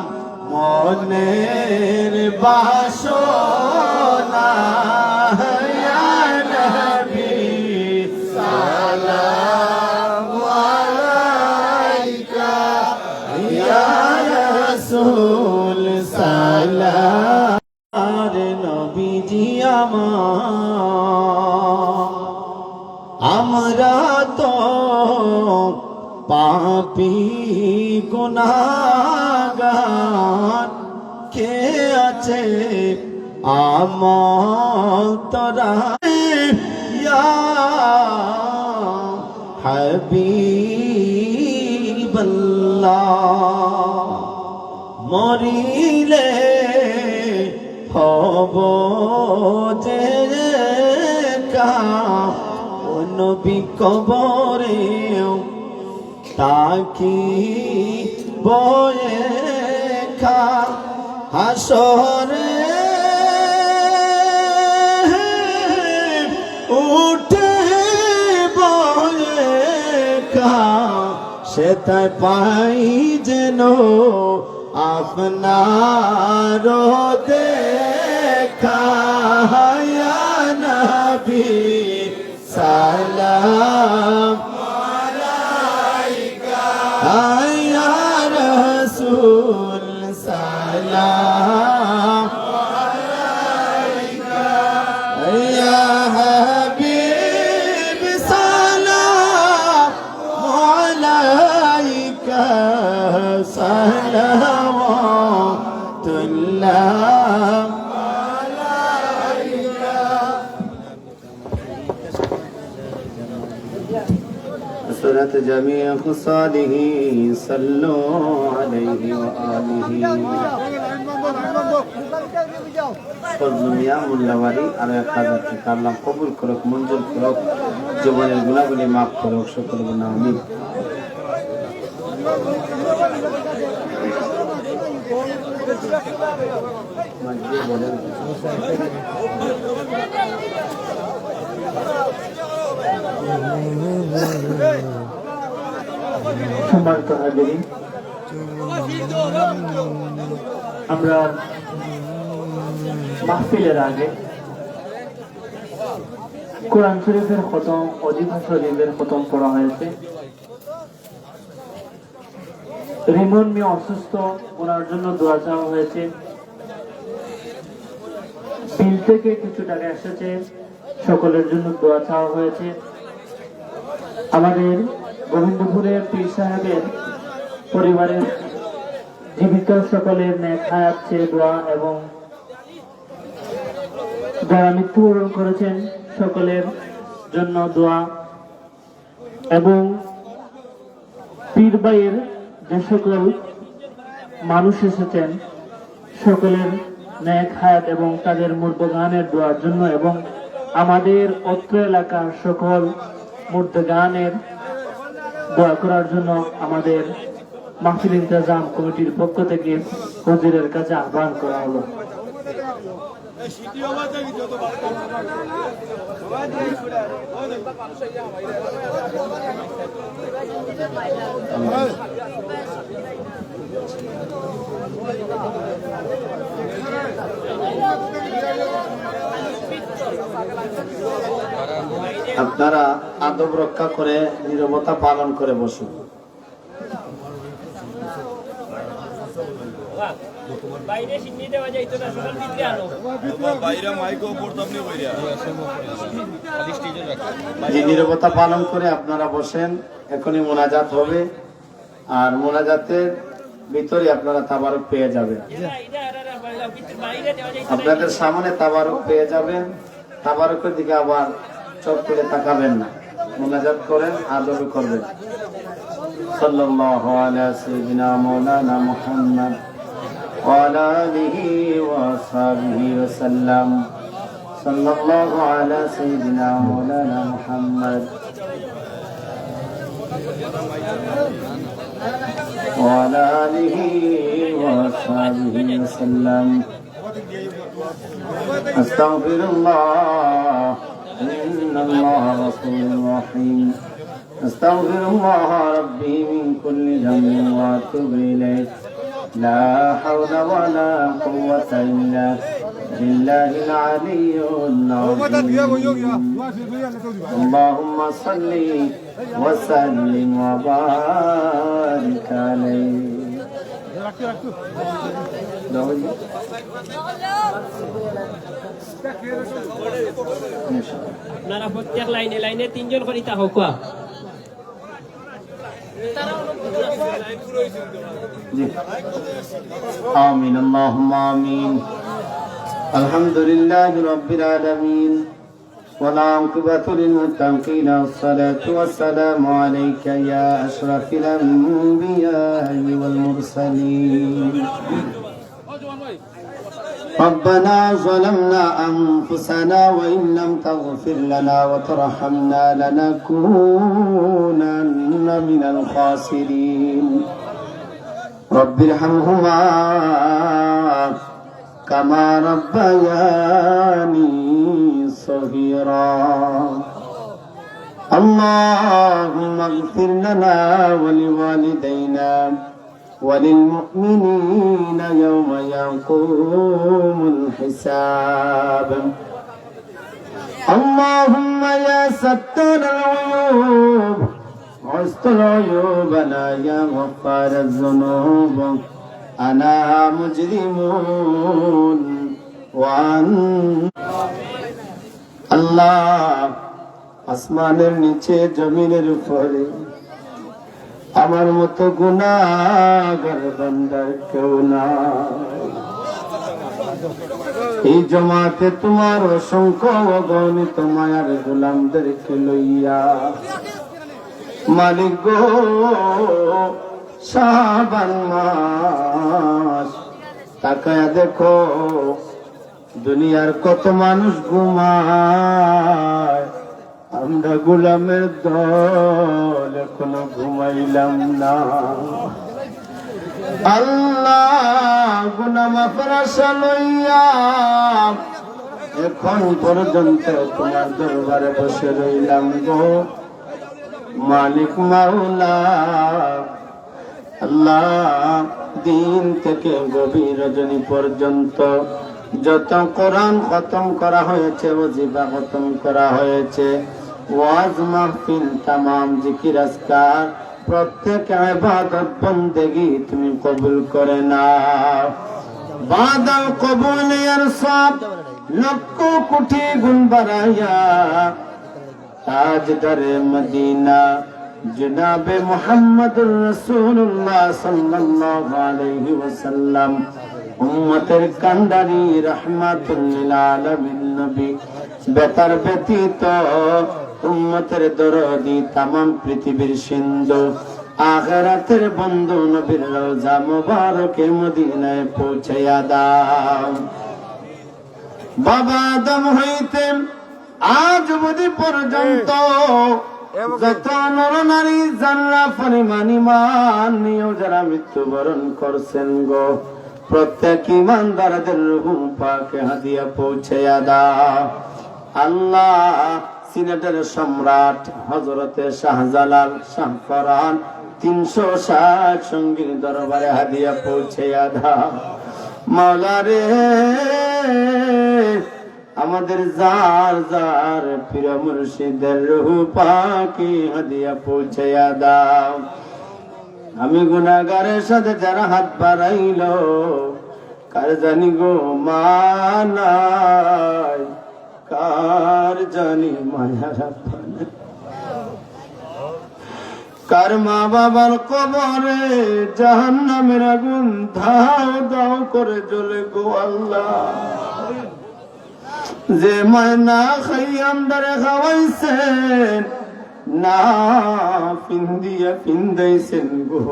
মনের বাসনা ইয়া নবী সালাম আলাইকা ইয়া রাসূল সালাম আর নবীজি আমরা তো পাপী গুনাহগার কে আছে আমতরা ইয়া হাবিবাল্লাহ মরিলে হব যে নবী কবরে তাকি বয়ে খা হাসরে উঠে বয়ে খা সে তাই পাই যেন আপনার দেখা ইয়া নবী সালাম আলাইকা ইয়া রাসূল সালাম আলাইকা ইয়া হাবিব সালাম আলাইকা সালাওয়াতুল্লাহ سورة جميع خصاله صلوا عليه وآله ফজলুমিয়া মোল্লাবাড়ি আর 1000 টাকা আল্লাহ কবুল করুক মঞ্জুর করুক জীবনের গুনাহগুলি মাফ করুক সকল গুনাহ আমিন সম্মানিত হাজিরিন আমরা মাহফিলের আগে কোরআন শরীফের খতম অজিফা শরীফের খতম পড়া হয়েছে রিমন মিয়া অসুস্থ ওনার জন্য দোয়া চাওয়া হয়েছে বিল থেকে কিছু টাকা এসেছে সকলের জন্য দোয়া চাওয়া হয়েছে আমাদের গোবিন্দপুরের পীর সাহেবের পরিবারের জীবিত সকলের নেক হায়াত চেয়ে দোয়া এবং যারা মৃত্যুবরণ করেছেন সকলের জন্য দোয়া এবং পীর ভাইয়ের যে সকল মানুষ এসেছেন সকলের নেক হায়াত এবং তাদের মুর্দগানের দোয়ার জন্য এবং আমাদের অত্র এলাকার সকল মুর্দগানের দোয়া করার জন্য আমাদের মাহফিল ইন্তেজাম কমিটির পক্ষ থেকে হুজুরের কাছে আহ্বান করা হলো। আপনারা আদব রক্ষা করে নীরবতা পালন করে বসুন। যে নীরবতা পালন করে আপনারা বসেন, এখনই মোনাজাত হবে আর মোনাজাতের ভিতরে আপনারা তাবারক পেয়ে যাবেন। আপনাদের সামনে তাবারক পেয়ে যাবেন, তাবারকের দিকে আবার চোখ তুলে তাকাবেন না, মোনাজাত করেন, আদব করবেন। সাল্লাল্লাহু আলা সাইয়্যিদিনা মাওলানা মুহাম্মদ ওয়া আলা আলিহি ওয়া আসহাবিহি ওয়া সাল্লাম। সাল্লাল্লাহু আলা সাইয়্যিদিনা মাওলানা মুহাম্মদ ওয়া আলা আলিহি ওয়া আসহাবিহি ওয়া সাল্লাম। আস্তাগফিরুল্লাহ ইন্নাল্লাহা গফুরুর রহিম। أستغفر الله ربي من كل ذنب وأتوب إليه لا حول ولا قوة إلا بالله العلي العظيم اللهم صل وسلم وبارك عليه আপনারা প্রত্যেক লাইনে লাইনে তিনজন করে তা হোক। آمين اللهم آمين الحمد لله رب العالمين والعاقبة للمتقين والصلاة والسلام عليك يا أشرف الأنبياء والمرسلين ربنا ظلمنا أنفسنا وإن لم تغفر لنا وترحمنا لنكونن من الخاسرين رب ارحمهما كما ربياني صغيرا اللهم اغفر لنا ولوالدينا وللمؤمنين يوم يقوم الحساب اللهم يا ستار العيوب واستر عيوبنا يا غفار الذنوب أنا مجرم আল্লাহ আসমানের নিচে জমিনের উপরে আমার মতো গুনাহগার বান্দার কেউ না। এই জমাতে তোমার অসংখ্য অগণিত মায়ার গোলামদেরকে লইয়া মালিক গো শাবান মাস তাকায়া দেখো দুনিয়ার কত মানুষ ঘুমায়, আমরা গোলামের দল এখনো ঘুমাইলাম না। আল্লাহ গুনাহ মাফের আশা লইয়া এখন পর্যন্ত তোমার দরবারে বসে রইলাম গো মালিক মাওলা। আল্লাহ দিন থেকে গভীর রজনী পর্যন্ত যত কোরআন খতম করা হয়েছে, ওয়াজিফা খতম করা হয়েছে, ওয়াজ মাহফিল তামাম জিকির আজকার প্রত্যেক ইবাদত বন্দেগী তুমি কবুল করে নাও। বাদাল কবুলের সব লক্ষ কোটি গুণ বাড়াইয়া তাজদারে মদিনা জনাবে মুহাম্মদুর রাসূলুল্লাহ সাল্লাল্লাহু আলাইহি ওয়াসাল্লাম, উম্মতের কান্ডারি রাহমাতুল লিল আলামিন নবী, বেতার ব্যতীত উম্মতের দরদি তামাম পৃথিবীর সিন্ধু, আখিরাতের বন্ধু নবীর রওজা মুবারকে মদিনায় পৌঁছায়া দাও। বাবা আদম হইতে আজ অবধি পর্যন্ত যত নর নারী জানরা পরিমাণ ঈমান নিয়েও যারা মৃত্যুবরণ করছেন গো, প্রত্যেক ঈমানদারদের রূহ পাকে হাদিয়া পৌঁছায়া দাও। আল্লাহ সিলেটের সম্রাট হযরতে শাহজালাল শাহ ফরহান 360 সঙ্গীর দরবারে হাদিয়া পৌঁছায়া দাও। মাওলা রে, আমাদের যার যার পীর মুর্শিদের রূহ পাকে হাদিয়া পৌঁছায়া দাও। আমি গুনাহগারের সাথে যারা হাত বাড়াইল, কার জানি গো মানাই, কার জানি মায়ার পানে, কার মা বাবার কবরে জাহান্নামের আগুন ধাও দাও করে জ্বলে গো আল্লাহ। যে মায়না খাইয়ামদারে খাওয়াইছেন, না ফিন্দিয়া ফিন্দাইছেন গো,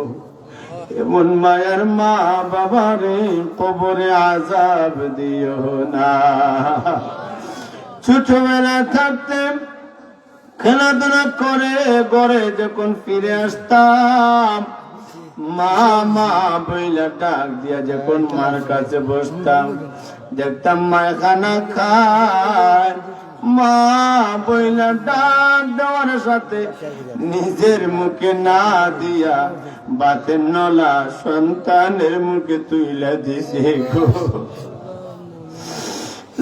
এমন মায়ার মা বাবারে কবরে আযাব দিও না। ছোটবেলা থাকতে খেলাধুলা করে ঘরে যখন ফিরে আসতাম, মা মা বইলা ডাক দিয়া যখন মার কাছে বসতাম, দেখতাম মায় খানা খায়, মা বইলা ডাক দেওয়ার সাথে নিজের মুখে না দিয়া বাতের নলা সন্তানের মুখে তুইলা দিছে গো।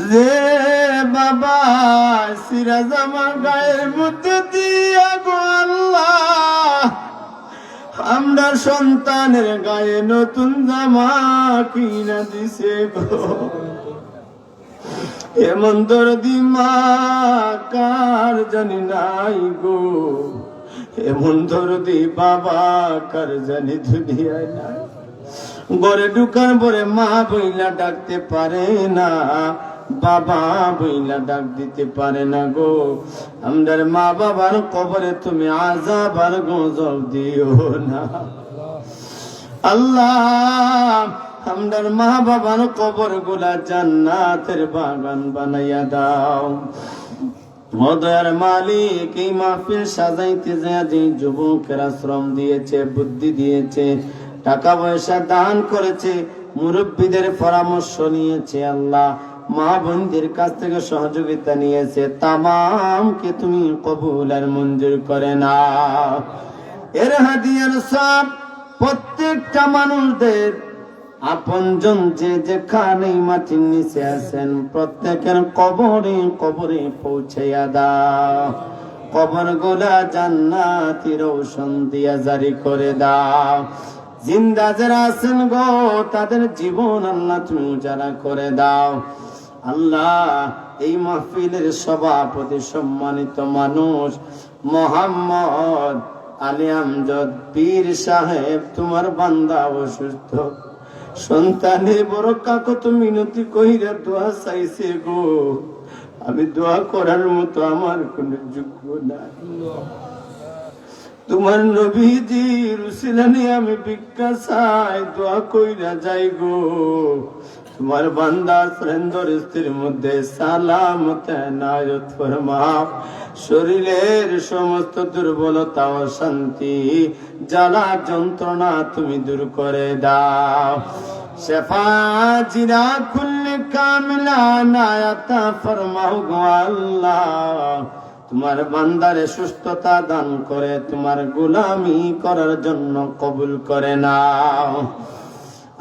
যে বাবা সিরাজ আমার গায়ের মধ্যে দিয়া গো আল্লাহ, আমরা সন্তানের গায়ে নতুন জামা কিনা দিছে গো। এমন দরদি মা কার জানি নাই গো, এমন দরদি বাবা কার জানি দুনিয়ায় নাই। ঘরে ঢুকার পরে মা বইলা ডাকতে পারে না, বাবা বইলা ডাক দিতে পারে না গো। আমাদের মা বাবার কবরে তুমি আযাব আর গজব দিও না আল্লাহ। আমাদের মা বাবার কবর গুলা জান্নাতের বাগান বানাইয়া দাও। মদয়ার মালিক, এই মাহফিল সাজাইতে যায় যে যুবকেরা শ্রম দিয়েছে, বুদ্ধি দিয়েছে, টাকা পয়সা দান করেছে, মুরব্বীদের পরামর্শ নিয়েছে, আল্লাহ মা বোনদের কাছ থেকে সহযোগিতা নিয়েছে, তামামকে তুমি কবুল আর মঞ্জুর করে নাও। এর হাদিয়ার সব প্রত্যেকটা মানুষদের আপনজন যে যেখানে মাটির নিচে আছেন, প্রত্যেকের কবরে কবরে পৌঁছাইয়া দাও। কবর গুলা জান্নাতি রৌশন দিয়া জারি করে দাও। জিন্দা যারা আছেন গো, তাদের জীবন আল্লাহ তুমি উজালা করে দাও। আল্লাহ এই মাহফিলের সভাপতি সম্মানিত মানুষ মোহাম্মদ আলী আমজদ পীর সাহেব, তোমার বান্দা অসুস্থ, সন্তানের বড় কাকত মিনতি কইরা দোয়া চাইছে গো। আমি দোয়া করার মতো আমার কোন যোগ্য নাই। তোমার নবীজির উসিলা নিয়ে আমি ভিক্ষা চাই, দোয়া কইরা যাই গো। তোমার বান্দা সুরেন্দর স্ত্রীর মধ্যে সালামত এনায়েত ফরমাও। শরীরের সমস্ত দুর্বলতা ও শান্তি জ্বালা যন্ত্রণা তুমি দূর করে দাও। শেফা জিরা কুল্লি কামিলা নায়াতা ফরমাও গো আল্লাহ। তোমার বান্দারে সুস্থতা দান করে তোমার গোলামি করার জন্য কবুল করে নাও।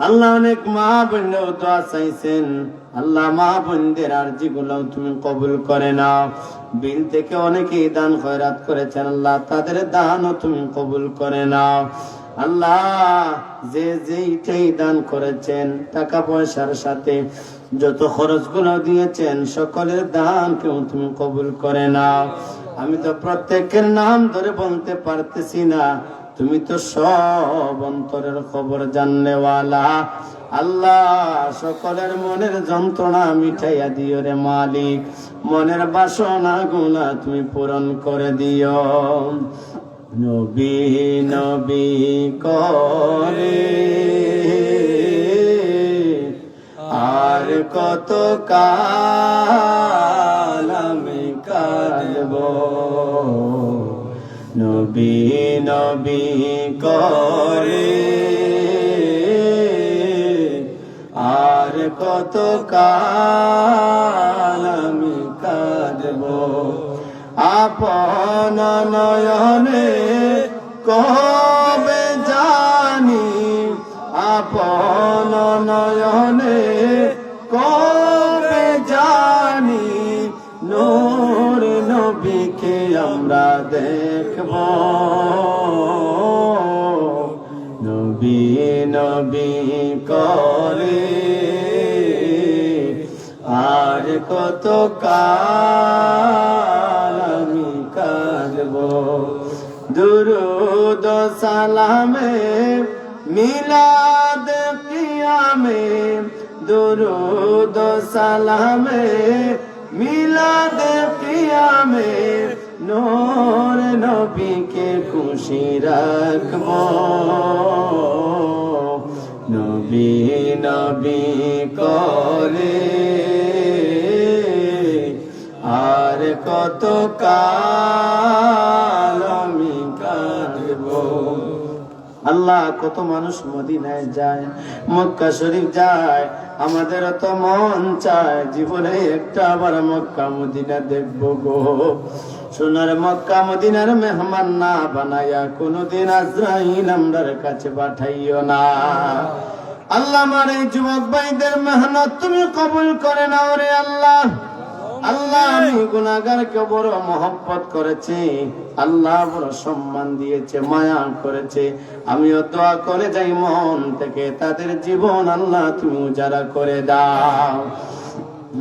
আল্লাহ অনেক মা বোনও দোয়া চাইছেন, আল্লাহ মা বোনদের আরজি গুলো তুমি কবুল করে নাও। বিল থেকে অনেকেই দান খয়রাত করেছেন, আল্লাহ তাদের দানও তুমি কবুল করে নাও। আল্লাহ যে যেইটাই দান করেছেন, টাকা পয়সার সাথে যত খরচ গুলো দিয়েছেন, সকলের দান কেউ তুমি কবুল করে নাও। আমি তো প্রত্যেকের নাম ধরে বলতে পারতেছি না, তুমি তো সব অন্তরের খবর জাননেওয়ালা। আল্লাহ, সকলের মনের যন্ত্রণা মিঠাইয়া দিও রে মালিক, মনের বাসনা গুলা তুমি পূরণ করে দিও। নবী নবী করে আর কত কাল আমি কাঁদব, নবী নবী করে আর কত কাল আমি কাঁদব। আপন নয়নে কবে জানি, আপন নয়নে কবে জানি নূর নবীকে আমরা দেখব, নবী নবী করে আর কত কাল আমি কাঁদব। দুরুদ সালামে মিলাদ কিয়ামে, দুরুদ সালামে মিলাদ কিয়ামে নূর নবীকে খুশি রাখব, নবী নবী করে আর কত কাল আমি কাঁদব। আল্লাহ, কত মানুষ মদিনায় যায়, মক্কা শরীফ যায়, আমাদের তো মন চায় জীবনে একটা আবার মক্কা মদিনা দেখবো গো। সোনার মক্কা মদিনার মেহমান না বানায়া কোনদিন আজরাইল আমরার কাছে পাঠাইও না। আল্লাহ, আমার এই যুবক ভাইদের মেহনত তুমি কবুল করে নাও রে আল্লাহ। আল্লাহ, আমি গুনাহগারকে বড় মহব্বত করেছি, আল্লাহ বড় সম্মান দিয়েছে, মায়া করেছে। আমিও দোয়া করে যাই মন থেকে তাদের জীবন আল্লাহ তুমি উজাড়া করে দাও।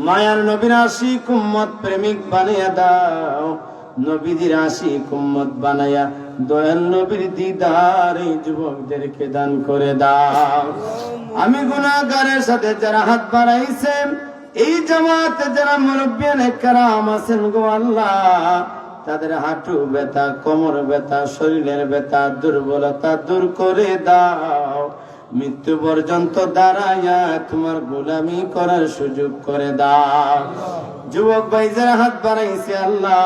মায়ার নবীর আশিক উম্মত প্রেমিক বানিয়ে দাও, নবীদের আশিক উম্মত বানায়া দয়াল নবীর দিদার এই যুবকদেরকে দান করে দাও। আমি গুনাহগারের সাথে যারা হাত বাড়াইছে, এই জামাতে যারা মুরব্বিয়ান কেরাম আছেন গো আল্লাহ, তাদের হাঁটু ব্যথা, কোমর ব্যথা, শরীরের ব্যথা, দুর্বলতা দূর করে দাও। মৃত্যু পর্যন্ত দাঁড়াইয়া তোমার গোলামি করার সুযোগ করে দাও। যুবক ভাই যারা হাত বাড়াইছে আল্লাহ,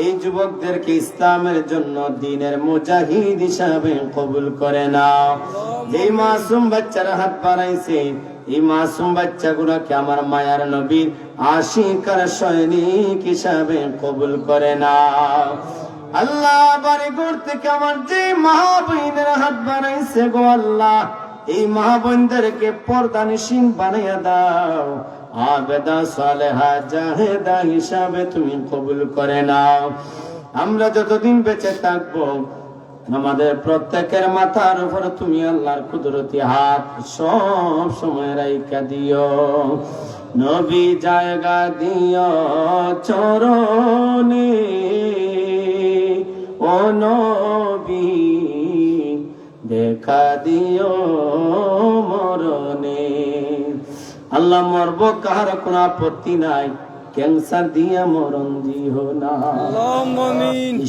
এই যুবকদেরকে ইসলামের জন্য দ্বীনের মুজাহিদ হিসাবে কবুল করে নাও। এই মাসুম বাচ্চারা হাত বাড়াইছে, এই মাসুম বাচ্চাগুলোকে আমার মায়ার নবীর আশিক আর সৈনিক হিসাবে কবুল করে নাও। আল্লাহ, বাড়িঘর থেকে আমার যে মা বোনেরা হাত বাড়াইছে গো আল্লাহ, এই মা বোনদেরকে পর্দানিশীন বানাইয়া দাও, আবেদা সালেহা জাহেদা হিসাবে তুমি কবুল করে নাও। আমরা যতদিন বেঁচে থাকবো আমাদের প্রত্যেকের মাথার উপর তুমি আল্লাহর কুদরতি হাত সব সময় রাইখা দিও। নবী জায়গা দিও চরণে, ও নবী দেখা দিও মরণে। আল্লাহ, মরবো কাহার কোন আপত্তি নাই, ক্যান্সার দিয়া মরণ দিও না,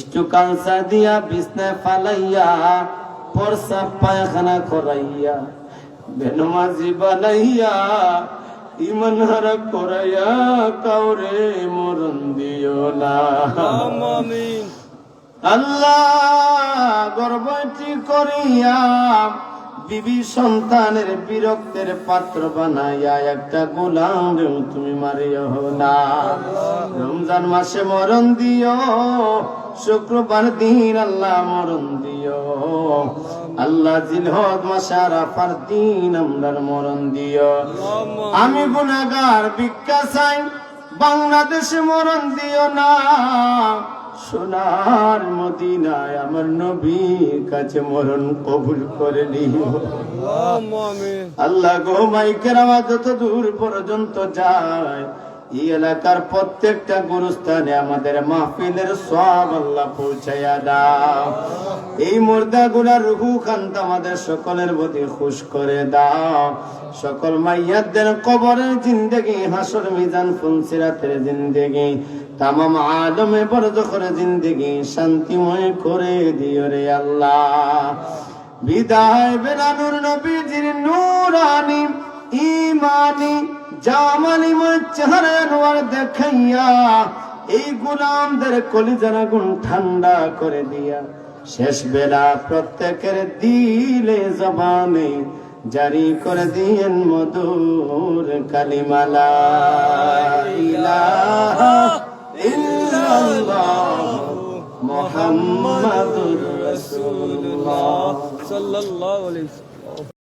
স্ট্রোক ক্যান্সার দিয়া বিছনায় ফালাইয়া, প্রস্রাব পায়খানা করাইয়া, বেনমাজি বানাইয়া, ইমান হারা করাইয়া কাউরে মরণ দিও না। আল্লাহ, গর্ভবতী করিয়া বিবি সন্তানের বিরক্তের পাত্র বানাইয়া একটা গোলাম তুমি মারিও না। রমজান মাসে মরণ দিও, শুক্রবার দিন আল্লাহ মরণ দিও। আল্লাহ, জিলহজ মাসে আরাফার দিন আমরার মরণ দিও। আমি গুনাহগার ভিক্ষা চাই, বাংলাদেশে মরণ দিও না। সোনার মদিনায় আমার নবীর কাছে মরণ কবুল করে নিও। আল্লাহ গো, মাইকের আওয়াজ যত দূর পর্যন্ত যায়, এই এলাকার প্রত্যেকটা গুরুস্থানে আমাদের মাহফিলের সওয়াব আল্লাহ পৌঁছায়া দাও। এই মুর্দাগুলার রূহ কান্ত আমাদের সকলের প্রতি খুশ করে দাও। সকল মাইয়াতদের কবরের জিন্দেগি, হাসর মিজান ফুলসিরাতের জিন্দেগি, তামাম আলমে বরজখের জিন্দেগি শান্তিময় করে দিও রে আল্লাহ। বিদায় বেলানুর নবীজির নূরানি ইমানি জামালিময় চেহারা আনোয়ার দেখাইয়া এই গোলামদের কলিজার আগুন ঠান্ডা করে দিয়া শেষ বেলা প্রত্যেকের দিলে জবানে জারি করে দিয়েন মধুর কালিমা লা ইলাহা ইল্লাল্লাহ মুহাম্মাদুর রাসূলুল্লাহ সাল্লাল্লাহু আলাইহি